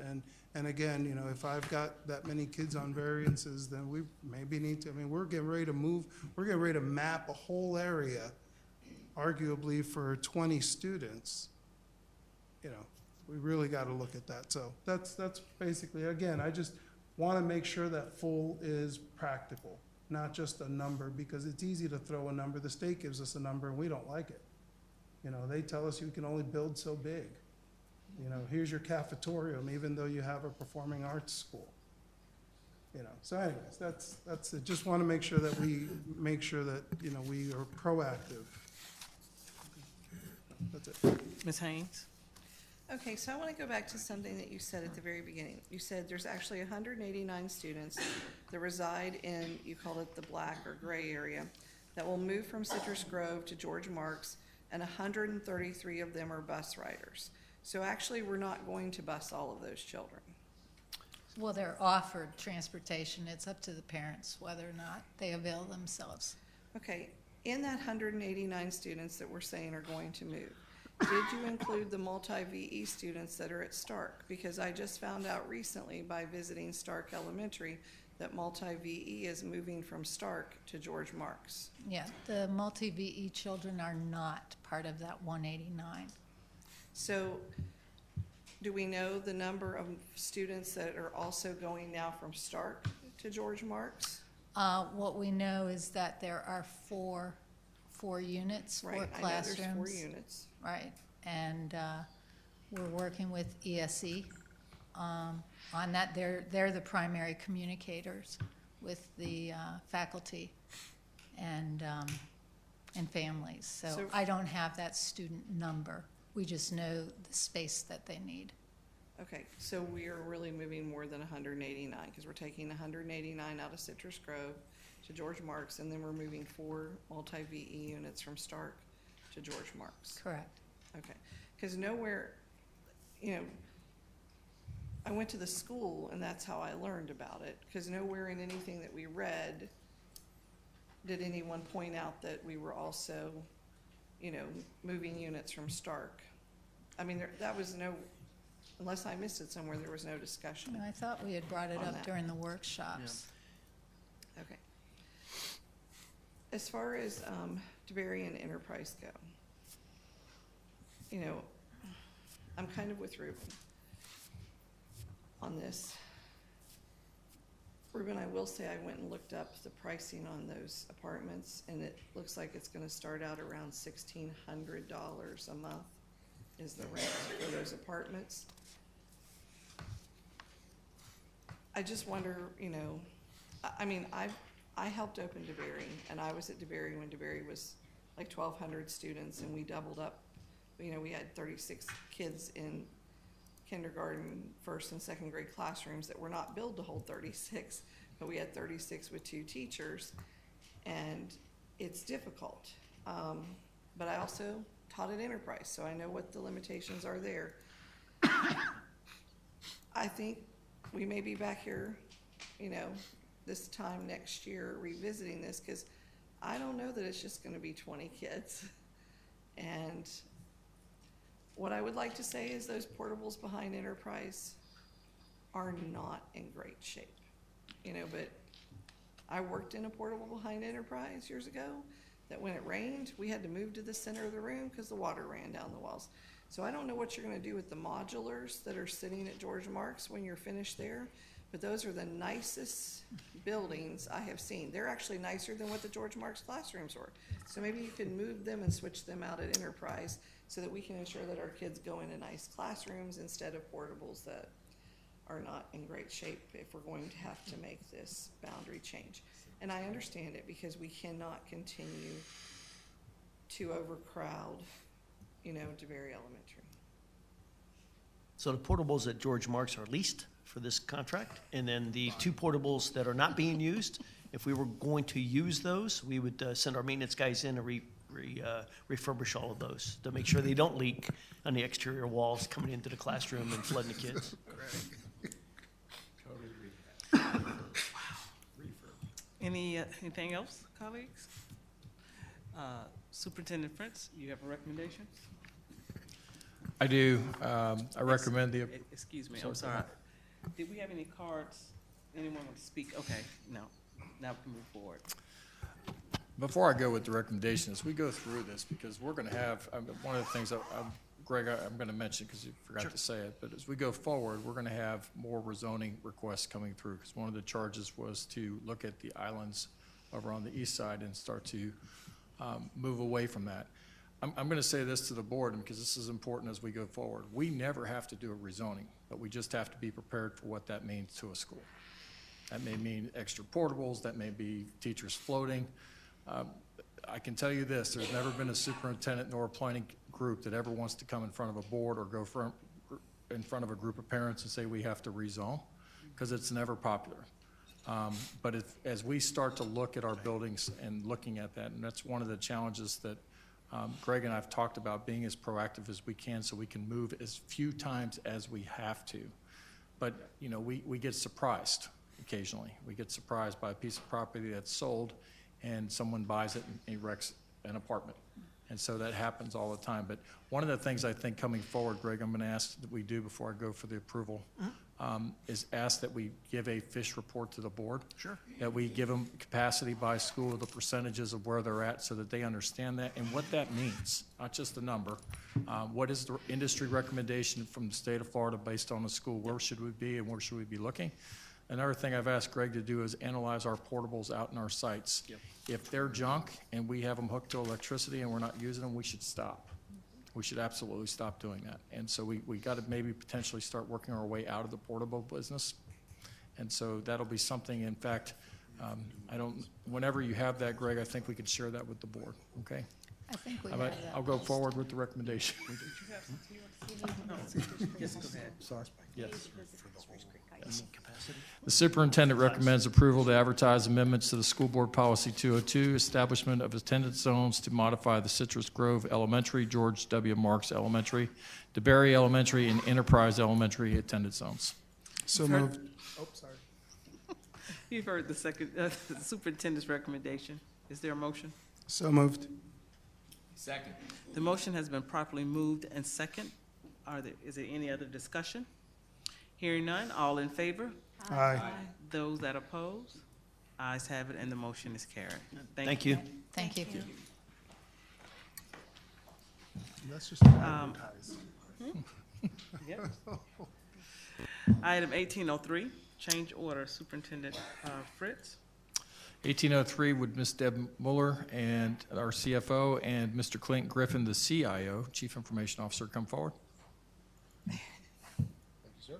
And again, you know, if I've got that many kids on variances, then we maybe need to, I mean, we're getting ready to map a whole area, arguably for 20 students. You know, we really got to look at that. So that's basically, again, I just want to make sure that full is practical, not just a number, because it's easy to throw a number. The state gives us a number and we don't like it. You know, they tell us you can only build so big. You know, here's your cafetorium, even though you have a performing arts school. You know, so anyways, that's it. Just want to make sure that you know, we are proactive. That's it. Ms. Haynes? Okay, so I want to go back to something that you said at the very beginning. You said there's actually 189 students that reside in, you called it the black or gray area, that will move from Citrus Grove to George Marks, and 133 of them are bus riders. So actually, we're not going to bus all of those children. Well, they're offered transportation. It's up to the parents whether or not they avail themselves. Okay, in that 189 students that we're saying are going to move, did you include the multi-VE students that are at Stark? Because I just found out recently by visiting Stark Elementary that multi-VE is moving from Stark to George Marks. Yeah, the multi-VE children are not part of that 189. So do we know the number of students that are also going now from Stark to George Marks? What we know is that there are four units, four classrooms. I know there's 4 units. Right, and we're working with ESE on that. They're the primary communicators with the faculty and families. So I don't have that student number. We just know the space that they need. Okay, so we are really moving more than 189, because we're taking 189 out of Citrus Grove to George Marks, and then we're moving 4 multi-VE units from Stark to George Marks. Correct. Okay, because nowhere, you know, I went to the school and that's how I learned about it, because nowhere in anything that we read did anyone point out that we were also, you know, moving units from Stark. I mean, that was no, unless I missed it somewhere, there was no discussion. No, I thought we had brought it on up that. during the workshops. Okay. As far as DeBerry and Enterprise go, you know, I'm kind of with Ruben on this. Ruben, I will say I went and looked up the pricing on those apartments, and it looks like it's going to start out around $1,600 a month is the rent for those apartments. I just wonder, you know, I mean, I helped open DeBerry, and I was at DeBerry when DeBerry was like 1,200 students, and we doubled up. You know, we had 36 kids in kindergarten, first and second grade classrooms that were not built to hold 36, but we had 36 with 2 teachers, and it's difficult. But I also taught at Enterprise, so I know what the limitations are there. I think we may be back here, you know, this time next year revisiting this, because I don't know that it's just gonna be 20 kids. And what I would like to say is those portables behind Enterprise are not in great shape. You know, but I worked in a portable behind Enterprise years ago, that when it rained, we had to move to the center of the room because the water ran down the walls. So I don't know what you're gonna do with the modulars that are sitting at George Marks when you're finished there, but those are the nicest buildings I have seen. They're actually nicer than what the George Marks classrooms were. So maybe you can move them and switch them out at Enterprise so that we can ensure that our kids go into nice classrooms instead of portables that are not in great shape if we're going to have to make this boundary change. And I understand it, because we cannot continue to overcrowd, you know, DeBerry Elementary. So the portables at George Marks are leased for this contract, and then the 2 portables that are not being used, if we were going to use those, we would send our maintenance guys in and refurbish all of those to make sure they don't leak on the exterior walls coming into the classroom and flooding the kids. Anything else, colleagues? Superintendent Fritz, you have a recommendation? I do. I recommend the. Excuse me, I'm sorry. Did we have any cards? Anyone want to speak? Okay, no. Now we can move forward. Before I go with the recommendations, we go through this because we're going to have, one of the things, Greg, I'm going to mention because you forgot to say it, but as we go forward, we're going to have more rezoning requests coming through, because one of the charges was to look at the islands over on the east side and start to move away from that. I'm going to say this to the board because this is important as we go forward. We never have to do a rezoning, but we just have to be prepared for what that means to a school. That may mean extra portables, that may be teachers floating. I can tell you this, there's never been a superintendent nor a planning group that ever wants to come in front of a board or go in front of a group of parents and say we have to rezone, because it's never popular. But as we start to look at our buildings and looking at that, and that's one of the challenges that Greg and I have talked about, being as proactive as we can so we can move as few times as we have to. But, you know, we get surprised occasionally. We get surprised by a piece of property that's sold and someone buys it and erects an apartment. And so that happens all the time. But one of the things I think coming forward, Greg, I'm going to ask that we do before I go for the approval, is ask that we give a FISH report to the board. Sure. That we give them capacity by school, the percentages of where they're at, so that they understand that and what that means, not just the number. What is the industry recommendation from the state of Florida based on the school? Where should we be and where should we be looking? Another thing I've asked Greg to do is analyze our portables out in our sites. Yep. If they're junk and we have them hooked to electricity and we're not using them, we should stop. We should absolutely stop doing that. And so we got to maybe potentially start working our way out of the portable business. And so that'll be something, in fact, whenever you have that, Greg, I think we could share that with the board, okay? I think we have that. I'll go forward with the recommendation. Yes, go ahead. Yes. The superintendent recommends approval to advertise amendments to the School Board Policy 202, establishment of attendance zones to modify the Citrus Grove Elementary, George W. Marks Elementary, DeBerry Elementary, and Enterprise Elementary attendance zones. So moved. Oh, sorry. You've heard the superintendent's recommendation. Is there a motion? So moved. Second. The motion has been properly moved and second. Is there any other discussion? Hearing none, all in favor? Aye. Those that oppose? Ayes have it, and the motion is carried. Thank you. Thank you. That's just advertised. Yep. Item 1803, change order, Superintendent Fritz. 1803 would Ms. Deb Mueller and our CFO and Mr. Clint Griffin, the CIO, Chief Information Officer, come forward. Thank you, sir.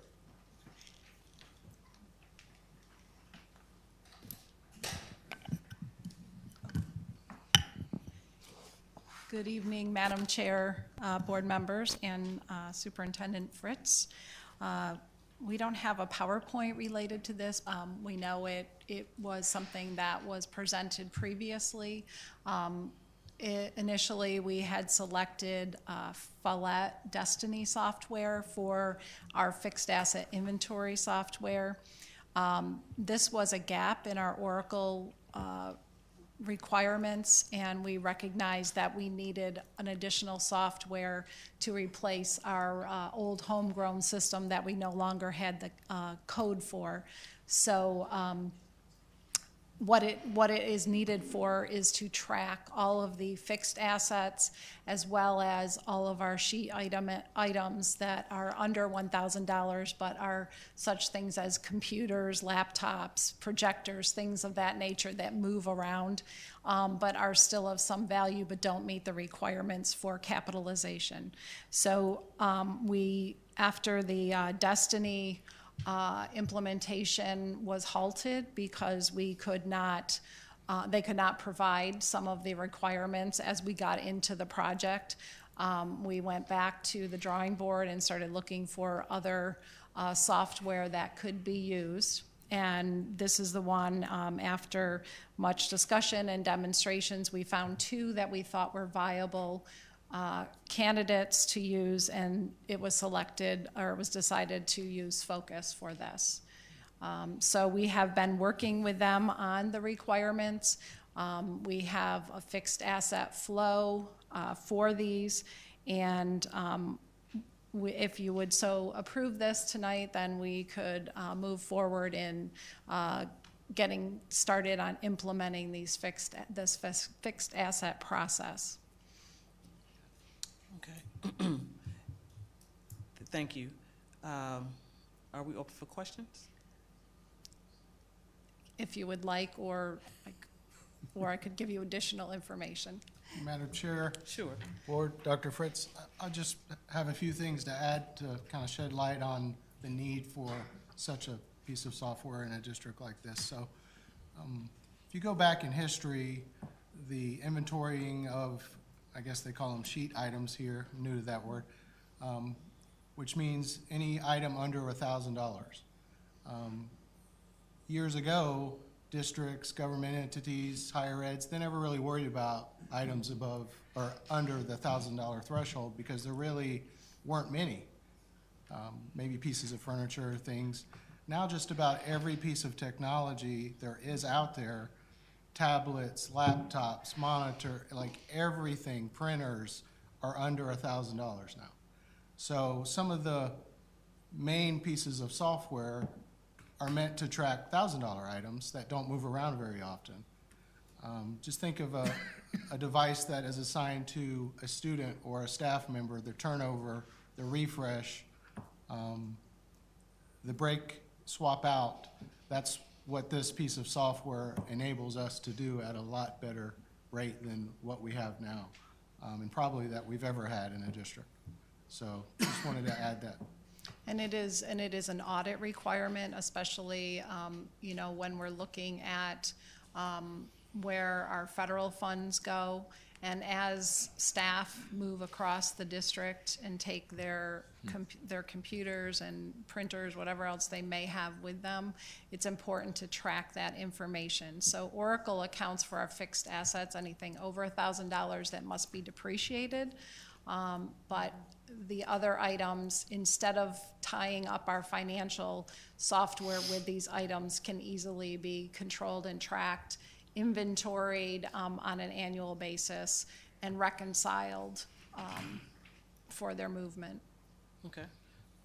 Good evening, Madam Chair, board members, and Superintendent Fritz. We don't have a PowerPoint related to this. We know it was something that was presented previously. Initially, we had selected Follett Destiny software for our fixed asset inventory software. This was a gap in our Oracle requirements, and we recognized that we needed an additional software to replace our old homegrown system that we no longer had the code for. So what it is needed for is to track all of the fixed assets as well as all of our sheet items that are under $1,000 but are such things as computers, laptops, projectors, things of that nature that move around but are still of some value but don't meet the requirements for capitalization. So after the Destiny implementation was halted because we could not, they could not provide some of the requirements as we got into the project. We went back to the drawing board and started looking for other software that could be used. And this is the one, after much discussion and demonstrations, we found two that we thought were viable candidates to use, and it was selected, or it was decided to use Focus for this. So we have been working with them on the requirements. We have a fixed asset flow for these, and if you would so approve this tonight, then we could move forward in getting started on implementing this fixed asset process. Okay. Thank you. Are we open for questions? If you would like, or I could give you additional information. Madam Chair. Sure. Board, Dr. Fritz, I just have a few things to add to kind of shed light on the need for such a piece of software in a district like this. So if you go back in history, the inventorying of, I guess they call them sheet items here, I'm new to that word, which means any item under $1,000. Years ago, districts, government entities, higher eds, they never really worried about items above or under the $1,000 threshold because there really weren't many. Maybe pieces of furniture, things. Now just about every piece of technology there is out there, tablets, laptops, monitor, like everything, printers are under $1,000 now. So some of the main pieces of software are meant to track $1,000 items that don't move around very often. Just think of a device that is assigned to a student or a staff member, their turnover, the refresh, the break, swap out. That's what this piece of software enables us to do at a lot better rate than what we have now, and probably that we've ever had in a district. So just wanted to add that. And it is an audit requirement, especially when we're looking at where our federal funds go. And as staff move across the district and take their computers and printers, whatever else they may have with them, it's important to track that information. So Oracle accounts for our fixed assets, anything over $1,000 that must be depreciated. But the other items, instead of tying up our financial software with these items, can easily be controlled and tracked, inventoried on an annual basis, and reconciled for their movement. Okay.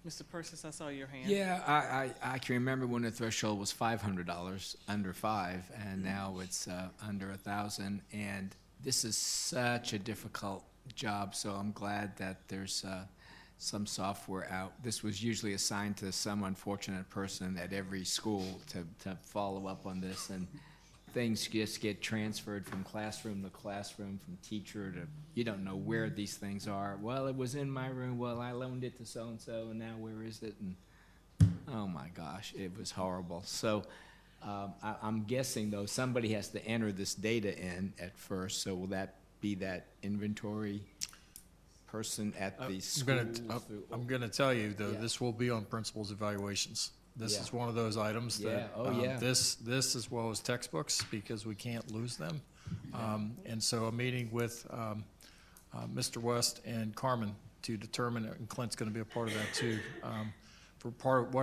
Mr. Persis, I saw your hand. Yeah, I can remember when the threshold was $500, under $5, and now it's under $1,000. And this is such a difficult job, so I'm glad that there's some software out. This was usually assigned to some unfortunate person at every school to follow up on this, and things just get transferred from classroom to classroom, from teacher to, you don't know where these things are. Well, it was in my room. Well, I loaned it to so-and-so, and now where is it? And oh my gosh, it was horrible. So I'm guessing, though, somebody has to enter this data in at first, so will that be that inventory person at the school? I'm going to tell you, though, this will be on principals' evaluations. This is one of those items that this as well as textbooks, because we can't lose them. And so a meeting with Mr. West and Carmen to determine, and Clint's going to be a part of that too, for part of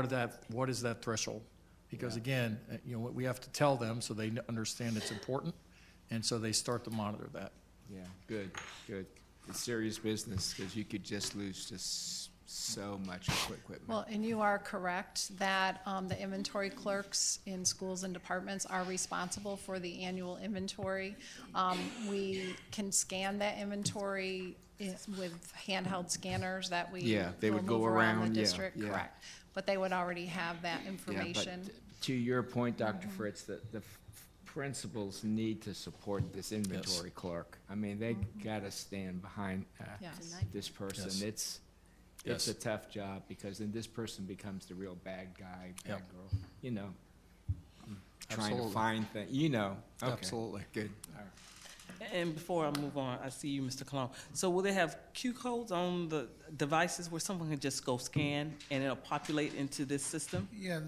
what is that threshold? Because again, we have to tell them so they understand it's important, and so they start to monitor that. Yeah, good. It's serious business, because you could just lose just so much equipment. Well, and you are correct that the inventory clerks in schools and departments are responsible for the annual inventory. We can scan that inventory with handheld scanners that we Yeah, they will would go move around the around, yeah, district, yeah. correct. But they would already have that information. Yeah, but to your point, Dr. Fritz, the principals need to support this inventory clerk. I mean, they gotta stand behind Yes. this person. Yes. It's a tough job, because then this person becomes the real bad guy, bad girl, trying to Absolutely. find things, Okay. Absolutely. Good. All right. And before I move on, I see you, Mr. Cologne. So will they have Q codes on the devices where someone can just go scan and it'll populate into this system? Yeah,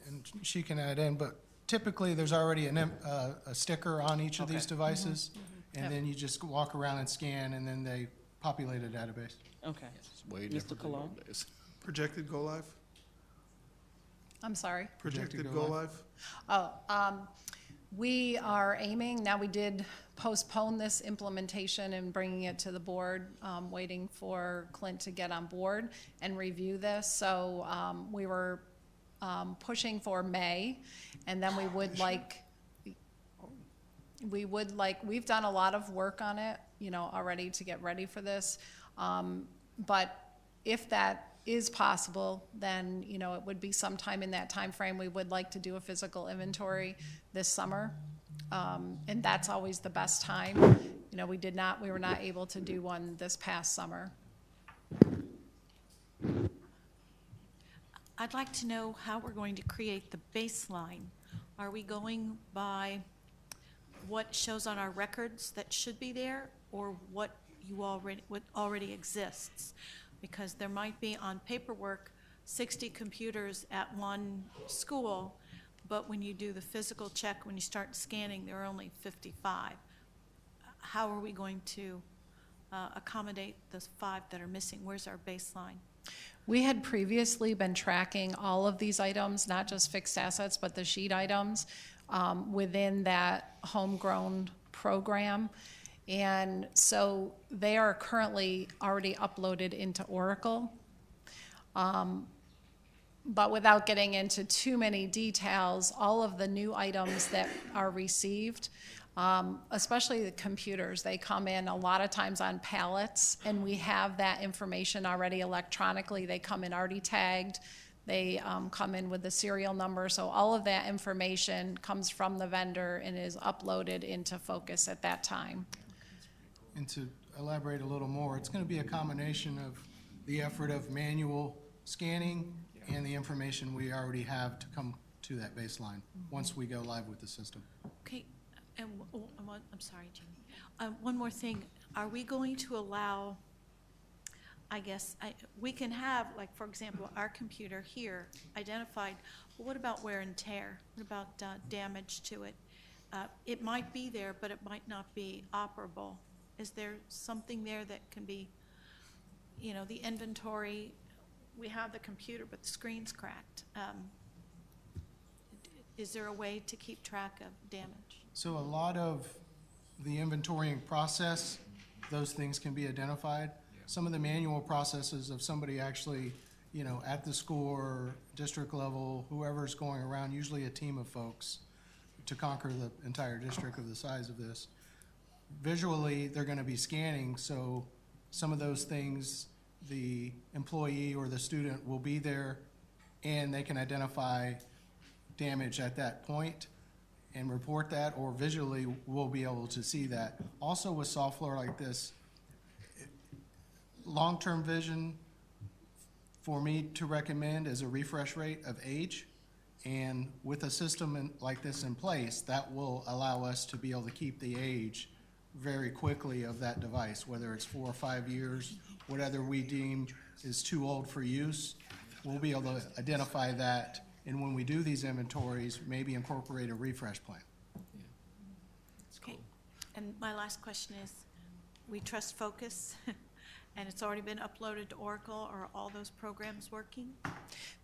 and she can add in, but typically there's already a sticker on each of these Okay. devices, and Yep. then you just walk around and scan, and then they populate a database. Okay. It's way Mr. different than Cologne? nowadays. Projected go live? I'm sorry? Projected go live? We are aiming, now we did postpone this implementation and bringing it to the board, waiting for Clint to get on board and review this. So we were pushing for May, and then we've done a lot of work on it, already to get ready for this. But if that is possible, then, it would be sometime in that time frame. We would like to do a physical inventory this summer. And that's always the best time. We were not able to do one this past summer. I'd like to know how we're going to create the baseline. Are we going by what shows on our records that should be there, or what already exists? Because there might be on paperwork 60 computers at one school, but when you do the physical check, when you start scanning, there are only 55. How are we going to accommodate those 5 that are missing? Where's our baseline? We had previously been tracking all of these items, not just fixed assets, but the sheet items within that homegrown program. And so they are currently already uploaded into Oracle. But without getting into too many details, all of the new items that are received, especially the computers, they come in a lot of times on pallets, and we have that information already electronically. They come in already tagged. They come in with the serial number. So all of that information comes from the vendor and is uploaded into Focus at that time. And to elaborate a little more, it's going to be a combination of the effort of manual scanning and the information we already have to come to that baseline once we go live with the system. Okay, and I'm sorry, Jamie. One more thing. Are we going to allow, we can have, like, for example, our computer here identified, but what about wear and tear? What about damage to it? It might be there, but it might not be operable. Is there something there that can be, the inventory, we have the computer, but the screen's cracked. Is there a way to keep track of damage? So a lot of the inventorying process, those things can be identified. Some of the manual processes of somebody actually, at the school or district level, whoever's going around, usually a team of folks to conquer the entire district of the size of this. Visually, they're going to be scanning, so some of those things, the employee or the student will be there, and they can identify damage at that point and report that, or visually we'll be able to see that. Also with software like this, long-term vision for me to recommend is a refresh rate of age, and with a system like this in place, that will allow us to be able to keep the age very quickly of that device, whether it's 4 or 5 years, whatever we deem is too old for use, we'll be able to identify that, and when we do these inventories, maybe incorporate a refresh plan. Okay. And my last question is, we trust Focus, and it's already been uploaded to Oracle. Are all those programs working?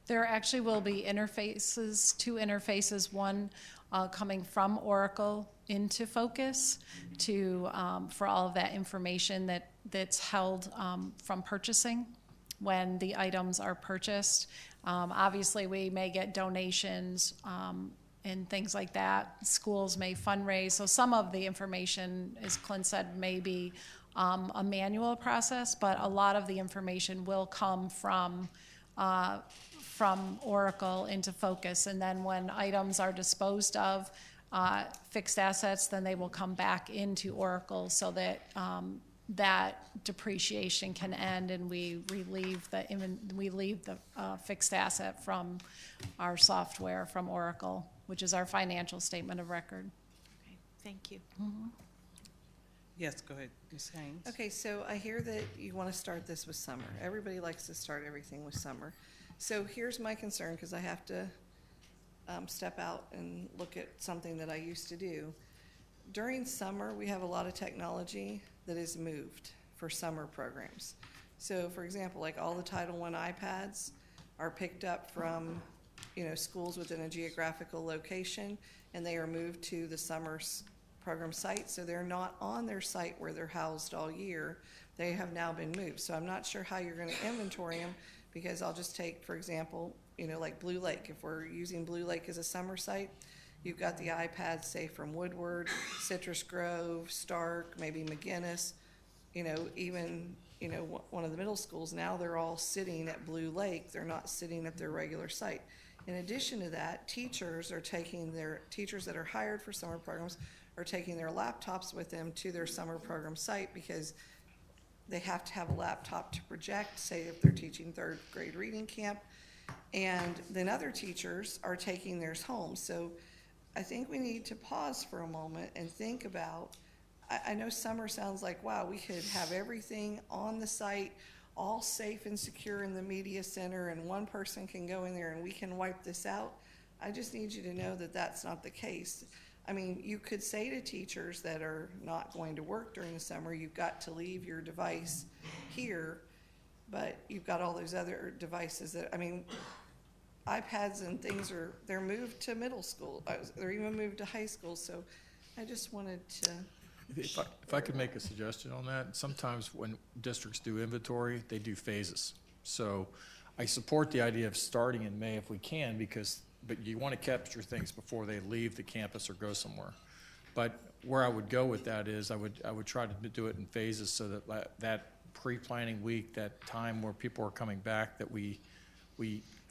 There actually will be interfaces, two interfaces, one coming from Oracle into Focus to, for all of that information that's held from purchasing when the items are purchased. Obviously, we may get donations and things like that. Schools may fundraise. So some of the information, as Clint said, may be a manual process, but a lot of the information will come from Oracle into Focus. And then when items are disposed of, fixed assets, then they will come back into Oracle so that that depreciation can end and we leave the fixed asset from our software from Oracle, which is our financial statement of record. Okay, thank you. Yes, go ahead, Ms. Haynes. Okay, so I hear that you want to start this with summer. Everybody likes to start everything with summer. So here's my concern, because I have to step out and look at something that I used to do. During summer, we have a lot of technology that is moved for summer programs. So for example, like all the Title I iPads are picked up from, schools within a geographical location, and they are moved to the summer program site. So they're not on their site where they're housed all year. They have now been moved. So I'm not sure how you're going to inventory them, because I'll just take, for example, like Blue Lake. If we're using Blue Lake as a summer site, you've got the iPads, say, from Woodward, Citrus Grove, Stark, maybe McGinnis, even, one of the middle schools now, they're all sitting at Blue Lake. They're not sitting at their regular site. In addition to that, teachers that are hired for summer programs are taking their laptops with them to their summer program site, because they have to have a laptop to project, say if they're teaching third grade reading camp, and then other teachers are taking theirs home. So I think we need to pause for a moment and think about, I know summer sounds like, wow, we could have everything on the site, all safe and secure in the media center, and one person can go in there and we can wipe this out. I just need you to know that that's not the case. I mean, you could say to teachers that are not going to work during the summer, you've got to leave your device here, but you've got all those other devices that, iPads and things they're moved to middle school. They're even moved to high school. So I just wanted to. If I could make a suggestion on that, sometimes when districts do inventory, they do phases. So I support the idea of starting in May if we can, but you want to capture things before they leave the campus or go somewhere. But where I would go with that is I would try to do it in phases, so that pre-planning week, that time where people are coming back, that we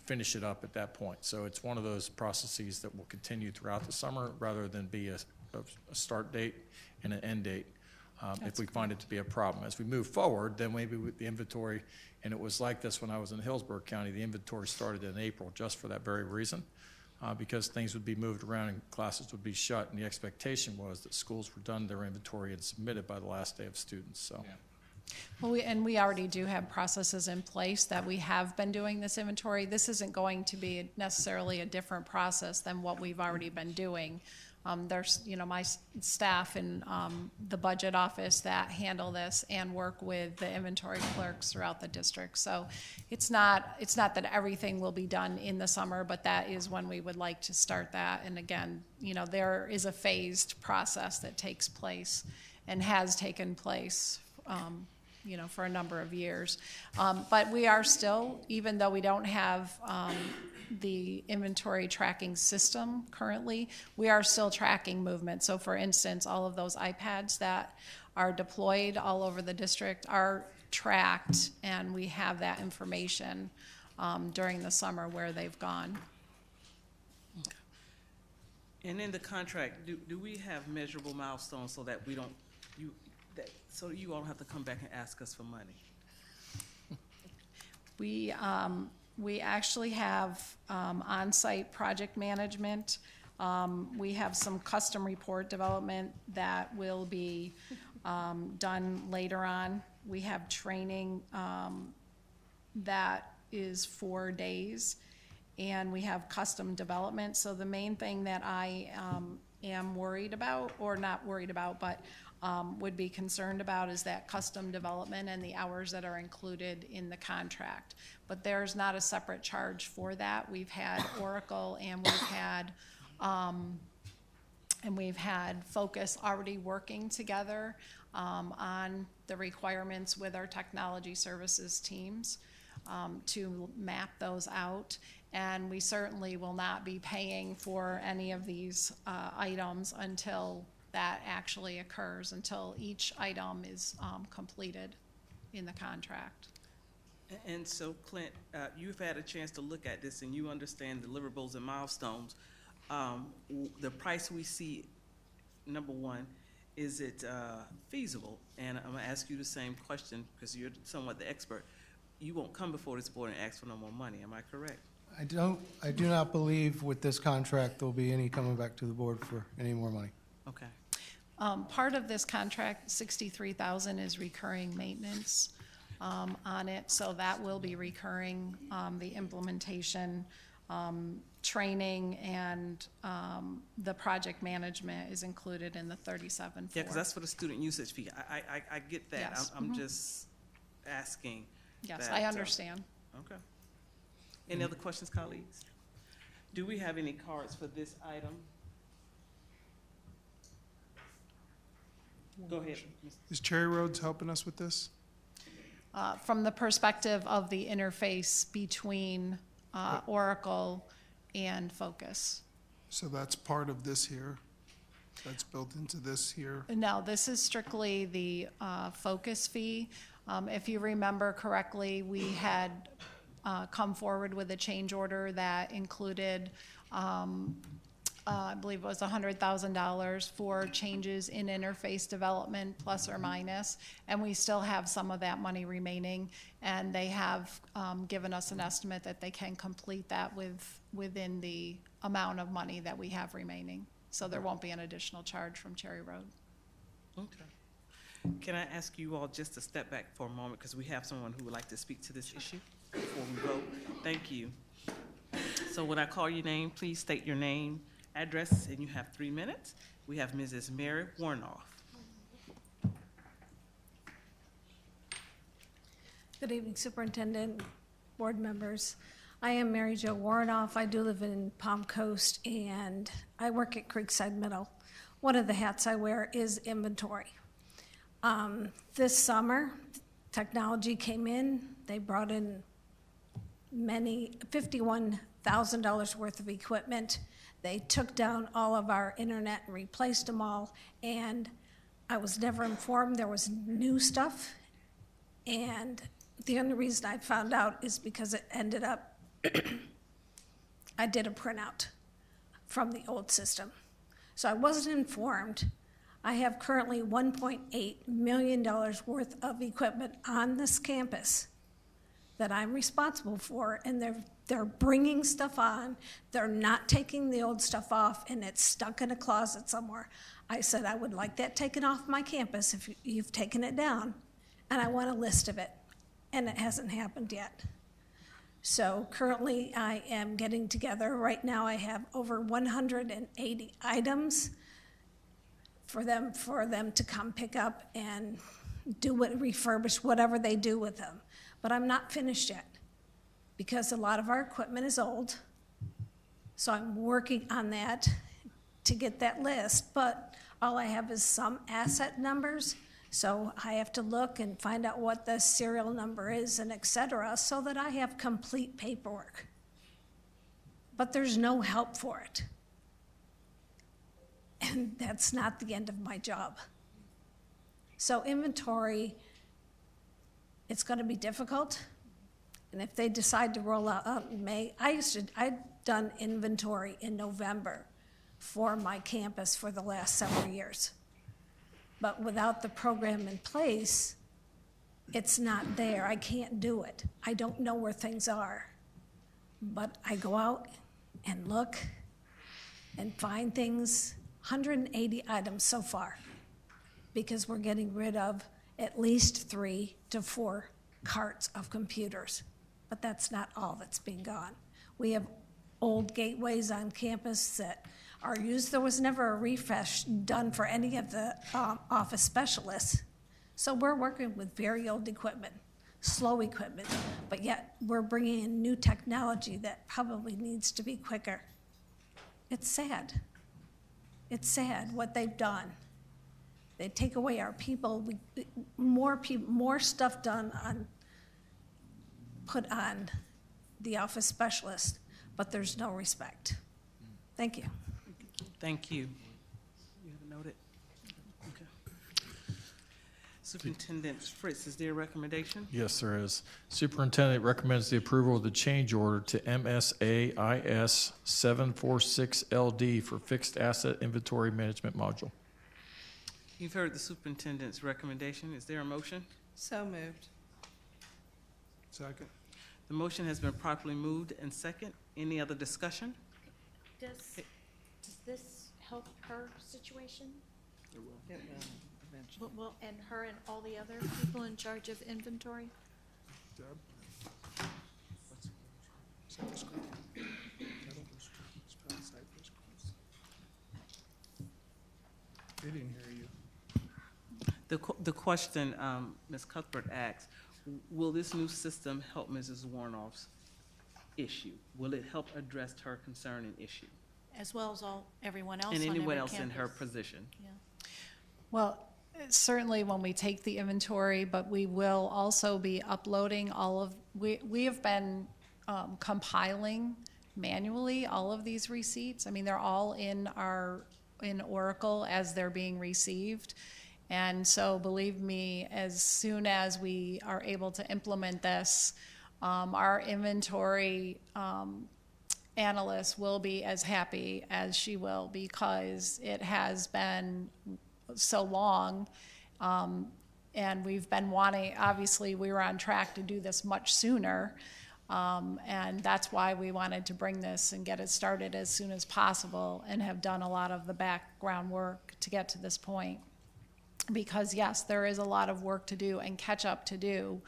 finish it up at that point. So it's one of those processes that will continue throughout the summer rather than be a start date and an end date. If we find it to be a problem. As we move forward, then maybe with the inventory, and it was like this when I was in Hillsborough County, the inventory started in April just for that very reason, because things would be moved around and classes would be shut, and the expectation was that schools were done their inventory and submitted by the last day of students, so. Yeah. Well, we already do have processes in place that we have been doing this inventory. This isn't going to be necessarily a different process than what we've already been doing. There's, my staff in the budget office that handle this and work with the inventory clerks throughout the district. So it's not that everything will be done in the summer, but that is when we would like to start that. And again, there is a phased process that takes place and has taken place for a number of years. But we are still, even though we don't have the inventory tracking system currently, we are still tracking movement. So for instance, all of those iPads that are deployed all over the district are tracked, and we have that information during the summer where they've gone. Okay. And in the contract, do we have measurable milestones so that we don't, so you all don't have to come back and ask us for money? We actually have on-site project management. We have some custom report development that will be done later on. We have training that is 4 days. and we have custom development. So the main thing that I am worried about, or not worried about, but would be concerned about is that custom development and the hours that are included in the contract. But there's not a separate charge for that. We've had Oracle and we've had Focus already working together on the requirements with our technology services teams to map those out. And we certainly will not be paying for any of these items until that actually occurs, until each item is completed in the contract. And so, Clint, you've had a chance to look at this and you understand deliverables and milestones. The price we see, number one, is it feasible? And I'm gonna ask you the same question because you're somewhat the expert. You won't come before this board and ask for no more money, am I correct? I do not believe with this contract there'll be any coming back to the board for any more money. Okay. Part of this contract, $63,000, is recurring maintenance on it, so that will be recurring. The implementation, training, and the project management is included in the $37,400. Yeah, because that's for the student usage fee. I get that. Yes. I'm just asking. Yes, that, I understand. Okay. Any other questions, colleagues? Do we have any cards for this item? Go ahead. Is Cherry Roads helping us with this? From the perspective of the interface between Oracle and Focus. So that's part of this here? That's built into this here? No, this is strictly the Focus fee. If you remember correctly, we had come forward with a change order that included I believe it was $100,000 for changes in interface development, plus or minus, and we still have some of that money remaining, and they have given us an estimate that they can complete that within the amount of money that we have remaining. So there won't be an additional charge from Cherry Road. Okay. Can I ask you all just to step back for a moment, because we have someone who would like to speak to this issue before we vote. Thank you. So when I call your name, please state your name, address, and you have 3 minutes. We have Mrs. Mary Warnoff. Good evening, Superintendent, board members. I am Mary Jo Warnoff. I do live in Palm Coast, and I work at Creekside Middle. One of the hats I wear is inventory. This summer, technology came in. They brought in $51,000 worth of equipment. They took down all of our internet and replaced them all, and I was never informed there was new stuff. And the only reason I found out is because it ended up, I did a printout from the old system. So I wasn't informed. I have currently $1.8 million worth of equipment on this campus that I'm responsible for, and they're bringing stuff on. They're not taking the old stuff off, and it's stuck in a closet somewhere. I said I would like that taken off my campus if you've taken it down, and I want a list of it, and it hasn't happened yet. So currently I am getting together. Right now I have over 180 items for them to come pick up and refurbish whatever they do with them. But I'm not finished yet because a lot of our equipment is old. So I'm working on that to get that list, but all I have is some asset numbers. So I have to look and find out what the serial number is and et cetera, so that I have complete paperwork. But there's no help for it. And that's not the end of my job. So inventory, it's going to be difficult. And if they decide to roll out in May, I'd done inventory in November for my campus for the last several years. But without the program in place, it's not there. I can't do it. I don't know where things are. But I go out and look and find things, 180 items so far, because we're getting rid of at least 3 to 4 carts of computers. But that's not all that's being gone. We have old gateways on campus that are used. There was never a refresh done for any of the office specialists. So we're working with very old equipment, slow equipment, but yet we're bringing in new technology that probably needs to be quicker. It's sad. It's sad what they've done. They take away our people, more stuff done on, put on the office specialist, but there's no respect. Thank you. Thank you. You have it noted? Okay. Superintendent Fritz, is there a recommendation? Yes, there is. Superintendent recommends the approval of the change order to MSAIS 746LD for fixed asset inventory management module. You've heard the superintendent's recommendation. Is there a motion? So moved. Second. The motion has been properly moved and second. Any other discussion? Does this help her situation? It will eventually. Well, and her and all the other people in charge of inventory? Deb? They didn't hear you. The question Ms. Cuthbert asked, will this new system help Mrs. Warnoff's issue? Will it help address her concern and issue? As well as everyone else on And every anyone else in her campus. position? Yeah. Well, certainly when we take the inventory, but we will also be uploading all of, we have been compiling manually all of these receipts. I mean, they're all in Oracle as they're being received. And so believe me, as soon as we are able to implement this, our inventory analyst will be as happy as she will, because it has been so long. And we've been wanting, obviously we were on track to do this much sooner. And that's why we wanted to bring this and get it started as soon as possible, and have done a lot of the background work to get to this point. Because yes, there is a lot of work to do and catch up to do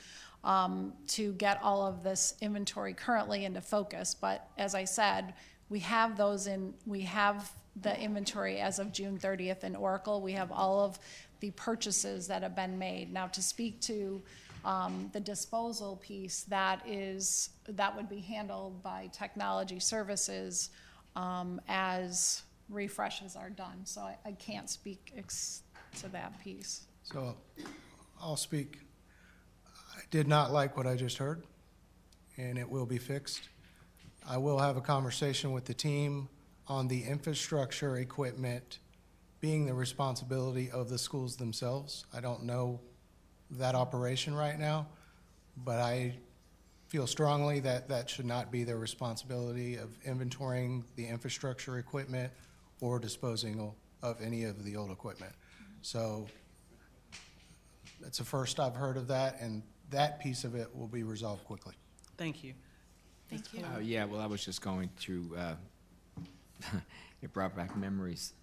to get all of this inventory currently into focus. But as I said, we have the inventory as of June 30th in Oracle. We have all of the purchases that have been made. Now, to speak to the disposal piece, that would be handled by technology services as refreshes are done. So I can't speak to that piece. So I'll speak. I did not like what I just heard, and it will be fixed. I will have a conversation with the team on the infrastructure equipment being the responsibility of the schools themselves. I don't know that operation right now, but I feel strongly that that should not be their responsibility of inventorying the infrastructure equipment or disposing of any of the old equipment. So that's the first I've heard of that, and that piece of it will be resolved quickly. Thank you. Thank you. Yeah, well, I was just going through, it brought back memories.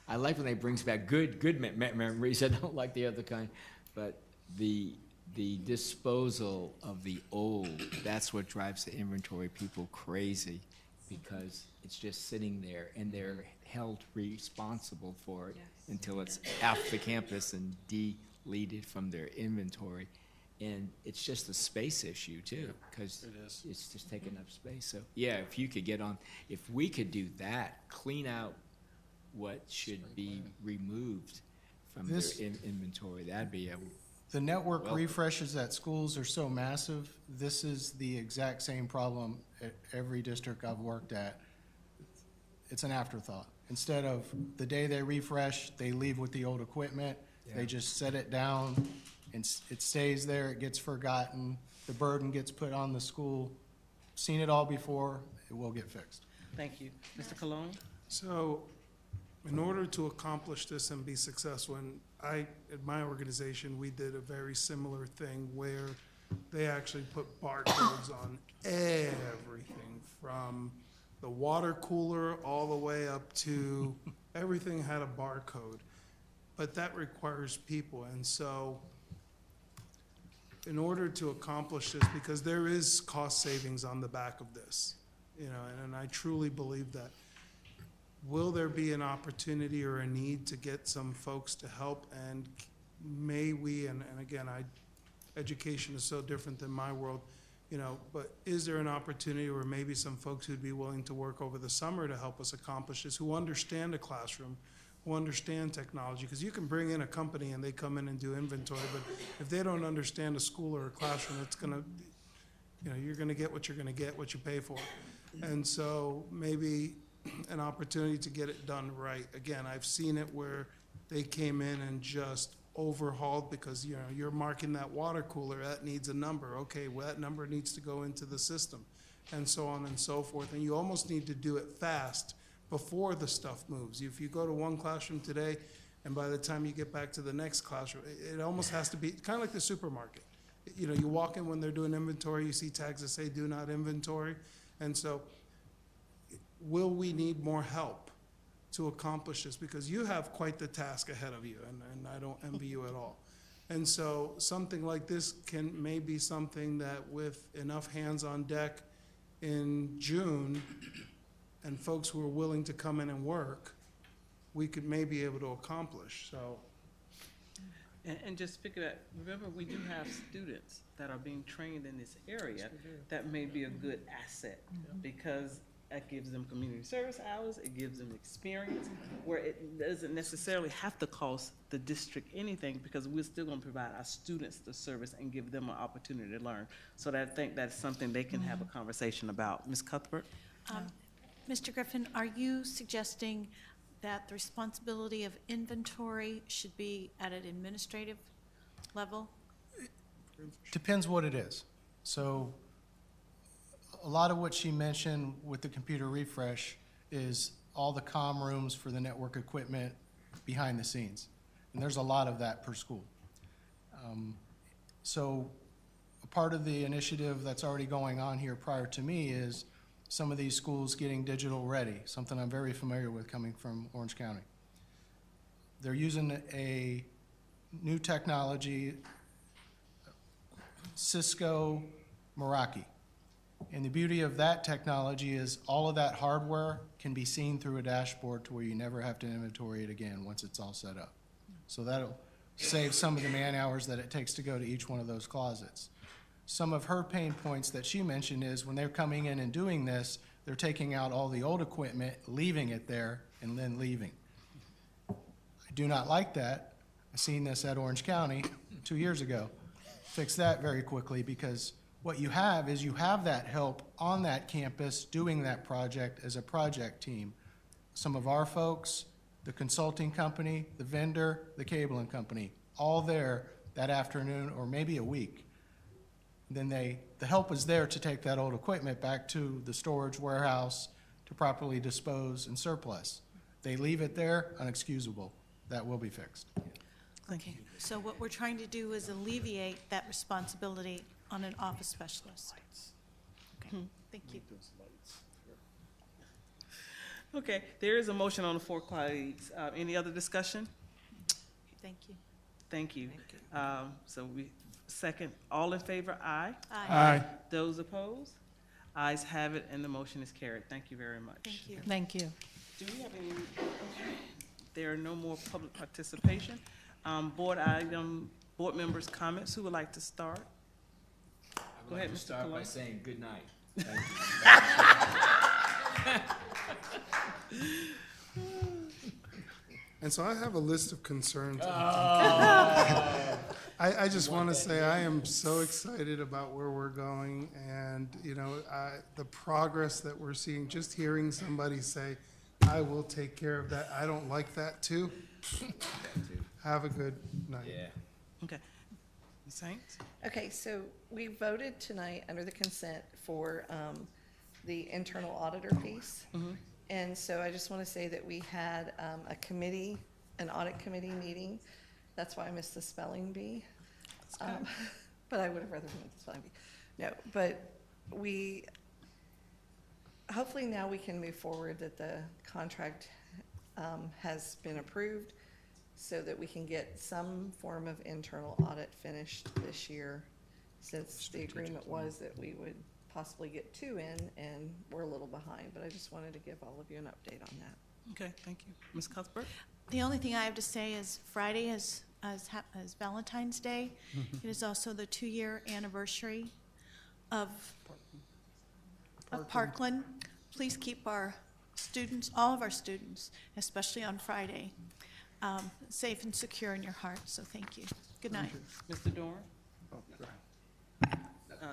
I like when they brings back good memories. I don't like the other kind. But the disposal of the old, that's what drives the inventory people crazy, because it's just sitting there and they're held responsible for it until it's off the campus and deleted from their inventory. And it's just a space issue too, because it's just taking up space. So yeah, if you could if we could do that, clean out what should be removed from their inventory, that'd be the network refreshes at schools are so massive. This is the exact same problem at every district I've worked at. It's an afterthought. Instead of the day they refresh, they leave with the old equipment. Yeah. They just set it down, and it stays there. It gets forgotten. The burden gets put on the school. Seen it all before. It will get fixed. Thank you. Mr. Cologne? So in order to accomplish this and be successful, and at my organization, we did a very similar thing where they actually put barcodes on everything, from the water cooler all the way up to everything had a barcode. But that requires people, and so in order to accomplish this, because there is cost savings on the back of this, you know, and I truly believe that. Will there be an opportunity or a need to get some folks to help? And may we, and again, education is so different than my world, you know, but is there an opportunity or maybe some folks who'd be willing to work over the summer to help us accomplish this, who understand a classroom, who understand technology? Because you can bring in a company and they come in and do inventory, but if they don't understand a school or a classroom, it's gonna, you know, you're gonna get what you're gonna get, what you pay for. And so maybe an opportunity to get it done right. Again, I've seen it where they came in and just overhauled because, you know, you're marking that water cooler, that needs a number. Okay, well, that number needs to go into the system, and so on and so forth. And you almost need to do it fast before the stuff moves. If you go to one classroom today, and by the time you get back to the next classroom, it almost has to be kind of like the supermarket. You know, you walk in when they're doing inventory, you see tags that say do not inventory. And so will we need more help to accomplish this? Because you have quite the task ahead of you, and I don't envy you at all. And so something like this may be something that with enough hands on deck in June and folks who are willing to come in and work, we could maybe able to accomplish. So, And just figure that, remember, we do have students that are being trained in this area that may be a good asset, because that gives them community service hours, it gives them experience, where it doesn't necessarily have to cost the district anything, because we're still gonna provide our students the service and give them an opportunity to learn. So that, I think that's something they can have a conversation about. Ms. Cuthbert? Mr. Griffin, are you suggesting that the responsibility of inventory should be at an administrative level? Depends what it is. So a lot of what she mentioned with the computer refresh is all the comm rooms for the network equipment behind the scenes. And there's a lot of that per school. So a part of the initiative that's already going on here prior to me is some of these schools getting digital ready, something I'm very familiar with coming from Orange County. They're using a new technology, Cisco Meraki. And the beauty of that technology is all of that hardware can be seen through a dashboard to where you never have to inventory it again once it's all set up. So that'll save some of the man hours that it takes to go to each one of those closets. Some of her pain points that she mentioned is when they're coming in and doing this, they're taking out all the old equipment, leaving it there, and then leaving. I do not like that. I seen this at Orange County 2 years ago. Fix that very quickly, because what you have is you have that help on that campus doing that project as a project team. Some of our folks, the consulting company, the vendor, the cabling company, all there that afternoon or maybe a week. Then the help is there to take that old equipment back to the storage warehouse to properly dispose and surplus. They leave it there, unexcusable. That will be fixed. Thank you. So what we're trying to do is alleviate that responsibility on an office specialist. Okay, thank you. Okay, there is a motion on the floor, colleagues. Any other discussion? Thank you. Thank you. So we, second, all in favor, aye? Aye. Aye. Those opposed? Ayes have it, and the motion is carried. Thank you very much. Thank you. Thank you. Do we have any, there are no more public participation. Board members' comments. Who would like to start? Go ahead, Mr. Start by Cologne. saying good night. Thank you. And so I have a list of concerns. I just want to say I am so excited about where we're going, and you know, the progress that we're seeing. Just hearing somebody say, "I will take care of that," I don't like that too. Have a good night. Yeah. Okay. Ms. Saints? Okay, so we voted tonight under the consent for the internal auditor piece. And so I just want to say that we had an audit committee meeting. That's why I missed the spelling bee. But I would have rather been the spelling bee. No, but hopefully now we can move forward that the contract has been approved so that we can get some form of internal audit finished this year since the agreement was that we would possibly get 2 in, and we're a little behind, but I just wanted to give all of you an update on that. Okay, thank you. Ms. Cuthbert? The only thing I have to say is Friday is Valentine's Day. It is also the 2-year anniversary of Parkland. Please keep our students, all of our students, especially on Friday, safe and secure in your heart. So thank you. Good night. Mr. Dorn?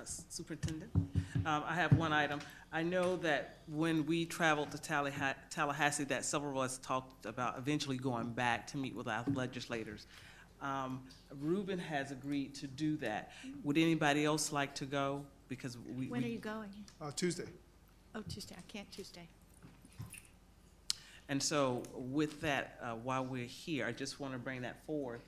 Superintendent? I have one item. I know that when we traveled to Tallahassee, that several of us talked about eventually going back to meet with our legislators. Ruben has agreed to do that. Would anybody else like to go? Because when are you going? Tuesday. Oh, Tuesday. I can't Tuesday. And so with that, while we're here, I just want to bring that forth,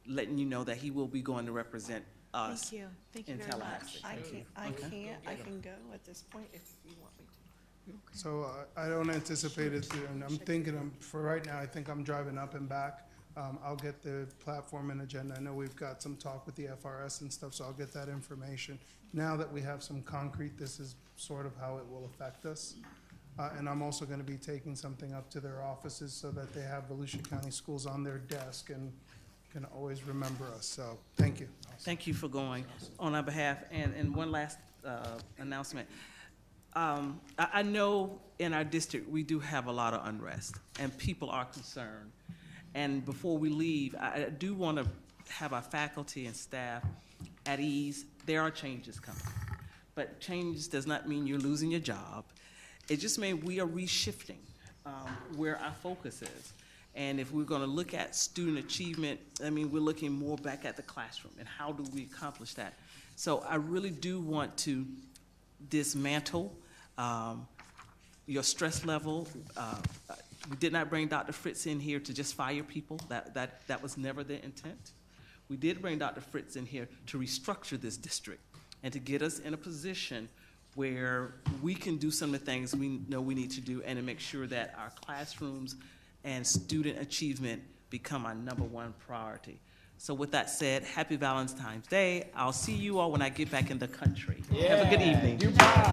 letting you know that he will be going to represent us. Thank you. Thank you in very Tallahassee. much. I can go at this point if you want me to. So I don't anticipate it, and I'm thinking, for right now, I think I'm driving up and back. I'll get the platform and agenda. I know we've got some talk with the FRS and stuff, so I'll get that information. Now that we have some concrete, this is sort of how it will affect us. And I'm also going to be taking something up to their offices so that they have Volusia County Schools on their desk and can always remember us. So thank you. Thank you for going on our behalf. And one last announcement. I know in our district we do have a lot of unrest and people are concerned. And before we leave, I do want to have our faculty and staff at ease. There are changes coming, but change does not mean you're losing your job. It just means we are reshifting where our focus is. And if we're going to look at student achievement, I mean, we're looking more back at the classroom and how do we accomplish that. So I really do want to dismantle your stress level. We did not bring Dr. Fritz in here to just fire people. That was never the intent. We did bring Dr. Fritz in here to restructure this district and to get us in a position where we can do some of the things we know we need to do and to make sure that our classrooms and student achievement become our #1 priority. So with that said, happy Valentine's Day. I'll see you all when I get back in the country. Have a good evening.